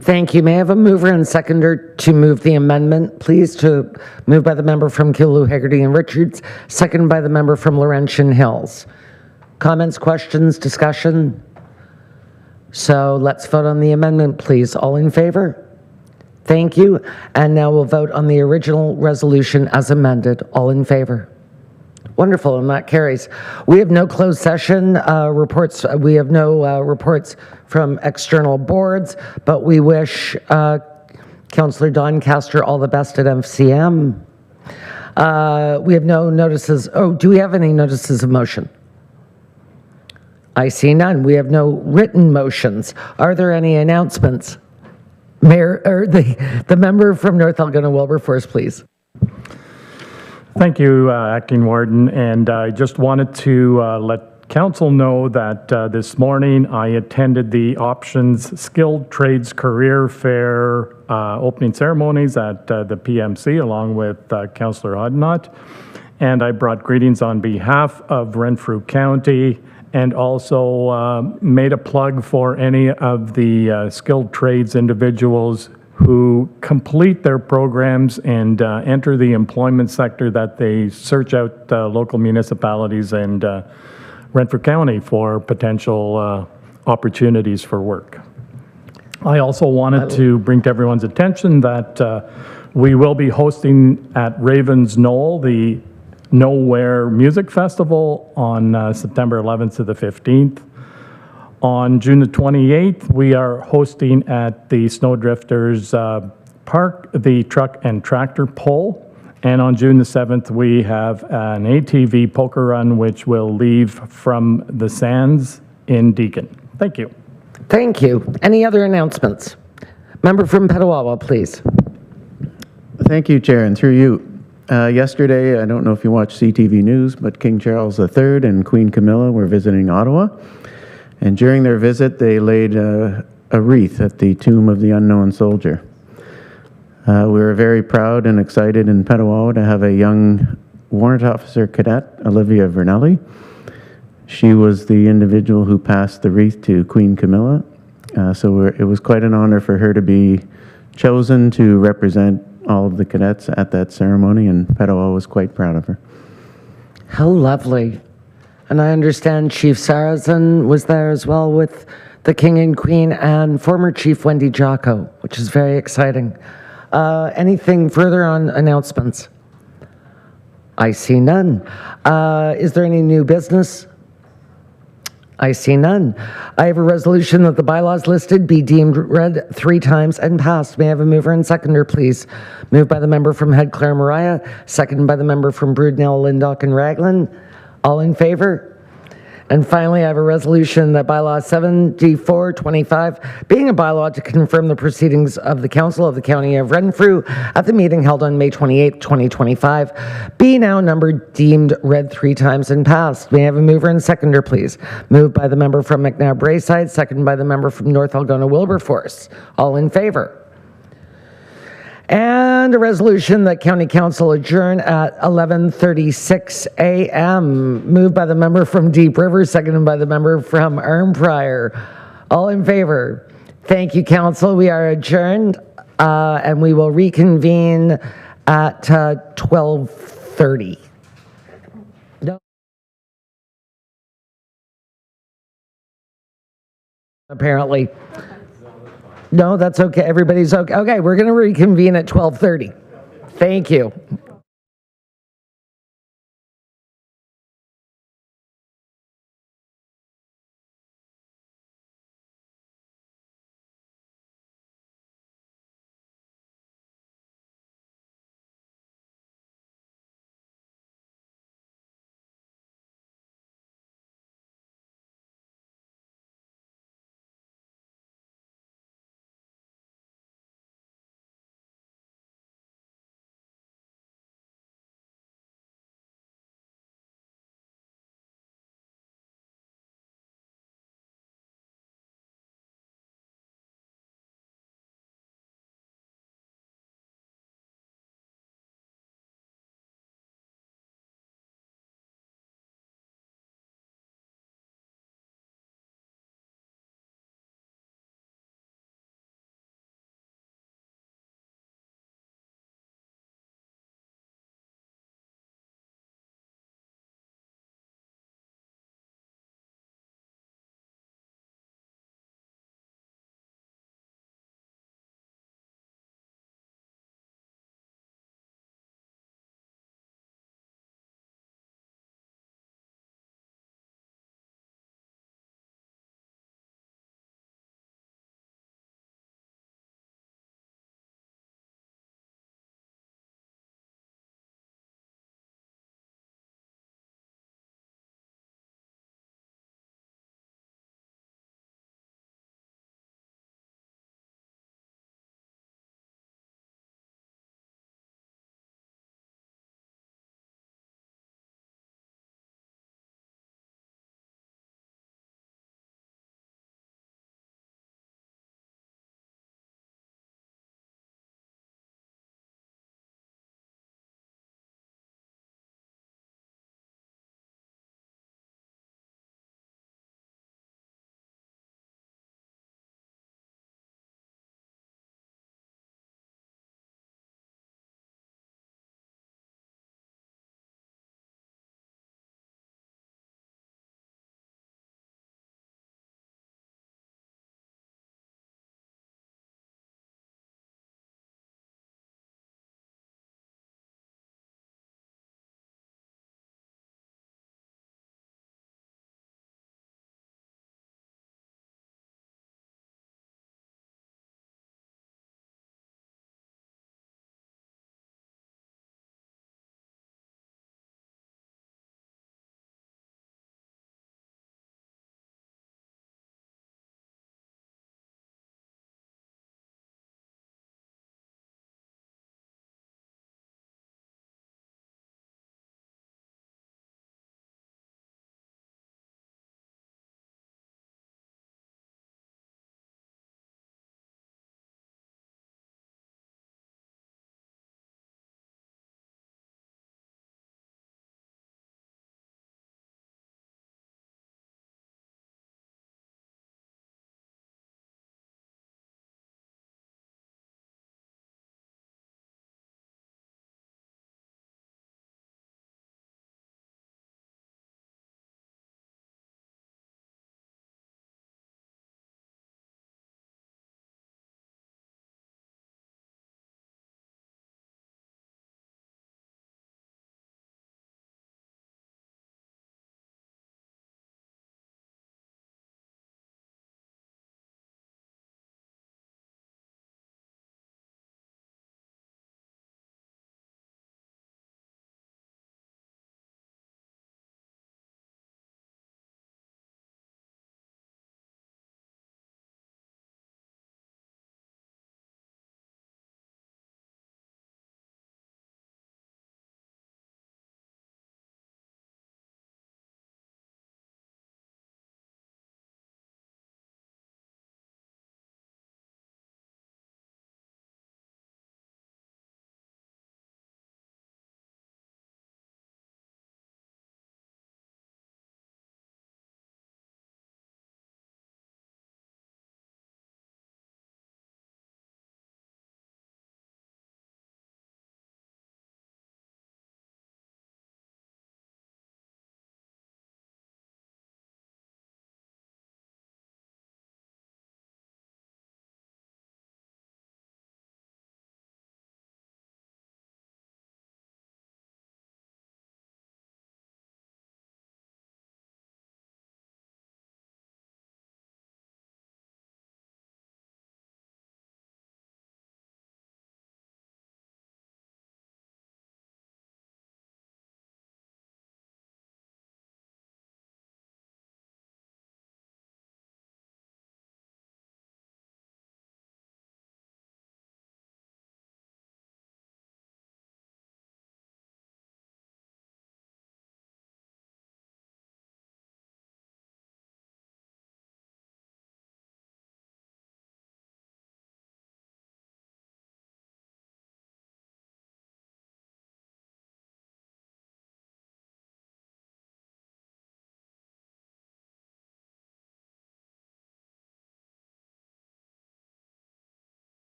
Thank you. May I have a mover and seconder to move the amendment, please? To move by the member from Killaloe, Haggerty, and Richards, seconded by the member from Laurentian Hills. Comments, questions, discussion? So let's vote on the amendment, please. All in favor? Thank you. And now we'll vote on the original resolution as amended. All in favor? Wonderful, and that carries. We have no closed session reports. We have no reports from external boards, but we wish Councillor Doncaster all the best at FCM. We have no notices. Oh, do we have any notices of motion? I see none. We have no written motions. Are there any announcements? Mayor, or the member from North Algona-Wilberforce, please. Thank you, Acting Warden, and I just wanted to let Council know that this morning I attended the Options Skilled Trades Career Fair opening ceremonies at the PMC along with Councillor Hodnott, and I brought greetings on behalf of Renfrew County and also made a plug for any of the skilled trades individuals who complete their programs and enter the employment sector, that they search out local municipalities and Renfrew County for potential opportunities for work. I also wanted to bring to everyone's attention that we will be hosting at Ravens Knoll the Nowhere Music Festival on September 11th to the 15th. On June the 28th, we are hosting at the Snowdrifters Park the Truck and Tractor Pull. And on June the 7th, we have an ATV poker run, which will leave from the Sands in Deakin. Thank you. Thank you. Any other announcements? Member from Petawawa, please. Thank you, Chair, and through you. Yesterday, I don't know if you watched CTV News, but King Charles III and Queen Camilla were visiting Ottawa. And during their visit, they laid a wreath at the tomb of the unknown soldier. We were very proud and excited in Petawawa to have a young warrant officer cadet, Olivia Vernelli. She was the individual who passed the wreath to Queen Camilla. So it was quite an honor for her to be chosen to represent all of the cadets at that ceremony, and Petawawa was quite proud of her. How lovely. And I understand Chief Sarrazin was there as well with the King and Queen and former Chief Wendy Jocko, which is very exciting. Anything further on announcements? I see none. Is there any new business? I see none. I have a resolution that the bylaws listed be deemed read 3 times and passed. May I have a mover and seconder, please? Moved by the member from Head Clare Mariah, seconded by the member from Broodnell, Lindock, and Raglan. All in favor? And finally, I have a resolution that bylaw 7D425, being a bylaw to confirm the proceedings of the Council of the County of Renfrew at the meeting held on May 28, 2025, be now numbered, deemed, read 3 times and passed. May I have a mover and seconder, please? Moved by the member from McNabb Braeside, seconded by the member from North Algona Wilberforce. All in favor? And a resolution that County Council adjourn at 11:36 a.m. Moved by the member from Deep River, seconded by the member from Arnprior. All in favor? Thank you, Council. We are adjourned, and we will reconvene at 12:30. No. Apparently. No, that's okay. Everybody's okay. Okay, we're going to reconvene at 12:30. Thank you.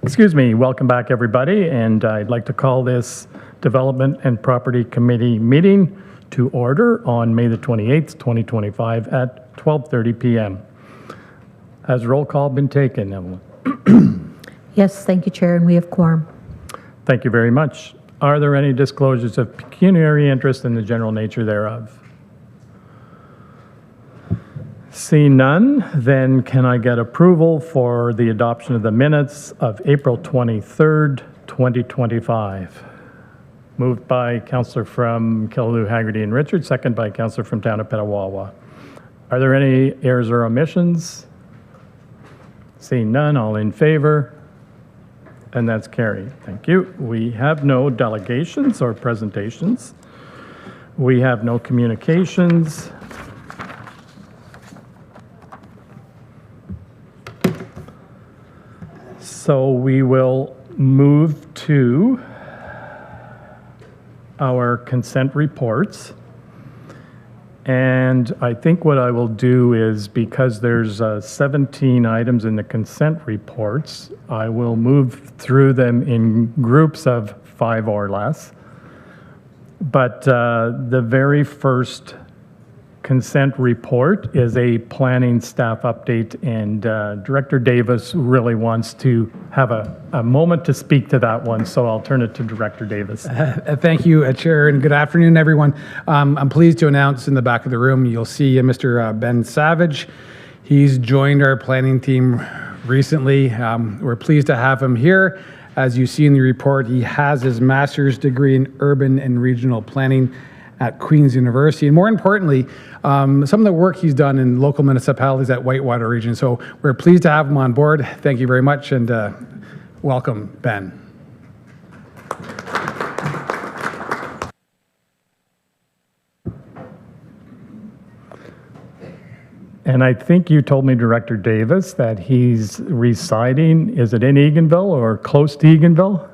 Excuse me, welcome back everybody, and I'd like to call this Development and Property Committee meeting to order on May the 28th, 2025 at 12:30 p.m. Has roll call been taken, Evelyn? Yes, thank you, Chair, and we have quorum. Thank you very much. Are there any disclosures of pecuniary interest in the general nature thereof? See none, then can I get approval for the adoption of the minutes of April 23rd, 2025? Moved by Councillor from Killaloe, Haggerty and Richard, second by Councillor from Town of Petawawa. Are there any errors or omissions? Seeing none, all in favor? And that's carried. Thank you. We have no delegations or presentations. We have no communications. So we will move to our consent reports. And I think what I will do is, because there's 17 items in the consent reports, I will move through them in groups of 5 or less. But the very first consent report is a planning staff update, and Director Davis really wants to have a moment to speak to that one, so I'll turn it to Director Davis. Thank you, Chair, and good afternoon, everyone. I'm pleased to announce in the back of the room, you'll see Mr. Ben Savage. He's joined our planning team recently. We're pleased to have him here. As you see in the report, he has his master's degree in urban and regional planning at Queen's University, and more importantly, some of the work he's done in local municipalities at Whitewater Region. So we're pleased to have him on board. Thank you very much, and welcome, Ben. And I think you told me, Director Davis, that he's residing, is it in Eganville or close to Eganville?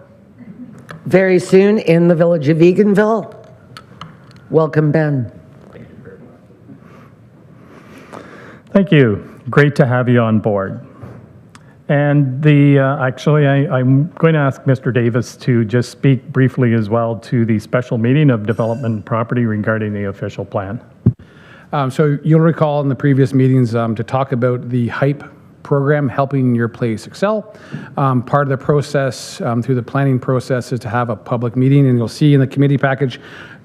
Very soon in the village of Eganville. Welcome, Ben. Thank you. Great to have you on board. And actually, I'm going to ask Mr. Davis to just speak briefly as well to the special meeting of Development and Property regarding the official plan. So you'll recall in the previous meetings to talk about the HYPE program, Helping Your Place Excel. Part of the process through the planning process is to have a public meeting, and you'll see in the committee package,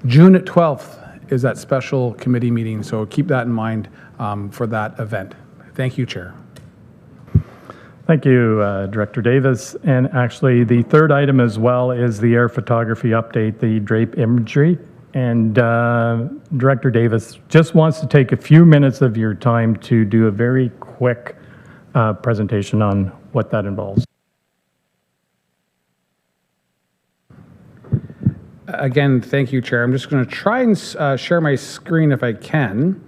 June 12th is that special committee meeting, so keep that in mind for that event. Thank you, Chair. Thank you, Director Davis. And actually, the third item as well is the air photography update, the drape imagery. And Director Davis just wants to take a few minutes of your time to do a very quick presentation on what that involves. Again, thank you, Chair. I'm just going to try and share my screen if I can.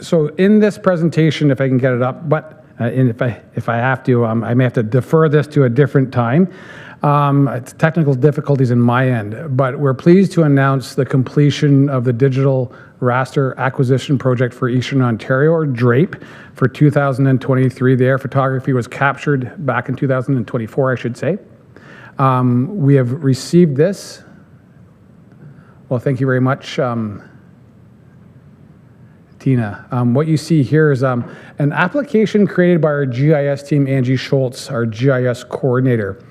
So in this presentation, if I can get it up, but if I have to, I may have to defer this to a different time. It's technical difficulties in my end, but we're pleased to announce the completion of the digital raster acquisition project for Eastern Ontario, or DRAPE, for 2023. The air photography was captured back in 2024, I should say. We have received this. Well, thank you very much, Tina. What you see here is an application created by our GIS team, Angie Schultz, our GIS coordinator.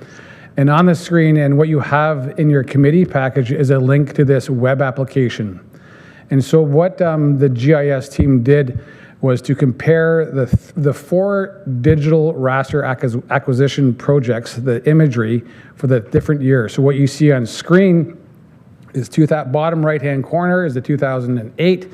And on the screen, and what you have in your committee package, is a link to this web application. And so what the GIS team did was to compare the 4 digital raster acquisition projects, the imagery for the different years. So what you see on screen is bottom right-hand corner is the 2008,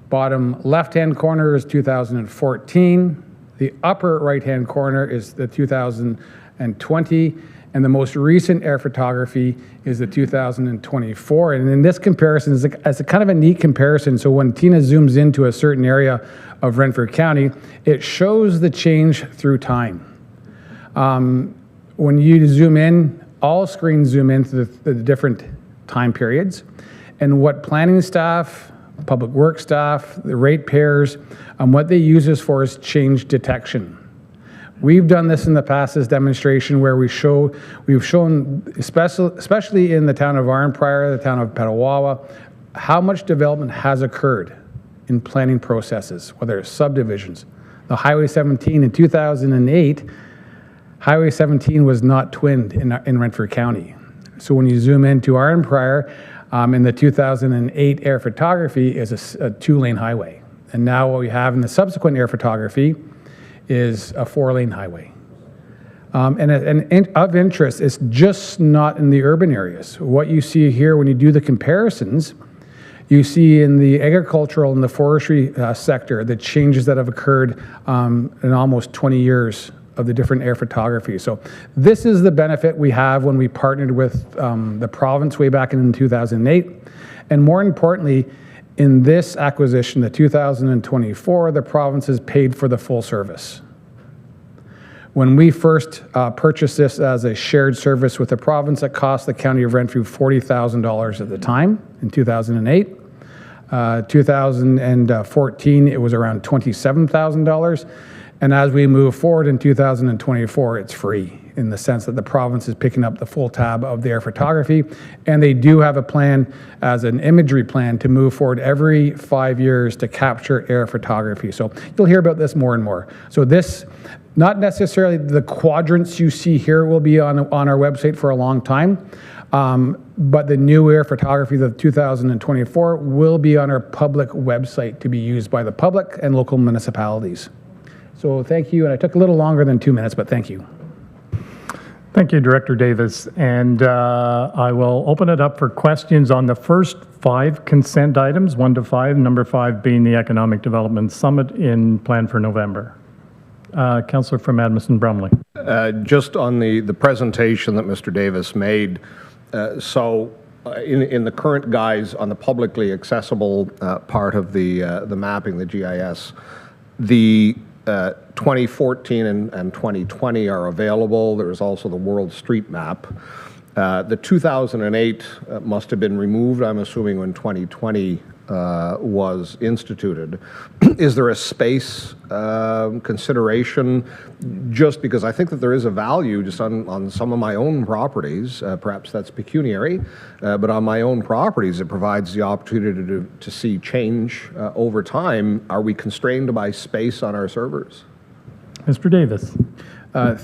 bottom left-hand corner is 2014, the upper right-hand corner is the 2020, and the most recent air photography is the 2024. And in this comparison, it's a kind of a neat comparison. So when Tina zooms into a certain area of Renfrew County, it shows the change through time. When you zoom in, all screens zoom into the different time periods. And what planning staff, public works staff, the ratepayers, what they use this for is change detection. We've done this in the past, this demonstration, where we've shown, especially in the town of Arnprior, the town of Petawawa, how much development has occurred in planning processes, whether it's subdivisions. The Highway 17 in 2008, Highway 17 was not twinned in Renfrew County. So when you zoom into Arnprior, in the 2008 air photography is a 2-lane highway. And now what we have in the subsequent air photography is a 4-lane highway. And of interest, it's just not in the urban areas. What you see here when you do the comparisons, you see in the agricultural and the forestry sector the changes that have occurred in almost 20 years of the different air photography. So this is the benefit we have when we partnered with the province way back in 2008. And more importantly, in this acquisition, the 2024, the province has paid for the full service. When we first purchased this as a shared service with the province, it cost the County of Renfrew $40,000 at the time in 2008. 2014, it was around $27,000. And as we move forward in 2024, it's free in the sense that the province is picking up the full tab of the air photography. And they do have a plan as an imagery plan to move forward every 5 years to capture air photography. So you'll hear about this more and more. So this, not necessarily the quadrants you see here will be on our website for a long time, but the new air photography of 2024 will be on our public website to be used by the public and local municipalities. So thank you, and I took a little longer than 2 minutes, but thank you. Thank you, Director Davis. And I will open it up for questions on the first 5 consent items, 1 to 5, number 5 being the Economic Development Summit in plan for November. Councillor from Adamson Brumley. Just on the presentation that Mr. Davis made, in the current guise on the publicly accessible part of the mapping, the GIS, the 2014 and 2020 are available. There is also the World Street Map. The 2008 must have been removed, I'm assuming, when 2020 was instituted. Is there a space consideration? Just because I think that there is a value just on some of my own properties, perhaps that's pecuniary, but on my own properties it provides the opportunity to see change over time. Are we constrained by space on our servers? Mr. Davis.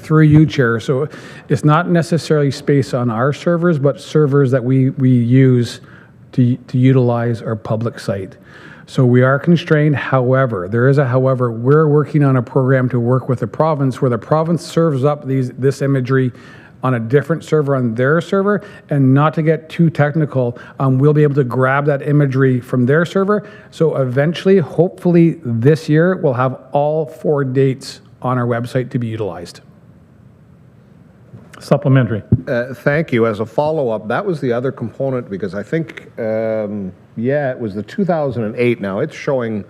Through you, Chair. So it's not necessarily space on our servers, but servers that we use to utilize our public site. So we are constrained. However, there is a however. We're working on a program to work with the province where the province serves up this imagery on a different server on their server, and not to get too technical, we'll be able to grab that imagery from their server. So eventually, hopefully this year, we'll have all 4 dates on our website to be utilized. Supplementary. Thank you. As a follow-up, that was the other component, because I think, it was the 2008. Now it's showing,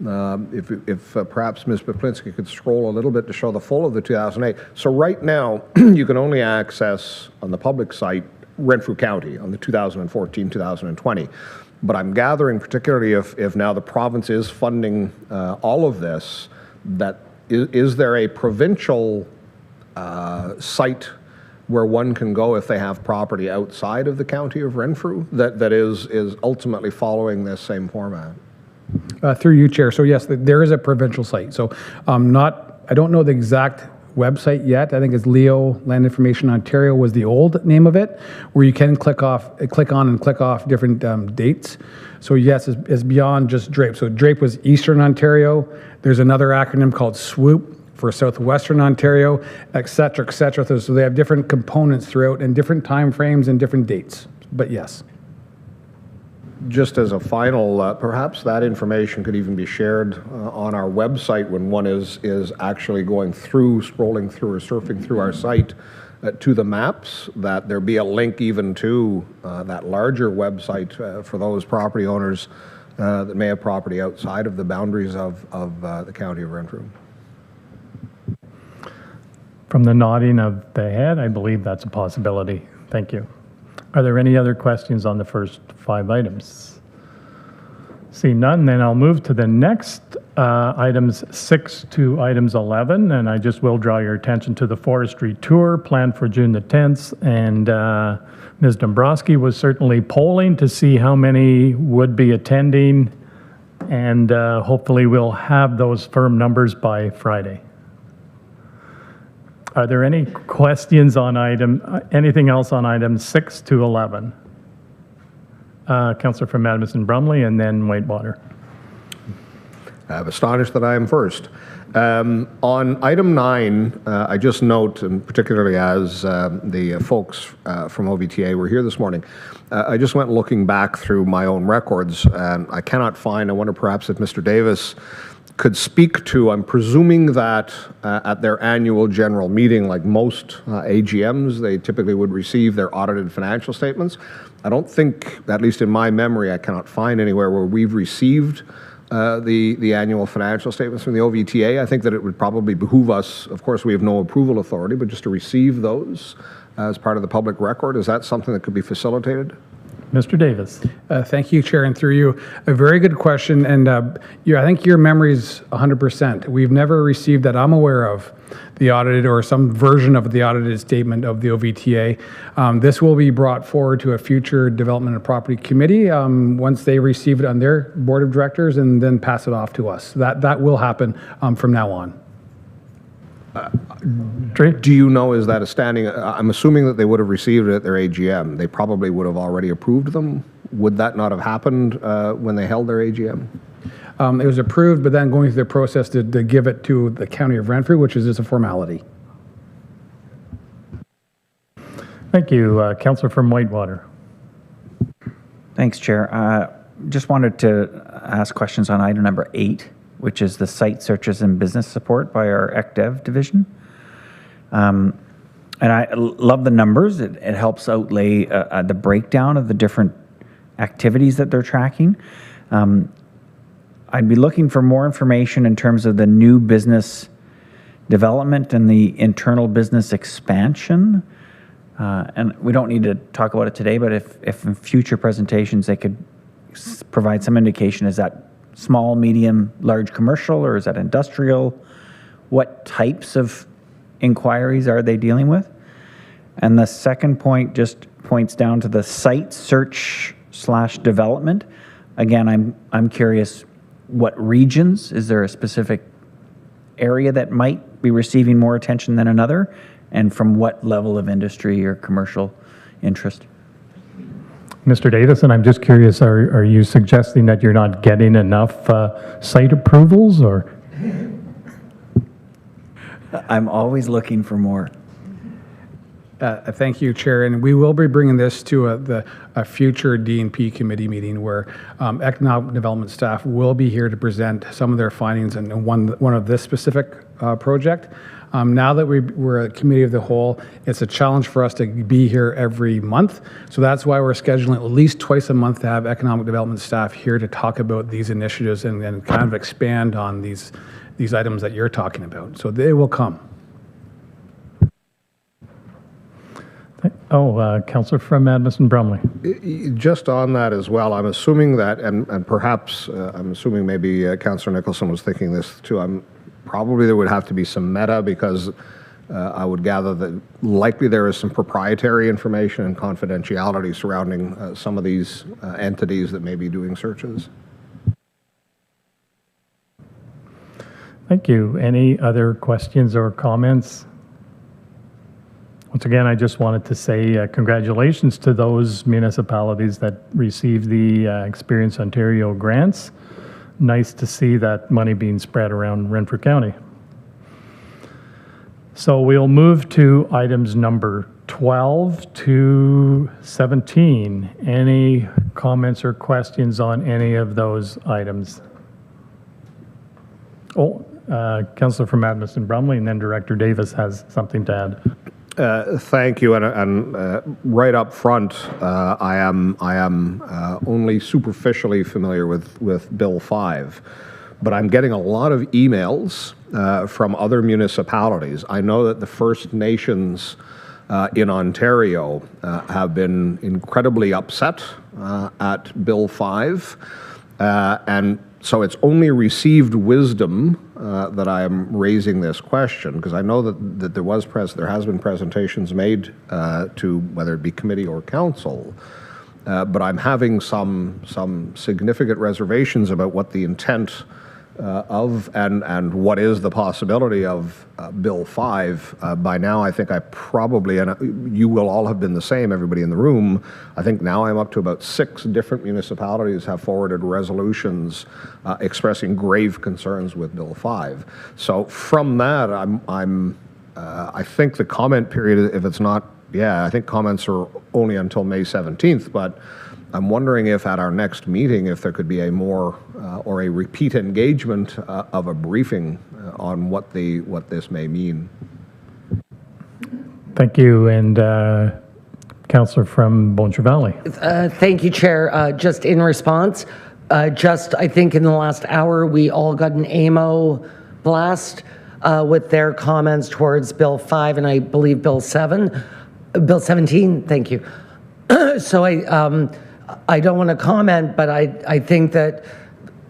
if perhaps Ms. Poplinski could scroll a little bit to show the full of the 2008. So right now, you can only access on the public site Renfrew County on the 2014-2020. But I'm gathering, particularly if now the province is funding all of this, that is there a provincial site where one can go if they have property outside of the county of Renfrew that is ultimately following this same format? Through you, Chair. So yes, there is a provincial site. So I don't know the exact website yet. I think it's Leo Land Information Ontario was the old name of it, where you can click on and click off different dates. So yes, it's beyond just DRAPE. So DRAPE was Eastern Ontario. There's another acronym called SWOOP for Southwestern Ontario, et cetera, et cetera. So they have different components throughout and different time frames and different dates. But yes. Just as a final, perhaps that information could even be shared on our website when one is actually going through, scrolling through or surfing through our site to the maps, that there be a link even to that larger website for those property owners that may have property outside of the boundaries of the County of Renfrew. From the nodding of the head, I believe that's a possibility. Thank you. Are there any other questions on the first 5 items? See none, then I'll move to the next items 6 to items 11, and I just will draw your attention to the forestry tour planned for June the 10th, and Ms. Dombrowski was certainly polling to see how many would be attending, and hopefully we'll have those firm numbers by Friday. Are there any questions on anything else on items 6 to 11? Councillor from Madison Brumley and then Whitewater. I'm astonished that I am first. On item 9, I just note, and particularly as the folks from OVTA were here this morning, I just went looking back through my own records, and I cannot find, I wonder perhaps if Mr. Davis could speak to, I'm presuming that at their annual general meeting, like most AGMs, they typically would receive their audited financial statements. I don't think, at least in my memory, I cannot find anywhere where we've received the annual financial statements from the OVTA. I think that it would probably behoove us, of course we have no approval authority, but just to receive those as part of the public record. Is that something that could be facilitated? Mr. Davis. Thank you, Chair, and through you. A very good question, and I think your memory's 100%. We've never received that I'm aware of the audited or some version of the audited statement of the OVTA. This will be brought forward to a future Development and Property Committee once they receive it on their Board of Directors and then pass it off to us. That will happen from now on. Do you know, is that a standing, I'm assuming that they would have received it at their AGM. They probably would have already approved them. Would that not have happened when they held their AGM? It was approved, but then going through the process to give it to the County of Renfrew, which is just a formality. Thank you. Councillor from Whitewater. Thanks, Chair. Just wanted to ask questions on item number 8, which is the site searches and business support by our ECDev division. And I love the numbers. It helps outlay the breakdown of the different activities that they're tracking. I'd be looking for more information in terms of the new business development and the internal business expansion. And we don't need to talk about it today, but if in future presentations they could provide some indication, is that small, medium, large commercial, or is that industrial? What types of inquiries are they dealing with? And the second point just points down to the site search / development. Again, I'm curious, what regions? Is there a specific area that might be receiving more attention than another? And from what level of industry or commercial interest? Mr. Davis, and I'm just curious, are you suggesting that you're not getting enough site approvals, or? I'm always looking for more. Thank you, Chair, and we will be bringing this to a future D&P committee meeting where economic development staff will be here to present some of their findings in one of this specific project. Now that we're a committee of the whole, it's a challenge for us to be here every month. So that's why we're scheduling at least twice a month to have economic development staff here to talk about these initiatives and kind of expand on these items that you're talking about. So they will come. Councillor from Madison Brumley. Just on that as well, I'm assuming that, and perhaps I'm assuming maybe Councillor Nicholson was thinking this too. Probably there would have to be some meta, because I would gather that likely there is some proprietary information and confidentiality surrounding some of these entities that may be doing searches. Thank you. Any other questions or comments? Once again, I just wanted to say congratulations to those municipalities that received the Experience Ontario grants. Nice to see that money being spread around Renfrew County. So we'll move to items number 12 to 17. Any comments or questions on any of those items? Councillor from Madison Brumley, and then Director Davis has something to add. Thank you, and right up front, I am only superficially familiar with Bill 5, but I'm getting a lot of emails from other municipalities. I know that the First Nations in Ontario have been incredibly upset at Bill 5. And so it's only received wisdom that I am raising this question, because I know that there has been presentations made to whether it be committee or council, but I'm having some significant reservations about what the intent of and what is the possibility of Bill 5. By now, I think I probably, and you will all have been the same, everybody in the room, I think now I'm up to about 6 different municipalities have forwarded resolutions expressing grave concerns with Bill 5. So from that, I think the comment period, if it's not, I think comments are only until May 17th, but I'm wondering if at our next meeting, if there could be a more or a repeat engagement of a briefing on what this may mean. Thank you. And Councillor from Boncher Valley. Thank you, Chair. Just in response, I think in the last hour, we all got an AMO blast with their comments towards Bill 5 and I believe Bill 17. Thank you. So I don't want to comment, but I think that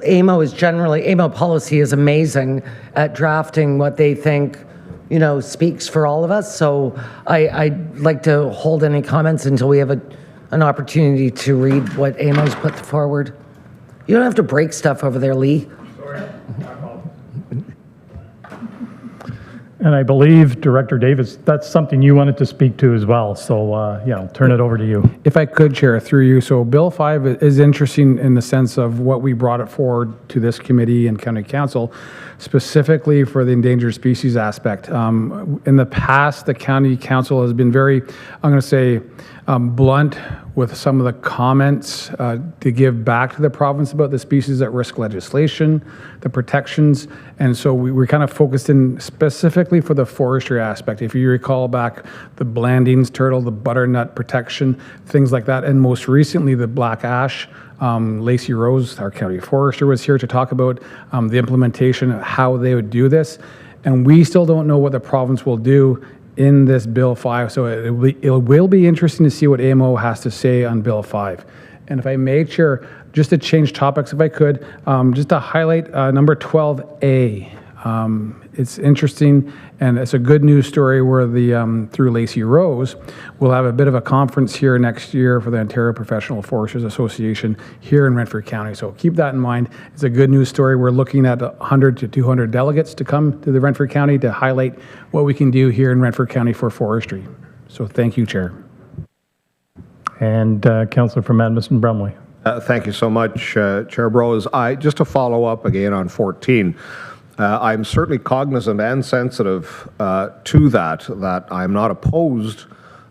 AMO policy is amazing at drafting what they think, speaks for all of us. So I'd like to hold any comments until we have an opportunity to read what AMO's put forward. You don't have to break stuff over there, Lee. And I believe, Director Davis, that's something you wanted to speak to as well. So, I'll turn it over to you. If I could, Chair, through you. So Bill 5 is interesting in the sense of what we brought it forward to this committee and county council, specifically for the endangered species aspect. In the past, the county council has been very, I'm going to say, blunt with some of the comments to give back to the province about the species at risk legislation, the protections, and so we were kind of focused in specifically for the forestry aspect. If you recall back, the Blandings turtle, the butternut protection, things like that, and most recently the black ash. Lacey Rose, our county forester, was here to talk about the implementation of how they would do this, and we still don't know what the province will do in this Bill 5, so it will be interesting to see what AMO has to say on Bill 5. And if I may, Chair, just to change topics if I could, just to highlight number 12A. It's interesting, and it's a good news story where through Lacey Rose, we'll have a bit of a conference here next year for the Ontario Professional Foresters Association here in Renfrew County. So keep that in mind. It's a good news story. We're looking at 100 to 200 delegates to come to the Renfrew County to highlight what we can do here in Renfrew County for forestry. So thank you, Chair. And Councillor from Edmonton Brumley. Thank you so much, Chair Brose. Just to follow up again on 14, I'm certainly cognizant and sensitive to that I'm not opposed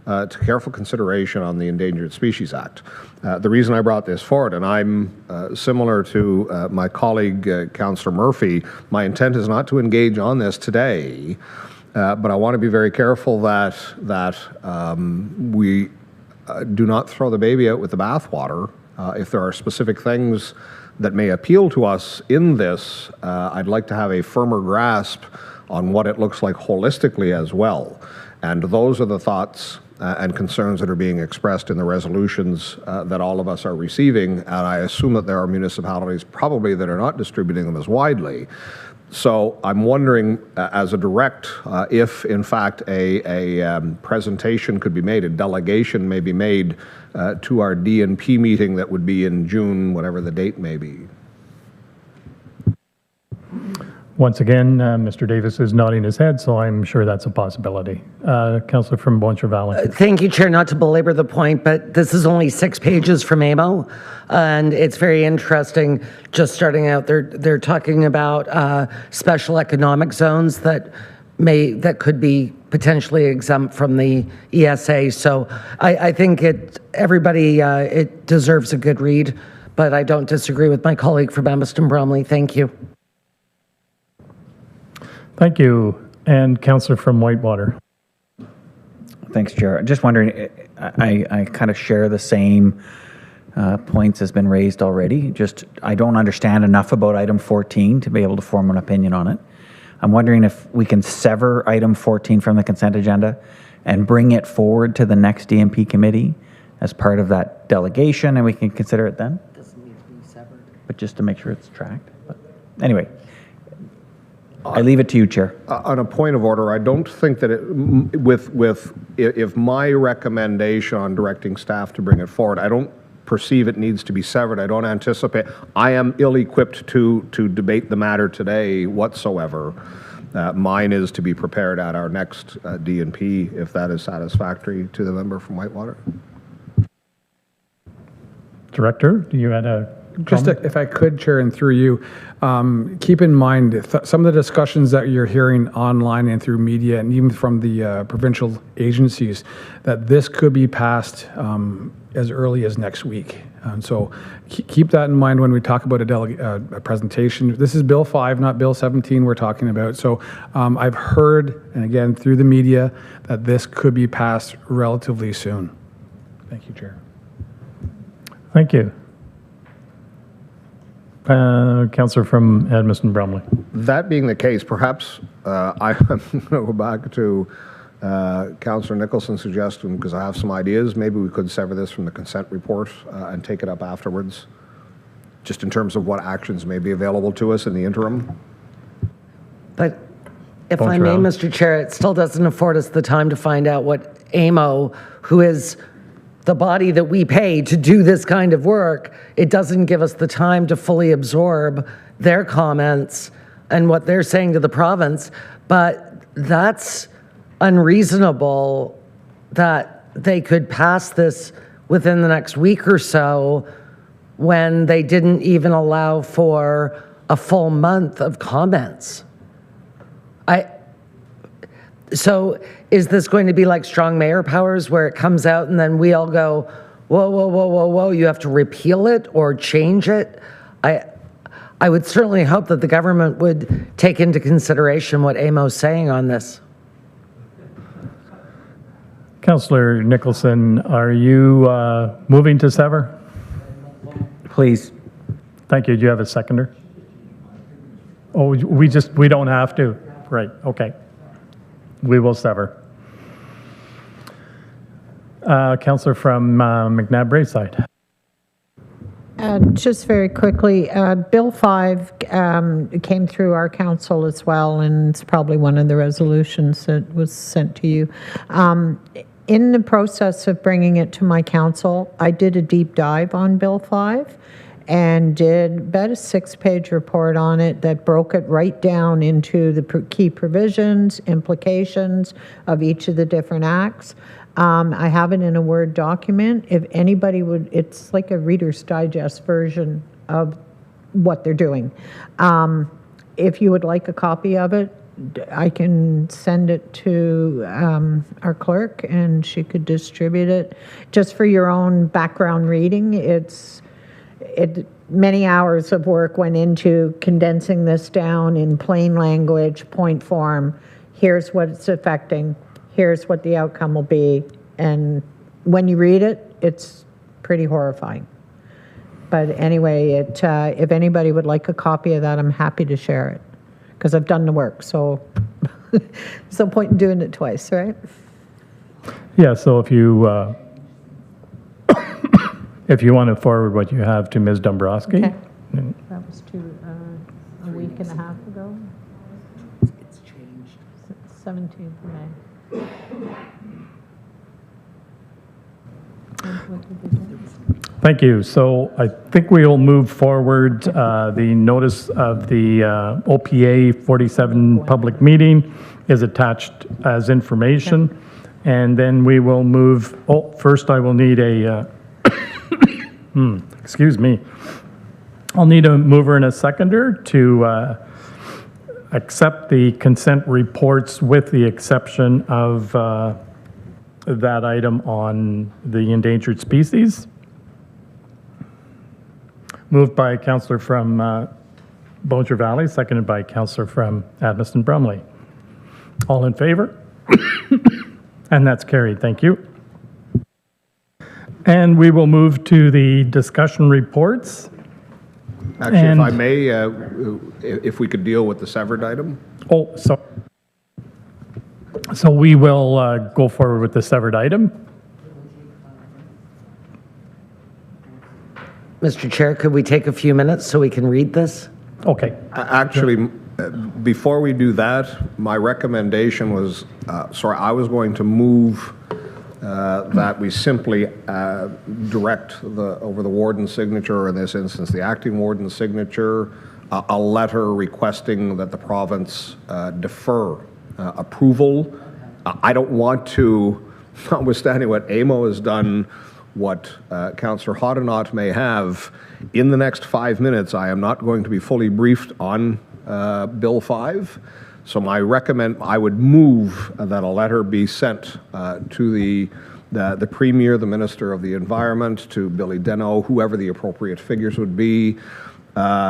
to careful consideration on the Endangered Species Act. The reason I brought this forward, and I'm similar to my colleague, Councillor Murphy, my intent is not to engage on this today, but I want to be very careful that we do not throw the baby out with the bathwater. If there are specific things that may appeal to us in this, I'd like to have a firmer grasp on what it looks like holistically as well. And those are the thoughts and concerns that are being expressed in the resolutions that all of us are receiving. And I assume that there are municipalities probably that are not distributing them as widely. So I'm wondering, as a direct, if in fact a presentation could be made, a delegation may be made to our DNP meeting that would be in June, whatever the date may be. Once again, Mr. Davis is nodding his head, so I'm sure that's a possibility. Councillor from Boncher Valley. Thank you, Chair. Not to belabor the point, but this is only 6 pages from AMO, and it's very interesting. Just starting out, they're talking about special economic zones that could be potentially exempt from the ESA. So I think it deserves a good read, but I don't disagree with my colleague from Edmonton Bromley. Thank you. Thank you. And Councillor from Whitewater. Thanks, Chair. Just wondering, I kind of share the same points has been raised already. Just, I don't understand enough about item 14 to be able to form an opinion on it. I'm wondering if we can sever item 14 from the consent agenda and bring it forward to the next DNP committee as part of that delegation, and we can consider it then? but just to make sure it's tracked. But anyway, I leave it to you, Chair. On a point of order, I don't think that if my recommendation on directing staff to bring it forward, I don't perceive it needs to be severed. I don't anticipate. I am ill-equipped to debate the matter today whatsoever. Mine is to be prepared at our next D&P, if that is satisfactory to the member from Whitewater. Director, do you have a Just if I could, Chair, and through you, keep in mind some of the discussions that you're hearing online and through media and even from the provincial agencies, that this could be passed as early as next week. And so keep that in mind when we talk about a presentation. This is Bill 5, not Bill 17 we're talking about. So I've heard, and again, through the media, that this could be passed relatively soon. Thank you, Chair. Thank you. Councillor from Edmonton Brumley. That being the case, perhaps I'm going to go back to Councillor Nicholson's suggestion, because I have some ideas. Maybe we could sever this from the consent report and take it up afterwards, just in terms of what actions may be available to us in the interim. But if I may, Mr. Chair, it still doesn't afford us the time to find out what AMO, who is the body that we pay to do this kind of work, it doesn't give us the time to fully absorb their comments and what they're saying to the province. But that's unreasonable that they could pass this within the next week or so when they didn't even allow for a full month of comments. So is this going to be like strong mayor powers, where it comes out and then we all go, whoa, whoa, whoa, whoa, whoa, you have to repeal it or change it? I would certainly hope that the government would take into consideration what AMO's saying on this. Councillor Nicholson, are you moving to sever? Please. Thank you. Do you have a seconder? Oh, we don't have to. Right, okay. We will sever. Councillor from McNabb Braeside. Just very quickly, Bill 5 came through our council as well, and it's probably one of the resolutions that was sent to you. In the process of bringing it to my council, I did a deep dive on Bill 5 and did about a 6-page report on it that broke it right down into the key provisions, implications of each of the different acts. I have it in a Word document. If anybody would, it's like a Reader's Digest version of what they're doing. If you would like a copy of it, I can send it to our clerk and she could distribute it just for your own background reading. Many hours of work went into condensing this down in plain language, point form. Here's what it's affecting. Here's what the outcome will be. And when you read it, it's pretty horrifying. But anyway, if anybody would like a copy of that, I'm happy to share it because I've done the work. So there's no point in doing it twice, right? Yeah, so if you if you want to forward what you have to Ms. Dombrowski. Okay. That was a week and a half ago. It's changed. 17th of May. Thank you. So I think we will move forward. The notice of the OPA 47 public meeting is attached as information. And then we will move, first I will need a, excuse me. I'll need a mover and a seconder to accept the consent reports with the exception of that item on the endangered species. Moved by Councillor from Bossier Valley, seconded by Councillor from Edmonton Brumley. All in favor? And that's carried. Thank you. And we will move to the discussion reports. Actually, if I may, if we could deal with the severed item. Oh, so we will go forward with the severed item. Mr. Chair, could we take a few minutes so we can read this? Okay. Actually, before we do that, my recommendation was, I was going to move that we simply direct over the warden's signature, or in this instance, the acting warden's signature, a letter requesting that the province defer approval. I don't want to, notwithstanding what AMO has done, what Councillor Hoddinott may have, in the next 5 minutes, I am not going to be fully briefed on Bill 5. So I would move that a letter be sent to the Premier, the Minister of the Environment, to Billy Deno, whoever the appropriate figures would be,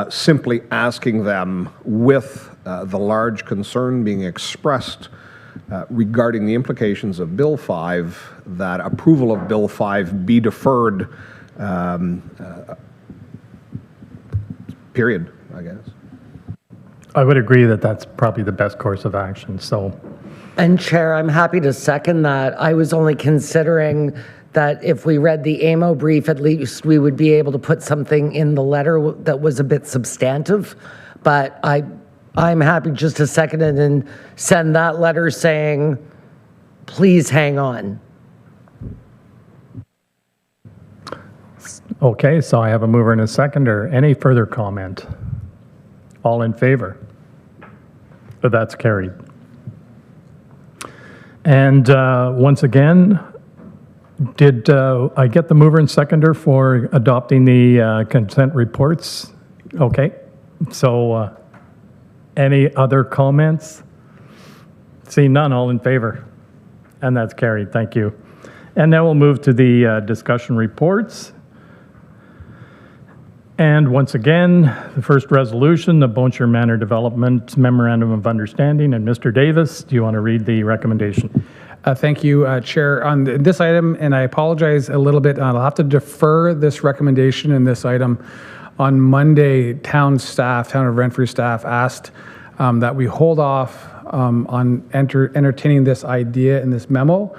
simply asking them, with the large concern being expressed regarding the implications of Bill 5, that approval of Bill 5 be deferred, period, I guess. I would agree that that's probably the best course of action, so. And Chair, I'm happy to second that. I was only considering that if we read the AMO brief, at least we would be able to put something in the letter that was a bit substantive. But I'm happy just to second it and send that letter saying, please hang on. Okay, so I have a mover and a seconder. Any further comment? All in favor? That's carried. And once again, did I get the mover and seconder for adopting the consent reports? Okay, so any other comments? Seeing none, all in favor? And that's carried, thank you. And now we'll move to the discussion reports. And once again, the first resolution, the Bonshire Manor Development Memorandum of Understanding. And Mr. Davis, do you want to read the recommendation? Thank you, Chair. On this item, and I apologize a little bit, I'll have to defer this recommendation in this item. On Monday, town of Renfrew staff asked that we hold off on entertaining this idea in this memo,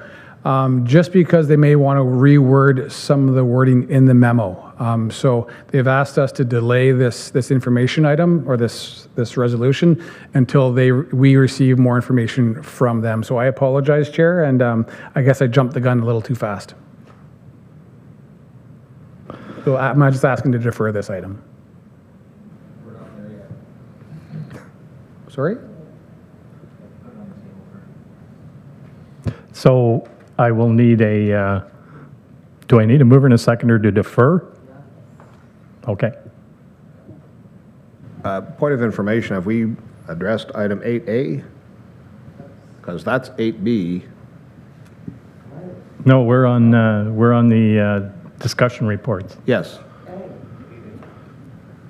just because they may want to reword some of the wording in the memo. So they've asked us to delay this information item, or this resolution, until we receive more information from them. So I apologize, Chair, and I guess I jumped the gun a little too fast. So I'm just asking to defer this item. Sorry? So I will need do I need a mover and a seconder to defer? Okay. Point of information, have we addressed item 8A? Because that's 8B. No, we're on the discussion reports. Yes.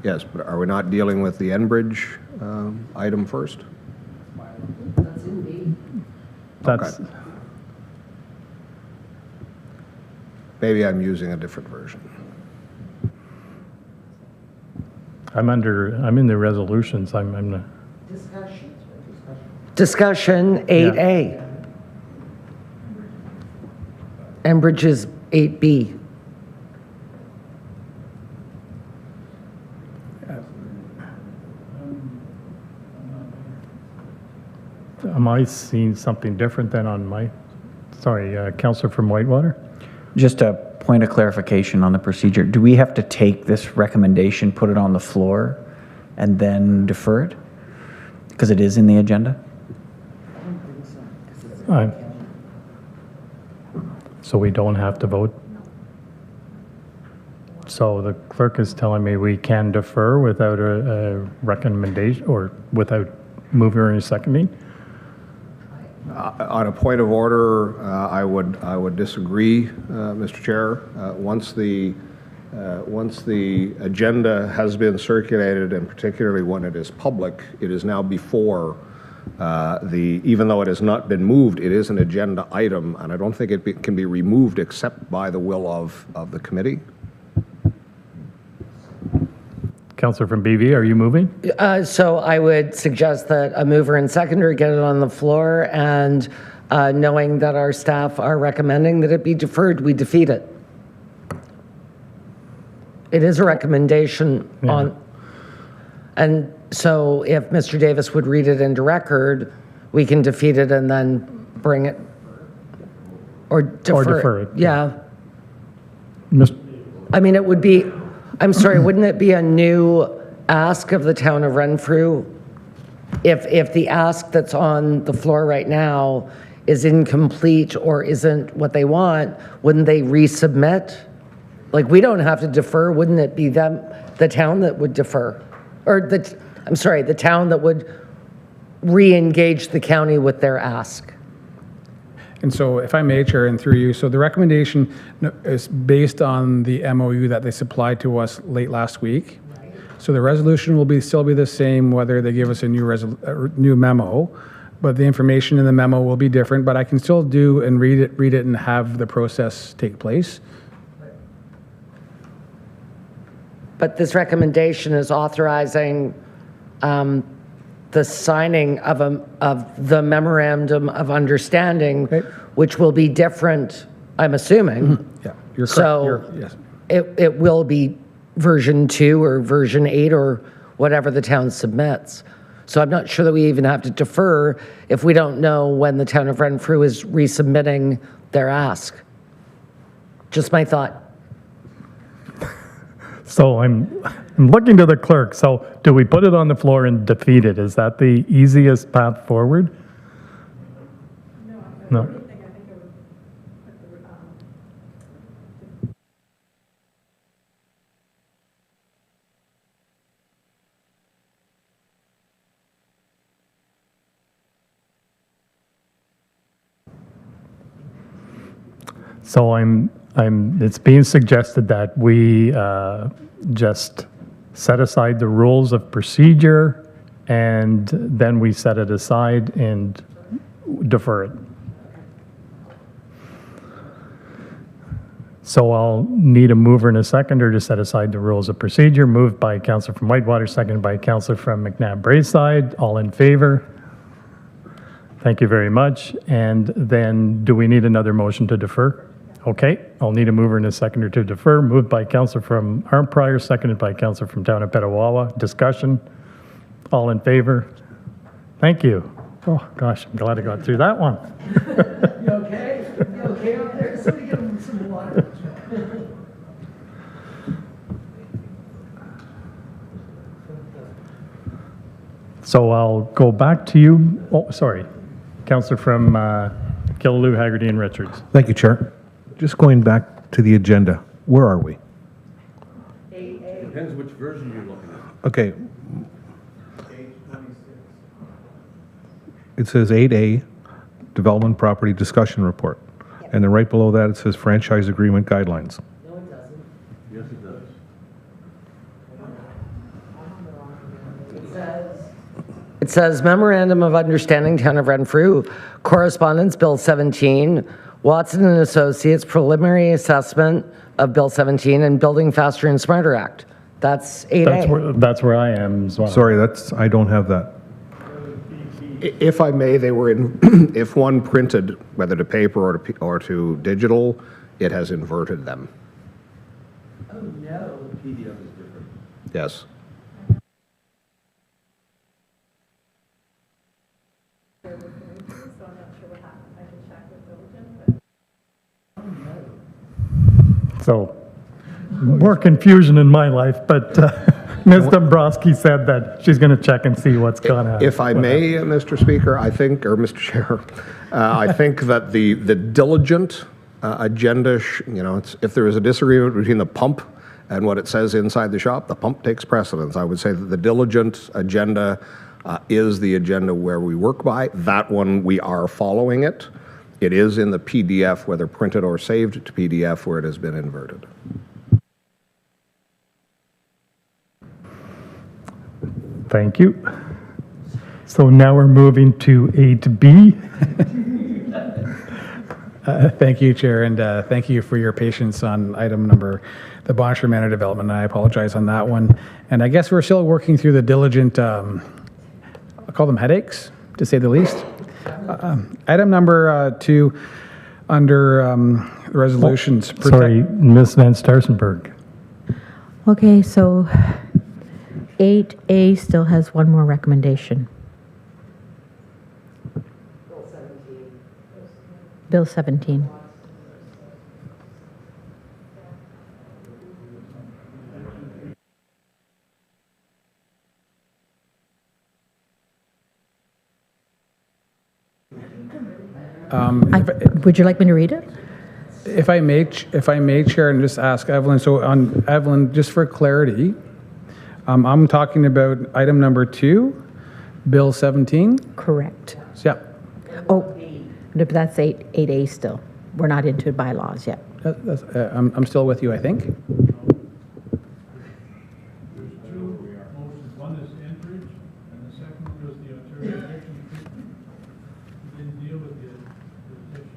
Yes, but are we not dealing with the Enbridge item first? That's in B. That's. Okay. Maybe I'm using a different version. I'm in the resolutions. I'm the. Discussion 8A. Enbridge is 8B. Am I seeing something different than on my, sorry, Councillor from Whitewater? Just a point of clarification on the procedure. Do we have to take this recommendation, put it on the floor, and then defer it? Because it is in the agenda? So we don't have to vote? So the clerk is telling me we can defer without a recommendation, or without moving or seconding? On a point of order, I would disagree, Mr. Chair. Once the agenda has been circulated, and particularly when it is public, it is now before even though it has not been moved, it is an agenda item, and I don't think it can be removed except by the will of the committee. Councillor from BV, are you moving? So I would suggest that a mover and seconder get it on the floor, and knowing that our staff are recommending that it be deferred, we defeat it. It is a recommendation on, and so if Mr. Davis would read it into record, we can defeat it and then bring it, or defer it. Yeah. I mean, it would be, I'm sorry, wouldn't it be a new ask of the town of Renfrew? If the ask that's on the floor right now is incomplete or isn't what they want, wouldn't they resubmit? Like, we don't have to defer, wouldn't it be them, the town that would defer? Or the town that would re-engage the county with their ask? And so if I may, Chair, and through you, so the recommendation is based on the MOU that they supplied to us late last week. So the resolution will still be the same whether they give us a new memo, but the information in the memo will be different, but I can still do and read it and have the process take place. But this recommendation is authorizing the signing of the memorandum of understanding, which will be different, I'm assuming. Yeah, you're correct. So Yes. it will be version 2 or version 8 or whatever the town submits. So I'm not sure that we even have to defer if we don't know when the town of Renfrew is resubmitting their ask. Just my thought. So I'm looking to the clerk. So do we put it on the floor and defeat it? Is that the easiest path forward? No. So it's being suggested that we just set aside the rules of procedure and then we set it aside and defer it. So I'll need a mover and a seconder to set aside the rules of procedure. Moved by Councillor from Whitewater, seconded by Councillor from McNabb-Braeside. All in favor? Thank you very much. And then do we need another motion to defer? Okay, I'll need a mover and a seconder to defer. Moved by Councillor from Arnprior, seconded by Councillor from Town of Petawawa. Discussion? All in favor? Thank you. Oh, gosh, I'm glad I got through that one. You okay? You okay out there? Somebody get him some water. So I'll go back to you. Oh, sorry. Councillor from Killaloe, Haggerty, and Richards. Thank you, Chair. Just going back to the agenda, where are we? Depends which version you're looking at. Okay. It says 8A, Development Property Discussion Report. And then right below that, it says Franchise Agreement Guidelines. No, it doesn't. Yes, it does. It says Memorandum of Understanding, Town of Renfrew, Correspondence, Bill 17, Watson and Associates, Preliminary Assessment of Bill 17, and Building Faster and Smarter Act. That's 8A. That's where I am as well. Sorry, I don't have that. If I may, they were in, if one printed, whether to paper or to digital, it has inverted them. Oh, no. PDF is different. Yes. So, more confusion in my life, but Ms. Dombrowski said that she's going to check and see what's going on. If I may, Mr. Speaker, I think, or Mr. Chair, I think that the diligent agenda, if there is a disagreement between the pump and what it says inside the shop, the pump takes precedence. I would say that the diligent agenda is the agenda where we work by. That one, we are following it. It is in the PDF, whether printed or saved to PDF, where it has been inverted. Thank you. So now we're moving to 8B. Thank you, Chair, and thank you for your patience on item number, the Bonner Manor development. I apologize on that one. And I guess we're still working through the diligent, I'll call them headaches, to say the least. Item number 2 under resolutions. Sorry, Ms. Van Starsenberg. Okay, so 8A still has one more recommendation. Bill 17. Would you like me to read it? If I may, Chair, and just ask Evelyn, so on Evelyn, just for clarity, I'm talking about item number 2, Bill 17? Correct. Yeah. Oh, but that's 8A still. We're not into bylaws yet. I'm still with you, I think. One is Enbridge, and the second was the Ontario Eviction Treatment. We didn't deal with the petition.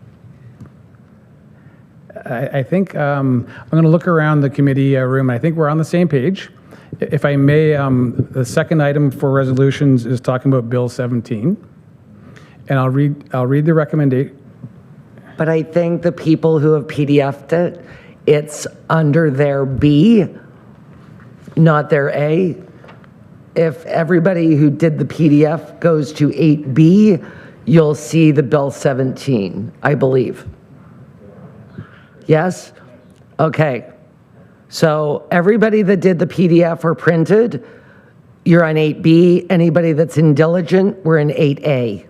I think I'm going to look around the committee room. I think we're on the same page. If I may, the second item for resolutions is talking about Bill 17, and I'll read the recommendation. But I think the people who have PDF'd it, it's under their B, not their A. If everybody who did the PDF goes to 8B, you'll see the Bill 17, I believe. Yes? Okay. So everybody that did the PDF or printed, you're on 8B. Anybody that's indiligent, we're in 8A.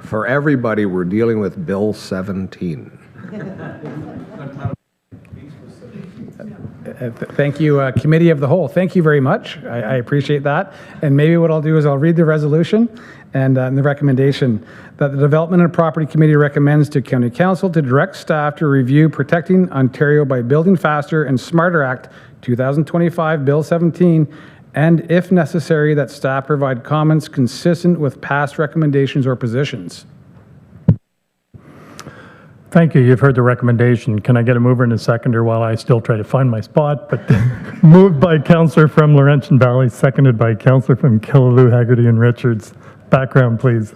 For everybody, we're dealing with Bill 17. Thank you, Committee of the Whole. Thank you very much. I appreciate that. And maybe what I'll do is I'll read the resolution and the recommendation that the Development and Property Committee recommends to County Council to direct staff to review Protecting Ontario by Building Faster and Smarter Act 2025, Bill 17, and if necessary, that staff provide comments consistent with past recommendations or positions. Thank you. You've heard the recommendation. Can I get a mover and a seconder while I still try to find my spot? But moved by Councillor from Laurentian Valley, seconded by Councillor from Killaloe, Haggerty, and Richards. Background, please.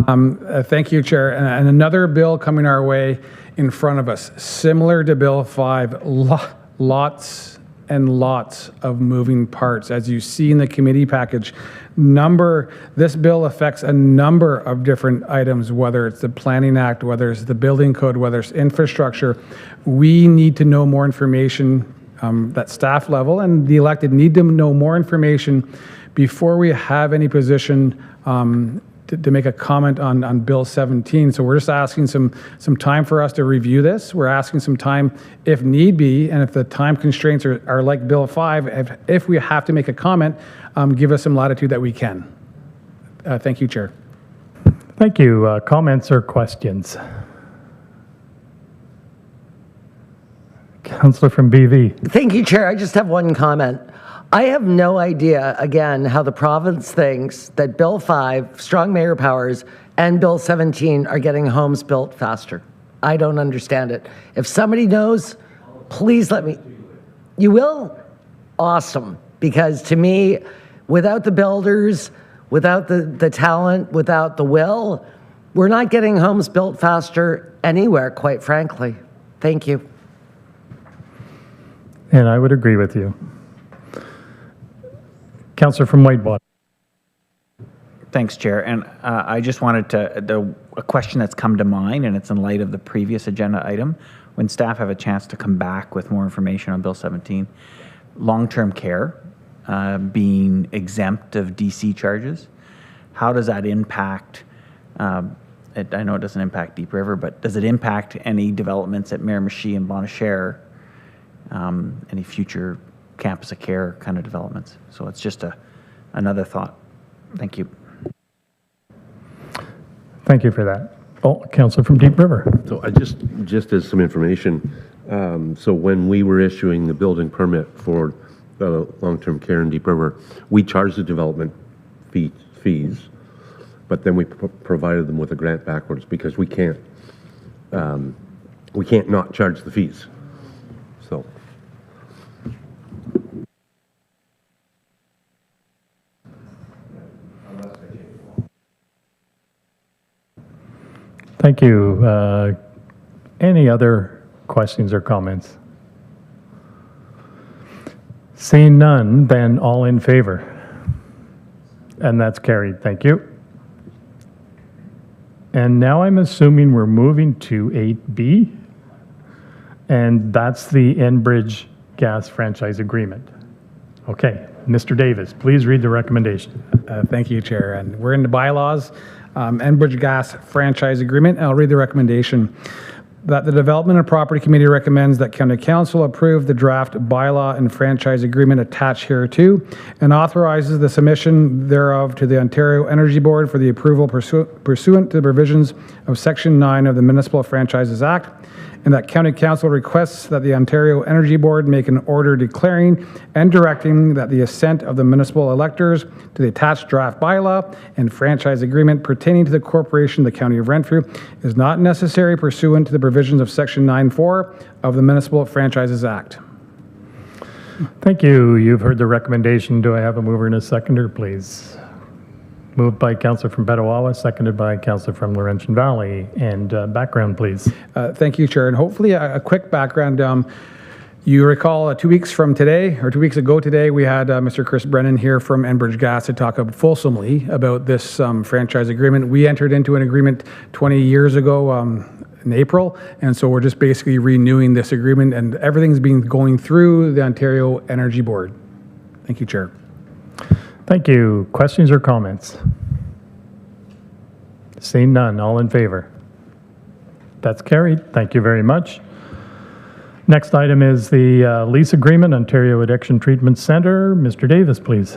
Thank you, Chair. And another bill coming our way in front of us, similar to Bill 5, lots and lots of moving parts. As you see in the committee package, this bill affects a number of different items, whether it's the Planning Act, whether it's the Building Code, whether it's infrastructure. We need to know more information at staff level, and the elected need to know more information before we have any position to make a comment on Bill 17. So we're just asking some time for us to review this. We're asking some time if need be, and if the time constraints are like Bill 5, if we have to make a comment, give us some latitude that we can. Thank you, Chair. Thank you. Comments or questions? Councillor from BV. Thank you, Chair. I just have one comment. I have no idea, again, how the province thinks that Bill 5, strong mayor powers, and Bill 17 are getting homes built faster. I don't understand it. If somebody knows, please let me. You will? Awesome. Because to me, without the builders, without the talent, without the will, we're not getting homes built faster anywhere, quite frankly. Thank you. And I would agree with you. Councillor from Whitewater. Thanks, Chair. And I just wanted a question that's come to mind, and it's in light of the previous agenda item. When staff have a chance to come back with more information on Bill 17, long-term care being exempt of DC charges, how does that impact, I know it doesn't impact Deep River, but does it impact any developments at Miramichi and Bonnechere, any future campus of care kind of developments? So it's just another thought. Thank you. Thank you for that. Oh, Councillor from Deep River. So I just as some information, so when we were issuing the building permit for the long-term care in Deep River, we charged the development fees, but then we provided them with a grant backwards because we can't not charge the fees. So. Thank you. Any other questions or comments? Seeing none, then all in favor? And that's carried. Thank you. And now I'm assuming we're moving to 8B, and that's the Enbridge Gas Franchise Agreement. Okay, Mr. Davis, please read the recommendation. Thank you, Chair. And we're in the bylaws, Enbridge Gas Franchise Agreement. I'll read the recommendation. That the Development and Property Committee recommends that County Council approve the draft bylaw and franchise agreement attached hereto and authorizes the submission thereof to the Ontario Energy Board for the approval pursuant to the provisions of Section 9 of the Municipal Franchises Act, and that County Council requests that the Ontario Energy Board make an order declaring and directing that the assent of the municipal electors to the attached draft bylaw and franchise agreement pertaining to the corporation of the County of Renfrew is not necessary pursuant to the provisions of Section 9.4 of the Municipal Franchises Act. Thank you. You've heard the recommendation. Do I have a mover and a seconder, please? Moved by Councillor from Petawawa, seconded by Councillor from Laurentian Valley. And background, please. Thank you, Chair. And hopefully a quick background. You recall 2 weeks from today, or 2 weeks ago today, we had Mr. Chris Brennan here from Enbridge Gas to talk fulsomely about this franchise agreement. We entered into an agreement 20 years ago in April, and so we're just basically renewing this agreement, and everything's been going through the Ontario Energy Board. Thank you, Chair. Thank you. Questions or comments? Seeing none, all in favor? That's carried. Thank you very much. Next item is the lease agreement, Ontario Addiction Treatment Centre. Mr. Davis, please.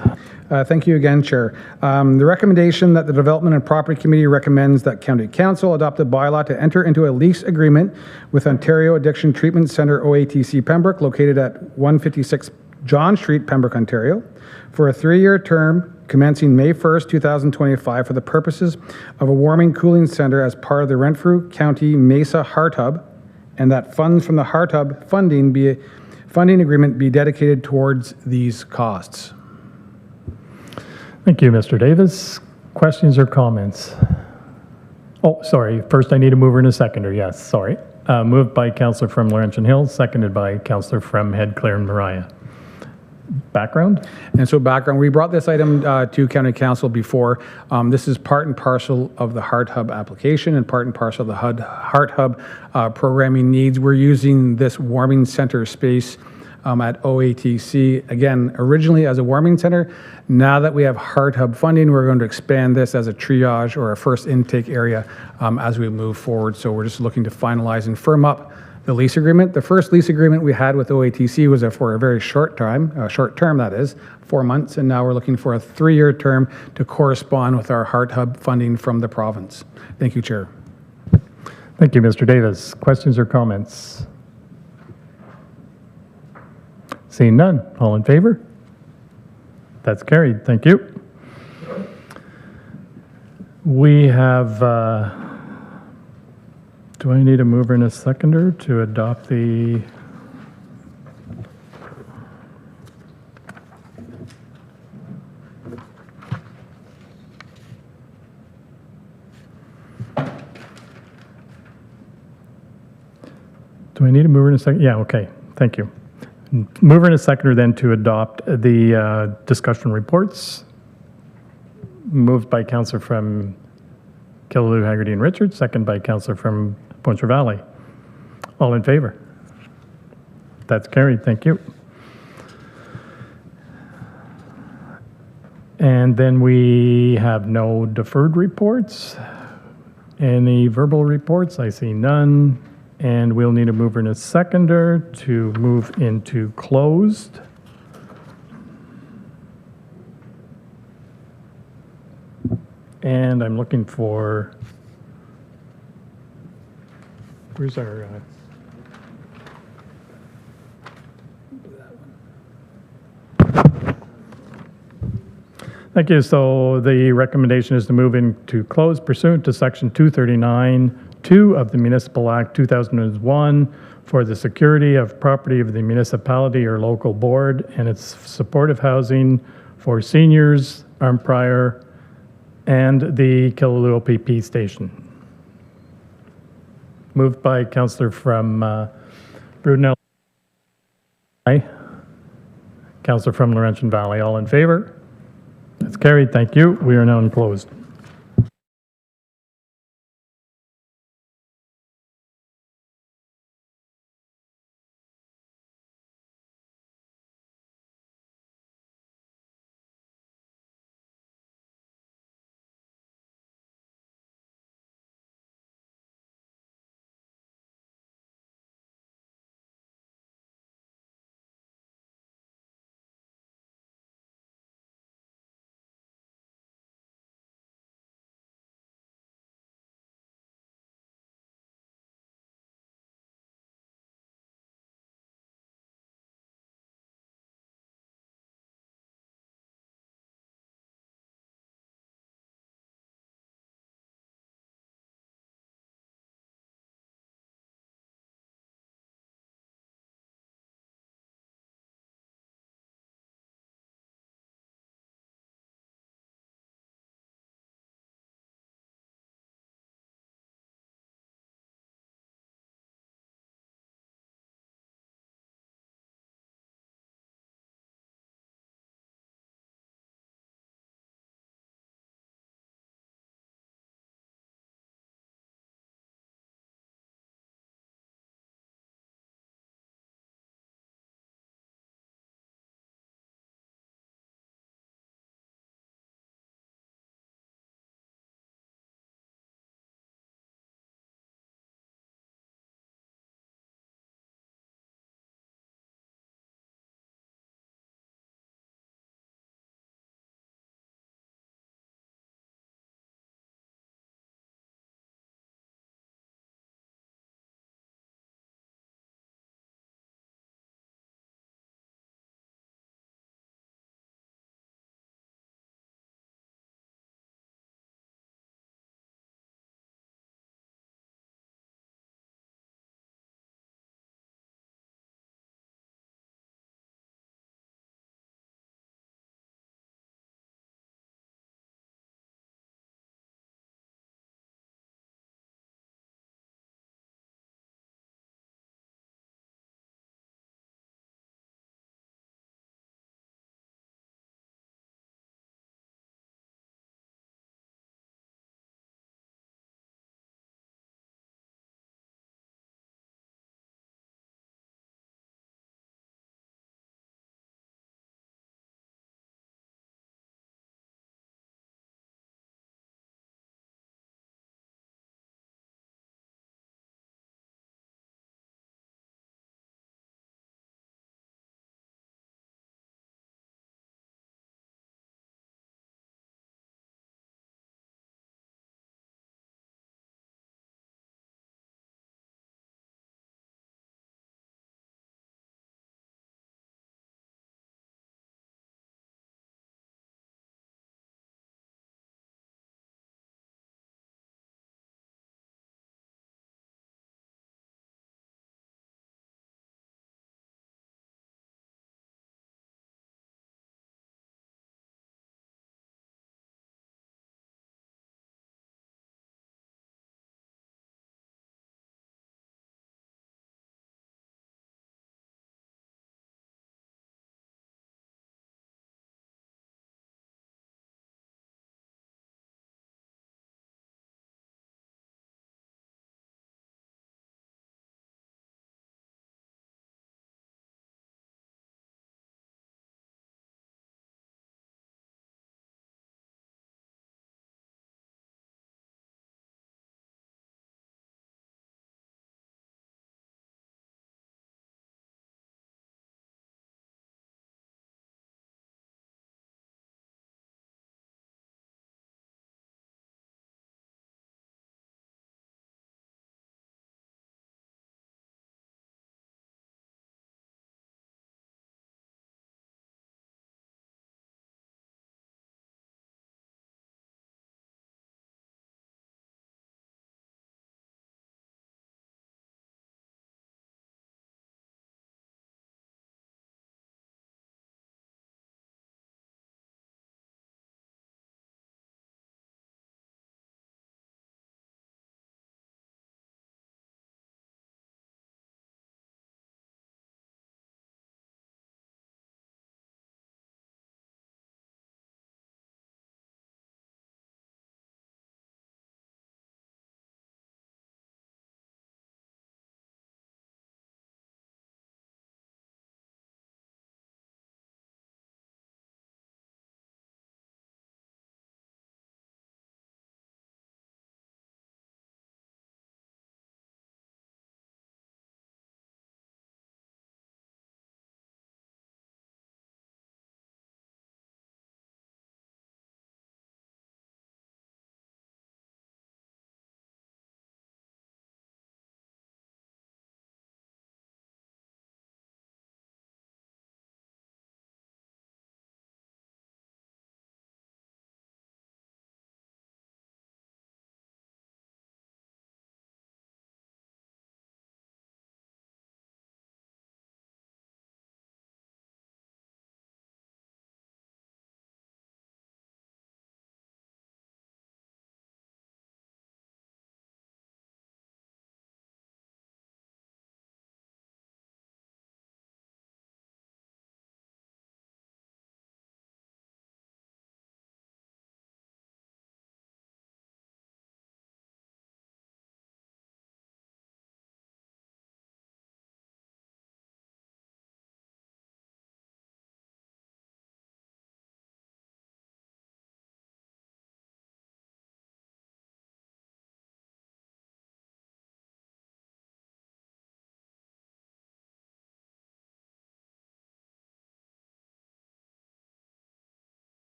Thank you again, Chair. The recommendation that the Development and Property Committee recommends that County Council adopt a bylaw to enter into a lease agreement with Ontario Addiction Treatment Centre OATC Pembroke, located at 156 John Street, Pembroke, Ontario, for a 3-year term commencing May 1st, 2025, for the purposes of a warming cooling center as part of the Renfrew County Mesa Heart Hub, and that funds from the Heart Hub funding agreement be dedicated towards these costs. Thank you, Mr. Davis. Questions or comments? Oh, sorry. First, I need a mover and a seconder. Yes, sorry. Moved by Councillor from Laurentian Hills, seconded by Councillor from Head, Clare and Mariah. Background? And so background, we brought this item to County Council before. This is part and parcel of the Heart Hub application and part and parcel of the Heart Hub programming needs. We're using this warming center space at OATC, again, originally as a warming center. Now that we have Heart Hub funding, we're going to expand this as a triage or a first intake area as we move forward. So we're just looking to finalize and firm up the lease agreement. The first lease agreement we had with OATC was for a very short term, that is, 4 months, and now we're looking for a 3-year term to correspond with our Heart Hub funding from the province. Thank you, Chair. Thank you, Mr. Davis. Questions or comments? Seeing none, all in favor? That's carried. Thank you. We have, do I need a mover and a seconder to adopt the Do I need a mover and a second? Yeah, okay. Thank you. Mover and a seconder then to adopt the discussion reports. Moved by Councillor from Killaloe, Haggerty and Richards, second by Councillor from Pointe Valley. All in favor? That's carried. Thank you. And then we have no deferred reports. Any verbal reports? I see none. And we'll need a mover and a seconder to move into closed. And I'm looking for, where's our, thank you. So the recommendation is to move into closed pursuant to Section 239(2) of the Municipal Act 2001 for the security of property of the municipality or local board and its supportive housing for seniors, Arnprior, and the Killaloe OPP station. Moved by Councillor from Brudenell. Councillor from Laurentian Valley. All in favor? That's carried. Thank you. We are now closed.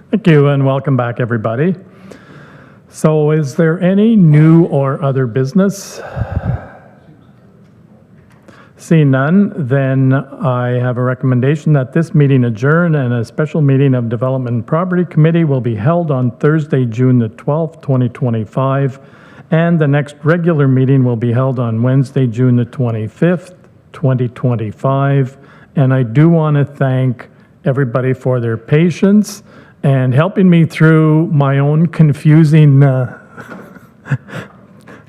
Thank you, and welcome back, everybody. So is there any new or other business? Seeing none, then I have a recommendation that this meeting adjourn and a special meeting of Development and Property Committee will be held on Thursday, June the 12th, 2025, and the next regular meeting will be held on Wednesday, June the 25th, 2025. And I do want to thank everybody for their patience and helping me through my own confusing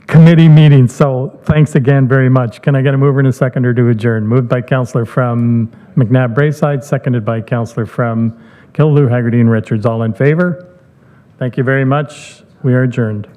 committee meeting. So thanks again very much. Can I get a mover and a seconder to adjourn? Moved by Councillor from McNabb-Brayside, seconded by Councillor from Killaloe, Haggerty, and Richards. All in favor? Thank you very much. We are adjourned.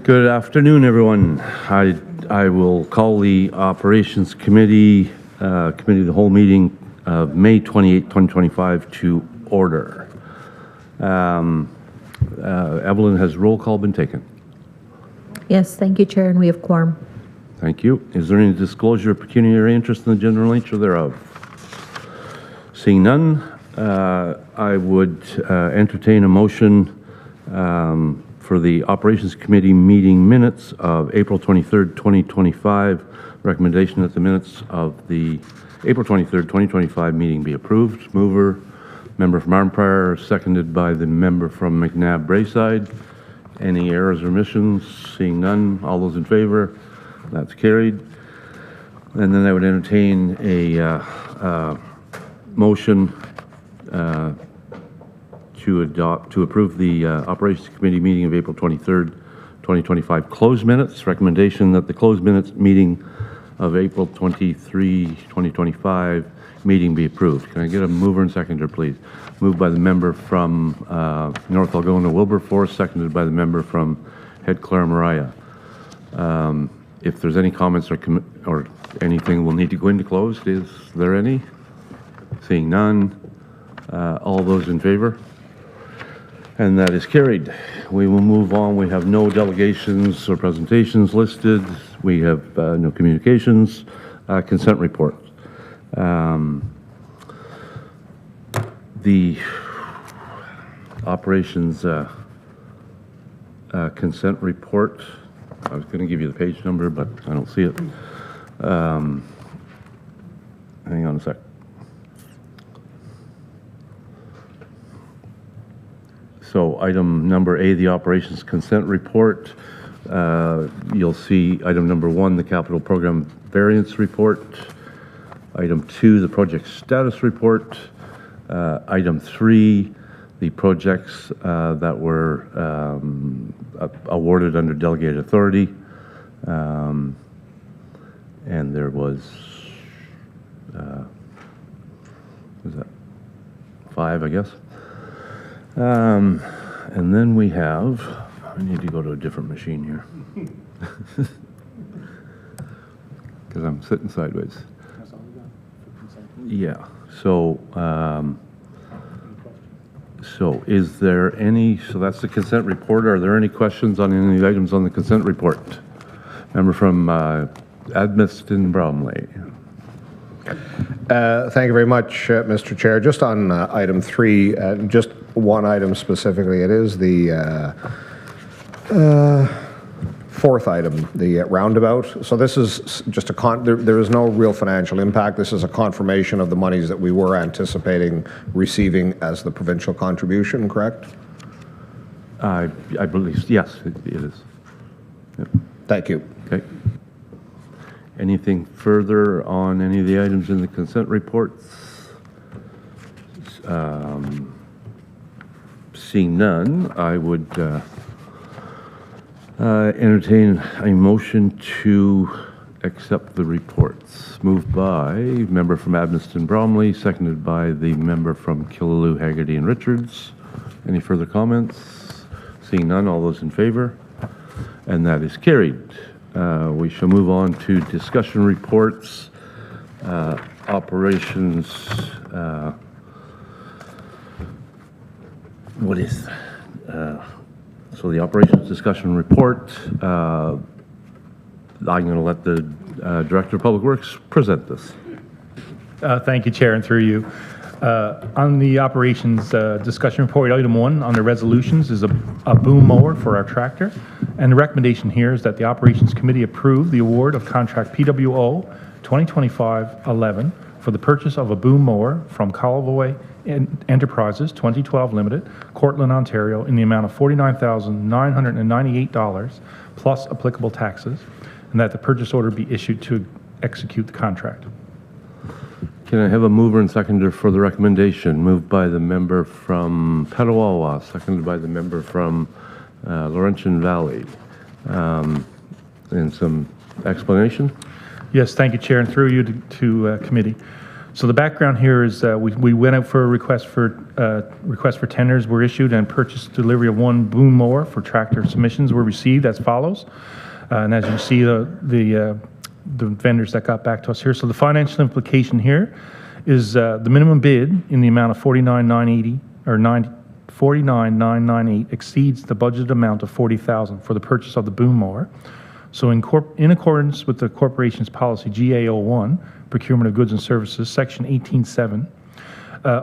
Good afternoon, everyone. I will call the Operations Committee, Committee of the Whole meeting of May 28, 2025 to order. Evelyn, has roll call been taken? Yes, thank you, Chair, and we have quorum. Thank you. Is there any disclosure of pecuniary interest in the general nature thereof? Seeing none, I would entertain a motion for the Operations Committee meeting minutes of April 23rd, 2025. Recommendation that the minutes of the April 23rd, 2025 meeting be approved. Mover, member from Arnprior, seconded by the member from McNabb Braeside. Any errors or omissions? Seeing none, all those in favor? That's carried. And then I would entertain a motion to approve the Operations Committee meeting of April 23rd, 2025 closed minutes. Recommendation that the closed minutes meeting of April 23, 2025 meeting be approved. Can I get a mover and seconder, please? Moved by the member from North Algona Wilberforce, seconded by the member from Head Clare Mariah. If there's any comments or anything, we'll need to go into closed. Is there any? Seeing none. All those in favor? And that is carried. We will move on. We have no delegations or presentations listed. We have no communications. Consent report. The operations consent report. I was going to give you the page number, but I don't see it. Hang on a sec. So item number A, the operations consent report. You'll see item number 1, the capital program variance report. Item 2, the project status report. Item 3, the projects that were awarded under delegated authority. And there was that 5, I guess. And then we have, I need to go to a different machine here. Because I'm sitting sideways. Yeah, so is there any, so that's the consent report. Are there any questions on any of the items on the consent report? Member from Admiston Bromley. Thank you very much, Mr. Chair. Just on item 3, just one item specifically. It is the 4th item, the roundabout. So this is just there is no real financial impact. This is a confirmation of the monies that we were anticipating receiving as the provincial contribution, correct? I believe, yes, it is. Yep. Thank you. Okay. Anything further on any of the items in the consent reports? Seeing none, I would entertain a motion to accept the reports. Moved by member from Admiston Bromley, seconded by the member from Killaloe, Haggerty and Richards. Any further comments? Seeing none, all those in favor? And that is carried. We shall move on to discussion reports, operations, what is, so the operations discussion report, I'm going to let the Director of Public Works present this. Thank you, Chair, and through you. On the operations discussion report, item 1 on the resolutions is a boom mower for our tractor. And the recommendation here is that the Operations Committee approve the award of contract PWO 2025-11 for the purchase of a boom mower from Callaway Enterprises 2012 Limited, Cortland, Ontario, in the amount of $49,998 plus applicable taxes, and that the purchase order be issued to execute the contract. Can I have a mover and seconder for the recommendation? Moved by the member from Petawawa, seconded by the member from Laurentian Valley. And some explanation? Yes, thank you, Chair, and through you to committee. So the background here is we went out for a request for tenders were issued, and purchase delivery of one boom mower for tractor submissions were received as follows. And as you see, the vendors that got back to us here. So the financial implication here is the minimum bid in the amount of $49,980 or $49,998 exceeds the budgeted amount of $40,000 for the purchase of the boom mower. So in accordance with the corporation's policy GA01, Procurement of Goods and Services, Section 18.7,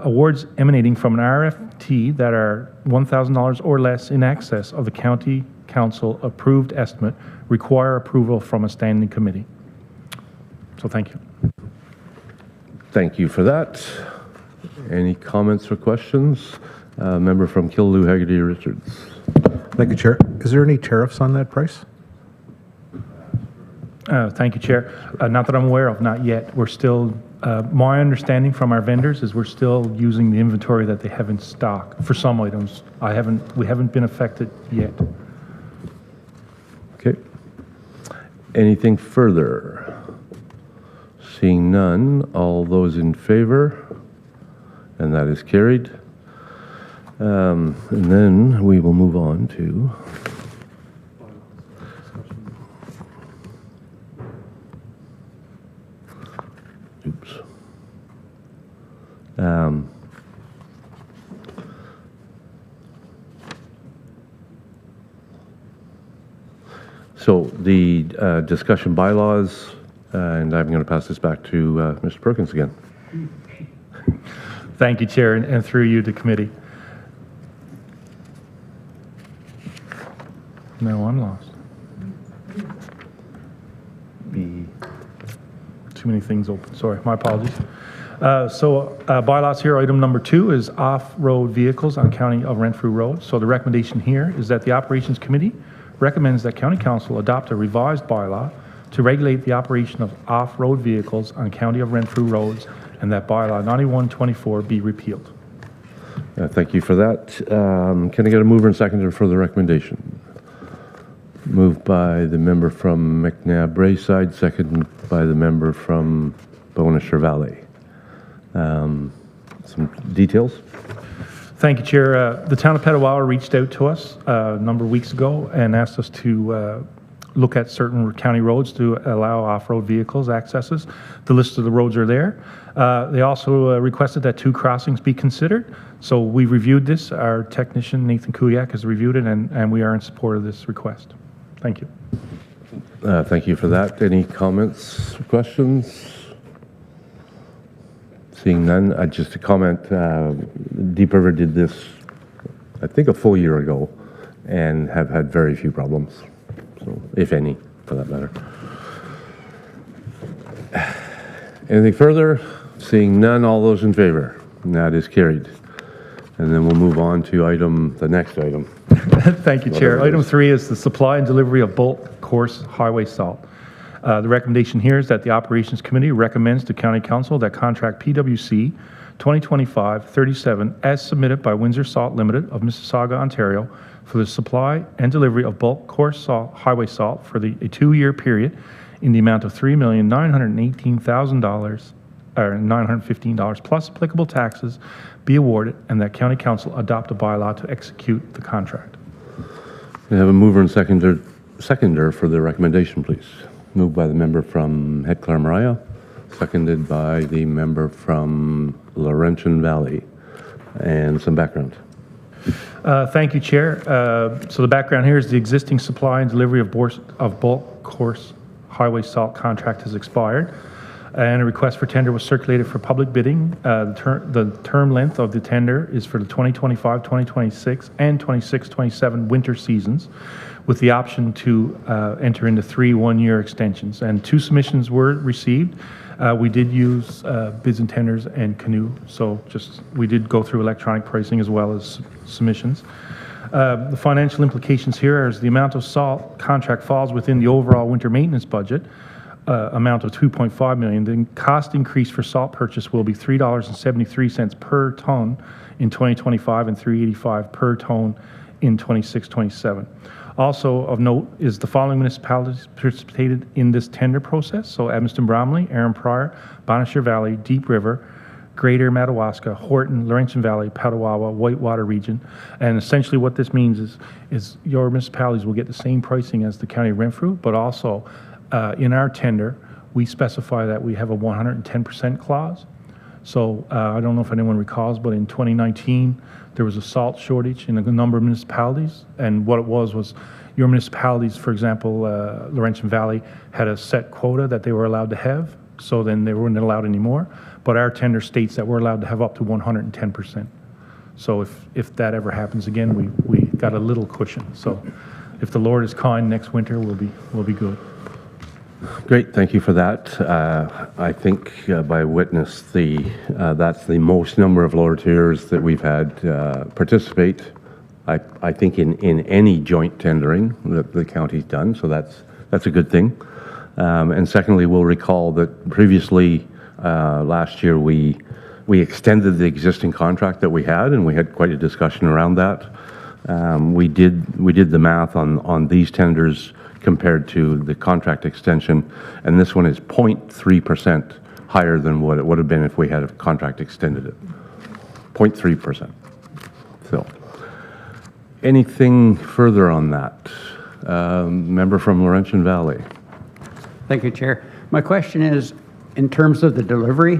awards emanating from an RFT that are $1,000 or less in excess of the county council approved estimate require approval from a standing committee. So thank you. Thank you for that. Any comments or questions? Member from Killaloe, Haggerty Richards. Thank you, Chair. Is there any tariffs on that price? Thank you, Chair. Not that I'm aware of, not yet. We're still, my understanding from our vendors is we're still using the inventory that they have in stock for some items. We haven't been affected yet. Okay. Anything further? Seeing none, all those in favor? And that is carried. And then we will move on to so the discussion bylaws, and I'm going to pass this back to Mr. Perkins again. Thank you, Chair, and through you to committee. No, I'm lost. Too many things open. Sorry, my apologies. Bylaws here, item number 2 is off-road vehicles on County of Renfrew Road. So the recommendation here is that the Operations Committee recommends that County Council adopt a revised bylaw to regulate the operation of off-road vehicles on County of Renfrew roads, and that bylaw 9124 be repealed. Thank you for that. Can I get a mover and seconder for the recommendation? Moved by the member from McNabb Braeside, seconded by the member from Bonnechere Valley. Some details? Thank you, Chair. The town of Petawawa reached out to us a number of weeks ago and asked us to look at certain county roads to allow off-road vehicles accesses. The list of the roads are there. They also requested that 2 crossings be considered. So we reviewed this. Our technician, Nathan Kuyak, has reviewed it, and we are in support of this request. Thank you. Thank you for that. Any comments or questions? Seeing none, just a comment. Deep River did this, I think, a full year ago, and have had very few problems, so if any, for that matter. Anything further? Seeing none, all those in favor? And that is carried. And then we'll move on to the next item. Thank you, Chair. Item 3 is the supply and delivery of bulk coarse highway salt. The recommendation here is that the Operations Committee recommends to County Council that contract PwC 2025-37 as submitted by Windsor Salt Limited of Mississauga, Ontario, for the supply and delivery of bulk coarse salt, highway salt for a 2-year period in the amount of $3,918,000 or $915 plus applicable taxes be awarded, and that County Council adopt a bylaw to execute the contract. We have a mover and seconder for the recommendation, please. Moved by the member from Headclar Mariah, seconded by the member from Laurentian Valley. And some background. Thank you, Chair. So the background here is the existing supply and delivery of bulk coarse highway salt contract has expired, and a request for tender was circulated for public bidding. The term length of the tender is for the 2025, 2026, and 26-27 winter seasons, with the option to enter into 3 one-year extensions. And 2 submissions were received. We did use bids and tenders and Canoe, so we did go through electronic pricing as well as submissions. The financial implications here is the amount of salt contract falls within the overall winter maintenance budget, amount of $2.5 million. The cost increase for salt purchase will be $3.73 per ton in 2025 and $3.85 per ton in 26-27. Also of note is the following municipalities participated in this tender process. So Edmundston Bromley, Aaron Pryor, Bonnechere Valley, Deep River, Greater Madawaska, Horton, Laurentian Valley, Petawawa, Whitewater region. And essentially what this means is your municipalities will get the same pricing as the County of Renfrew, but also in our tender, we specify that we have a 110% clause. So I don't know if anyone recalls, but in 2019, there was a salt shortage in a number of municipalities. And what it was your municipalities, for example, Laurentian Valley, had a set quota that they were allowed to have. So then they weren't allowed anymore. But our tender states that we're allowed to have up to 110%. So if that ever happens again, we got a little cushion. So if the Lord is kind, next winter we'll be good. Great, thank you for that. I think by witness, that's the most number of lower tiers that we've had participate, I think, in any joint tendering that the county's done, so that's a good thing. And secondly, we'll recall that previously, last year, we extended the existing contract that we had, and we had quite a discussion around that. We did the math on these tenders compared to the contract extension, and this one is 0.3% higher than what it would have been if we had a contract extended it. 0.3%. So, anything further on that? Member from Laurentian Valley. Thank you, Chair. My question is, in terms of the delivery,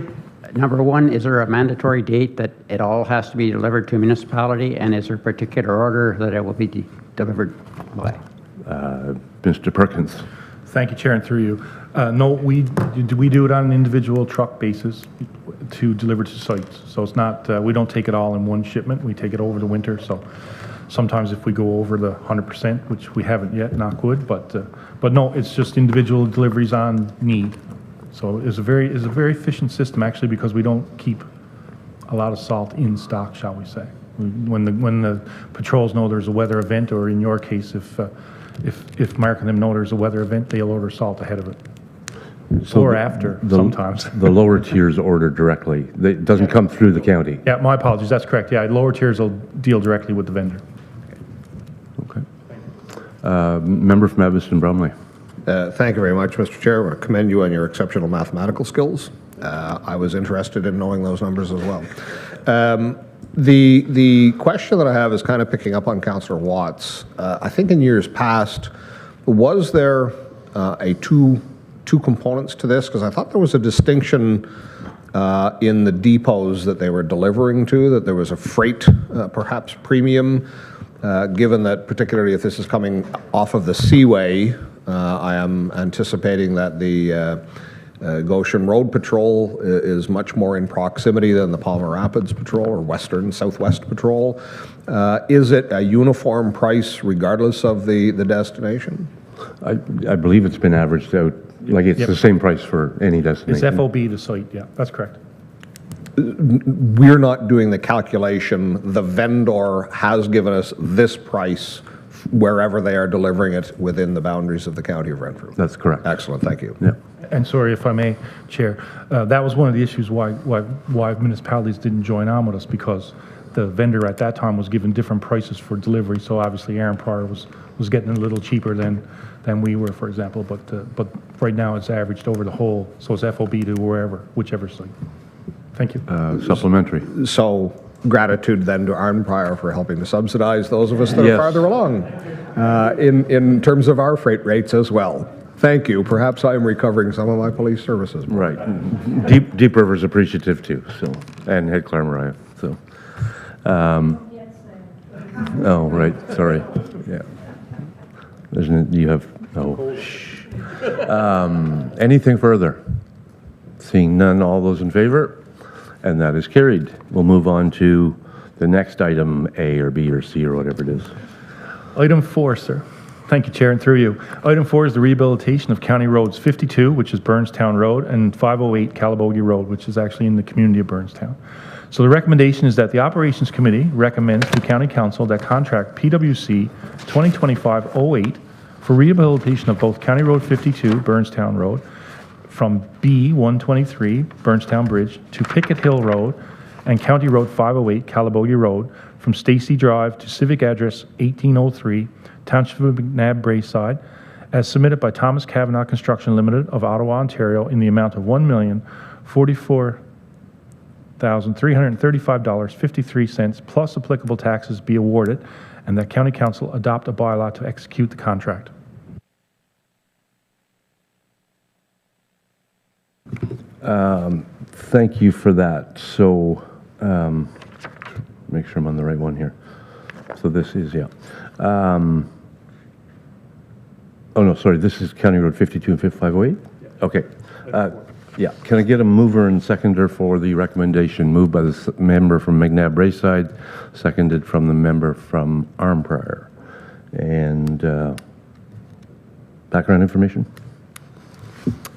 number one, is there a mandatory date that it all has to be delivered to a municipality, and is there a particular order that it will be delivered by? Mr. Perkins. Thank you, Chair, and through you. No, we do it on an individual truck basis to deliver to sites. So it's not, we don't take it all in one shipment. We take it over the winter. So sometimes if we go over the 100%, which we haven't yet, not good, but no, it's just individual deliveries on need. So it's a very efficient system, actually, because we don't keep a lot of salt in stock, shall we say. When the patrols know there's a weather event, or in your case, if Mark and them know there's a weather event, they'll order salt ahead of it. So or after, sometimes. The lower tiers order directly. It doesn't come through the county. Yeah, my apologies. That's correct. Yeah, lower tiers will deal directly with the vendor. Okay. Member from Edmundston Bromley. Thank you very much, Mr. Chair. I want to commend you on your exceptional mathematical skills. I was interested in knowing those numbers as well. The question that I have is kind of picking up on Councillor Watts. I think in years past, was there two components to this? Because I thought there was a distinction in the depots that they were delivering to, that there was a freight, perhaps premium, given that particularly if this is coming off of the Seaway, I am anticipating that the Goshen Road Patrol is much more in proximity than the Palmer Rapids Patrol or Western Southwest Patrol. Is it a uniform price regardless of the destination? I believe it's been averaged out, like it's the same price for any destination. It's FOB to site, yeah, that's correct. We're not doing the calculation. The vendor has given us this price wherever they are delivering it within the boundaries of the County of Renfrew. That's correct. Excellent, thank you. Yeah. And sorry if I may, Chair, that was one of the issues why municipalities didn't join on with us, because the vendor at that time was given different prices for delivery. So obviously Aaron Pryor was getting a little cheaper than we were, for example. But right now it's averaged over the whole, so it's FOB to whichever site. Thank you. Supplementary. So gratitude then to Aaron Pryor for helping to subsidize those of us that are farther along in terms of our freight rates as well. Thank you. Perhaps I am recovering some of my police services. Right. Deep River's appreciative too, so, and Head Claremont. So, oh, right. Sorry. Yeah. You have anything further? Seeing none, all those in favor? And that is carried. We'll move on to the next item, A or B or C or whatever it is. Item 4, sir. Thank you, Chair, and through you. Item 4 is the rehabilitation of County Roads 52, which is Burnstown Road, and 508 Calabogie Road, which is actually in the community of Burnstown. So the recommendation is that the Operations Committee recommends to County Council that contract PWC 2025-08 for rehabilitation of both County Road 52, Burnstown Road, from B123, Burnstown Bridge, to Pickett Hill Road, and County Road 508, Calabogie Road, from Stacy Drive to civic address 1803, Township of McNabb, Braeside, as submitted by Thomas Kavanagh Construction Limited of Ottawa, Ontario, in the amount of $1,044,335.53 plus applicable taxes be awarded, and that County Council adopt a bylaw to execute the contract. Thank you for that. So, make sure I'm on the right one here. So this is, yeah. Oh, no, sorry, this is County Road 52 and 508? Okay. Yeah, can I get a mover and seconder for the recommendation? Moved by the member from McNabb Braeside, seconded from the member from Arnprior. And background information?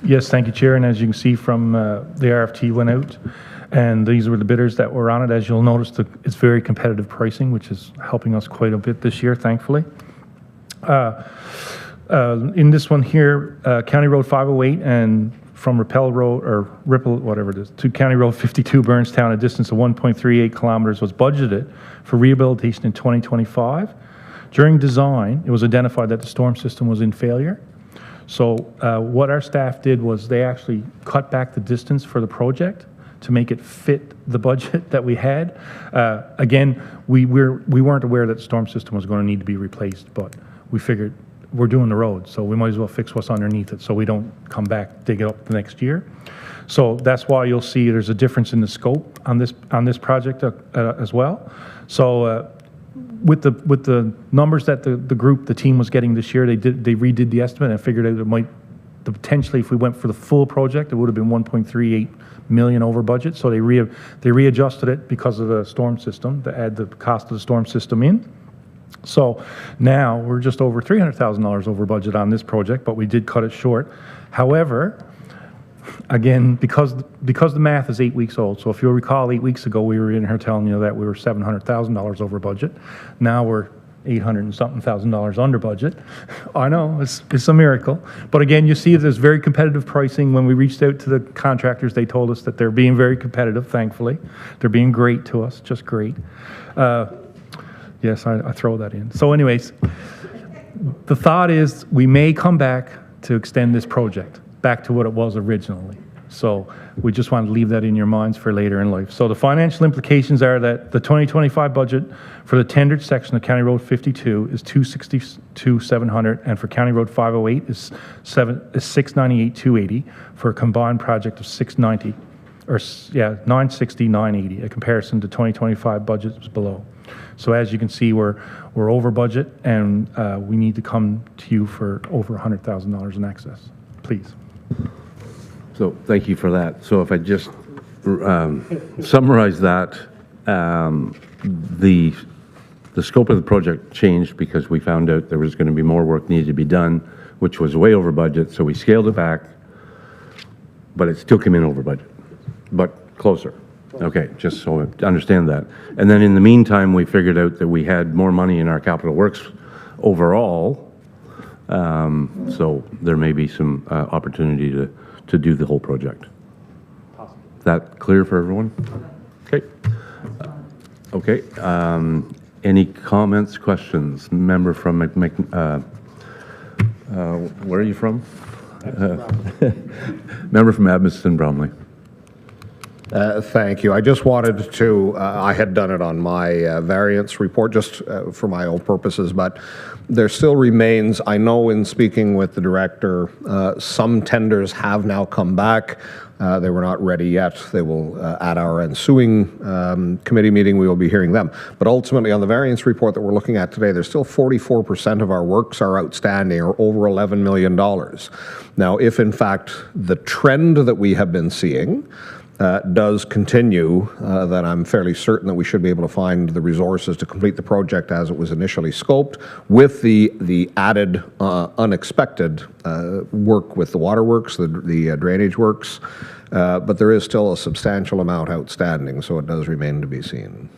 Yes, thank you, Chair. And as you can see from the RFT went out, and these were the bidders that were on it. As you'll notice, it's very competitive pricing, which is helping us quite a bit this year, thankfully. In this one here, County Road 508 and from Ripple Road, or Ripple, whatever it is, to County Road 52, Burnstown, a distance of 1.38 kilometers, was budgeted for rehabilitation in 2025. During design, it was identified that the storm system was in failure. So what our staff did was they actually cut back the distance for the project to make it fit the budget that we had. Again, we weren't aware that the storm system was going to need to be replaced, but we figured we're doing the road, so we might as well fix what's underneath it so we don't come back, dig it up the next year. So that's why you'll see there's a difference in the scope on this project as well. So with the numbers that the team was getting this year, they redid the estimate and figured out it might potentially, if we went for the full project, it would have been 1.38 million over budget. So they readjusted it because of the storm system, to add the cost of the storm system in. So now we're just over $300,000 over budget on this project, but we did cut it short. However, again, because the math is 8 weeks old, so if you'll recall, 8 weeks ago we were in here telling you that we were $700,000 over budget. Now we're $800 and something thousand under budget. I know, it's a miracle. But again, you see there's very competitive pricing. When we reached out to the contractors, they told us that they're being very competitive, thankfully. They're being great to us, just great. Yes, I throw that in. So anyways, the thought is we may come back to extend this project back to what it was originally. So we just want to leave that in your minds for later in life. So the financial implications are that the 2025 budget for the tendered section of County Road 52 is $262,700, and for County Road 508 is $698,280 for a combined project of $960,980. A comparison to 2025 budgets below. So as you can see, we're over budget, and we need to come to you for over $100,000 in excess. Please. So thank you for that. So if I just summarize that, the scope of the project changed because we found out there was going to be more work needed to be done, which was way over budget. So we scaled it back, but it still came in over budget, but closer. Okay, just so I understand that. And then in the meantime, we figured out that we had more money in our capital works overall. So there may be some opportunity to do the whole project. Is that clear for everyone? Okay. Okay. Any comments, questions? Member from where are you from? Member from Edmonton, Bromley. Thank you. I just wanted to, I had done it on my variance report just for my own purposes, but there still remains, I know in speaking with the director, some tenders have now come back. They were not ready yet. They will, at our ensuing committee meeting, we will be hearing them. But ultimately, on the variance report that we're looking at today, there's still 44% of our works are outstanding, or over $11 million. Now, if in fact the trend that we have been seeing does continue, then I'm fairly certain that we should be able to find the resources to complete the project as it was initially scoped, with the added unexpected work with the waterworks, the drainage works, but there is still a substantial amount outstanding, so it does remain to be seen.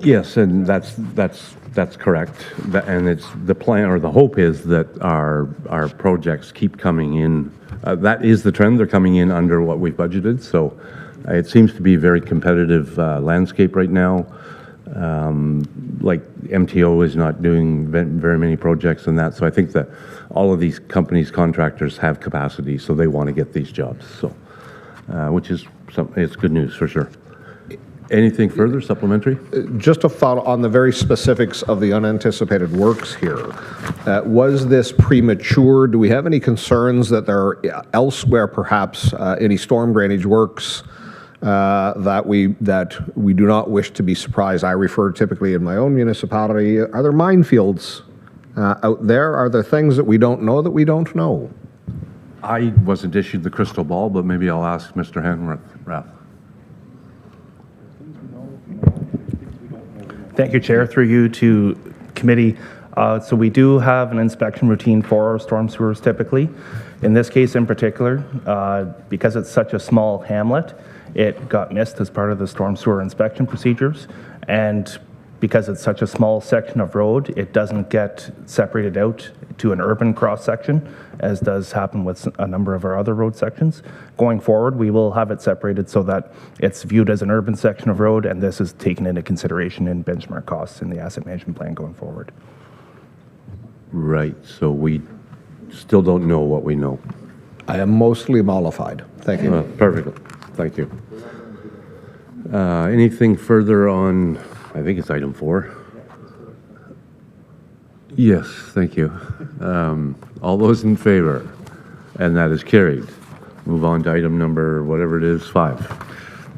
Yes, and that's correct. And it's the plan, or the hope is that our projects keep coming in. That is the trend. They're coming in under what we've budgeted. So it seems to be a very competitive landscape right now. Like MTO is not doing very many projects and that, so I think that all of these companies, contractors have capacity, so they want to get these jobs, so, which is it's good news for sure. Anything further, supplementary? Just to follow on the very specifics of the unanticipated works here, was this premature? Do we have any concerns that there are elsewhere perhaps any storm drainage works that we do not wish to be surprised? I refer typically in my own municipality. Are there minefields out there? Are there things that we don't know that we don't know? I wasn't issued the crystal ball, but maybe I'll ask Mr. Henrath. Thank you, Chair. Through you to committee. So we do have an inspection routine for our storm sewers typically. In this case in particular, because it's such a small hamlet, it got missed as part of the storm sewer inspection procedures. And because it's such a small section of road, it doesn't get separated out to an urban cross section, as does happen with a number of our other road sections. Going forward, we will have it separated so that it's viewed as an urban section of road, and this is taken into consideration in benchmark costs in the asset management plan going forward. Right, so we still don't know what we know. I am mostly mollified. Thank you. Perfect. Thank you. Anything further on, I think it's item 4. Yes, thank you. All those in favor? And that is carried. Move on to item number, whatever it is, 5.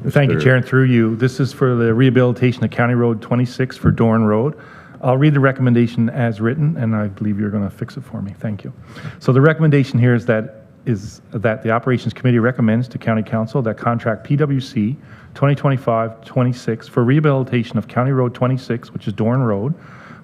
Thank you, Chair, and through you. This is for the rehabilitation of County Road 26 for Dorn Road. I'll read the recommendation as written, and I believe you're going to fix it for me. Thank you. So the recommendation here is that the Operations Committee recommends to County Council that contract PWC 2025-26 for rehabilitation of County Road 26, which is Dorn Road,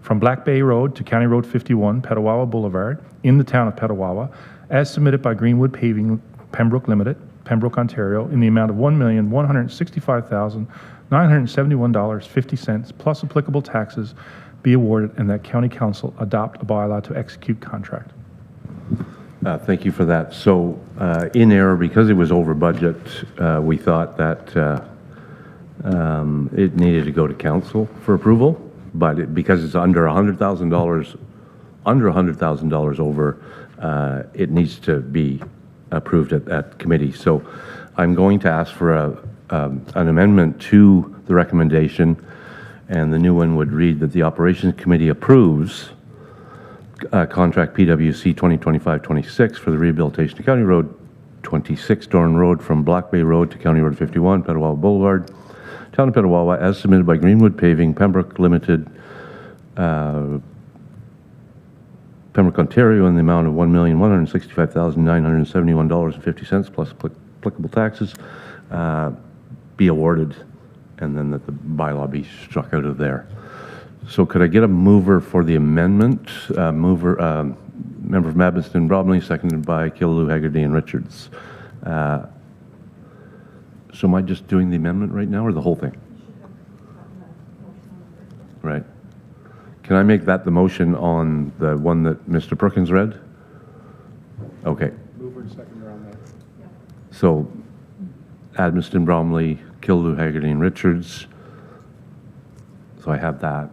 from Black Bay Road to County Road 51, Petawawa Boulevard, in the town of Petawawa, as submitted by Greenwood Paving Pembroke Limited, Pembroke, Ontario, in the amount of $1,165,971.50 plus applicable taxes be awarded, and that County Council adopt a bylaw to execute contract. Thank you for that. So in error, because it was over budget, we thought that it needed to go to council for approval, but because it's under $100,000 over, it needs to be approved at committee. So I'm going to ask for an amendment to the recommendation, and the new one would read that the Operations Committee approves contract PWC 2025-26 for the rehabilitation of County Road 26, Dorn Road, from Black Bay Road to County Road 51, Petawawa Boulevard, Town of Petawawa, as submitted by Greenwood Paving, Pembroke Limited, Pembroke, Ontario, in the amount of $1,165,971.50 plus applicable taxes, be awarded, and then that the bylaw be struck out of there. So could I get a mover for the amendment? Member from Mabonston Bromley, seconded by Killaloe, Haggerty, and Richards. So am I just doing the amendment right now, or the whole thing? Right. Can I make that the motion on the one that Mr. Perkins read? Okay. Mover and seconder on that. So Admiston Bromley, Killaloe, Haggerty, and Richards. So I have that.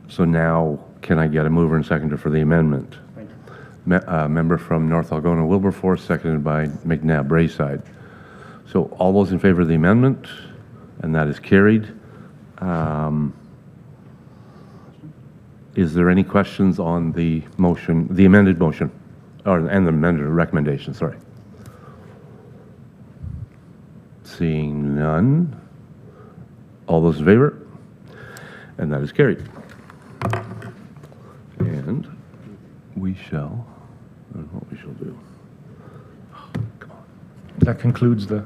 So now, can I get a mover and seconder for the amendment? Member from North Algona, Wilberforce, seconded by McNabb, Brayside. So all those in favor of the amendment, and that is carried. Is there any questions on the motion, the amended motion, and the amended recommendation, sorry? Seeing none. All those in favor? And that is carried. And we shall, I don't know what we shall do. Oh, come on. That concludes the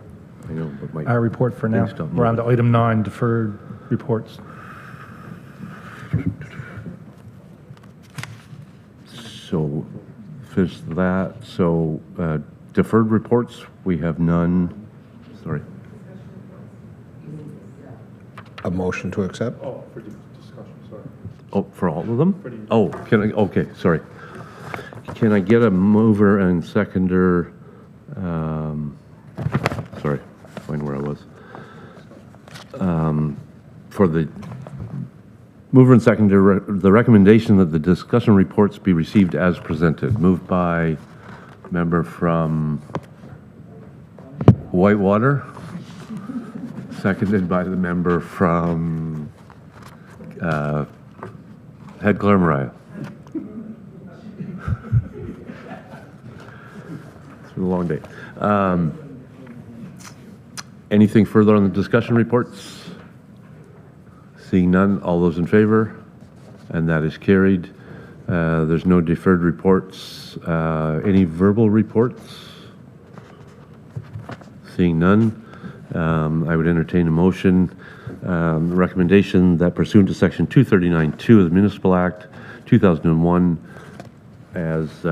I know, but our report for now. We're on to item 9, deferred reports. So finish that. So deferred reports, we have none. Sorry. A motion to accept? Oh, for discussion, sorry. Oh, for all of them? Oh, can I, okay, sorry. Can I get a mover and seconder, sorry, find where I was. for the mover and seconder, the recommendation that the discussion reports be received as presented. Moved by member from Whitewater, seconded by the member from Head Maria. It's been a long day. Anything further on the discussion reports? Seeing none, all those in favor? And that is carried. There's no deferred reports. Any verbal reports? Seeing none, I would entertain a motion, recommendation that pursuant to Section 239(2) of the Municipal Act 2001, as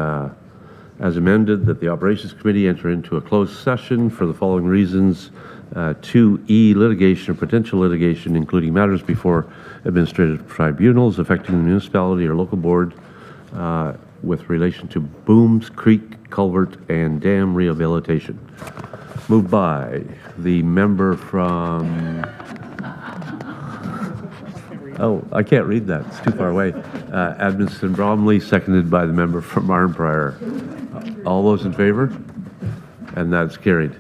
amended, that the Operations Committee enter into a closed session for the following reasons. 2E, litigation or potential litigation, including matters before administrative tribunals affecting the municipality or local board with relation to booms, creek, culvert, and dam rehabilitation. Moved by the member from... Oh, I can't read that. It's too far away. Edmondson Bromley, seconded by the member from Arnprior. All those in favor? And that's carried.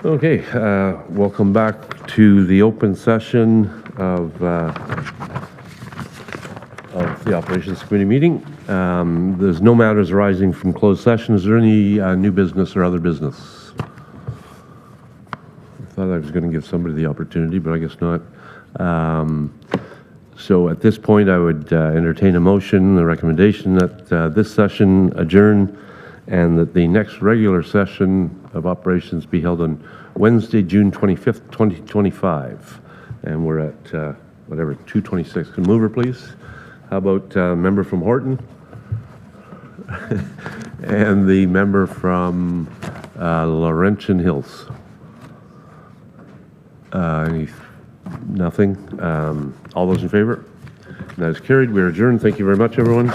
Okay, welcome back to the open session of the Operations Committee meeting. There's no matters arising from closed session. Is there any new business or other business? I thought I was going to give somebody the opportunity, but I guess not. So at this point, I would entertain a motion, the recommendation that this session adjourn and that the next regular session of operations be held on Wednesday, June 25th, 2025. And we're at, 2:26. Can mover, please? How about member from Horton? And the member from Laurentian Hills? Nothing? All those in favor? That is carried. We are adjourned. Thank you very much, everyone.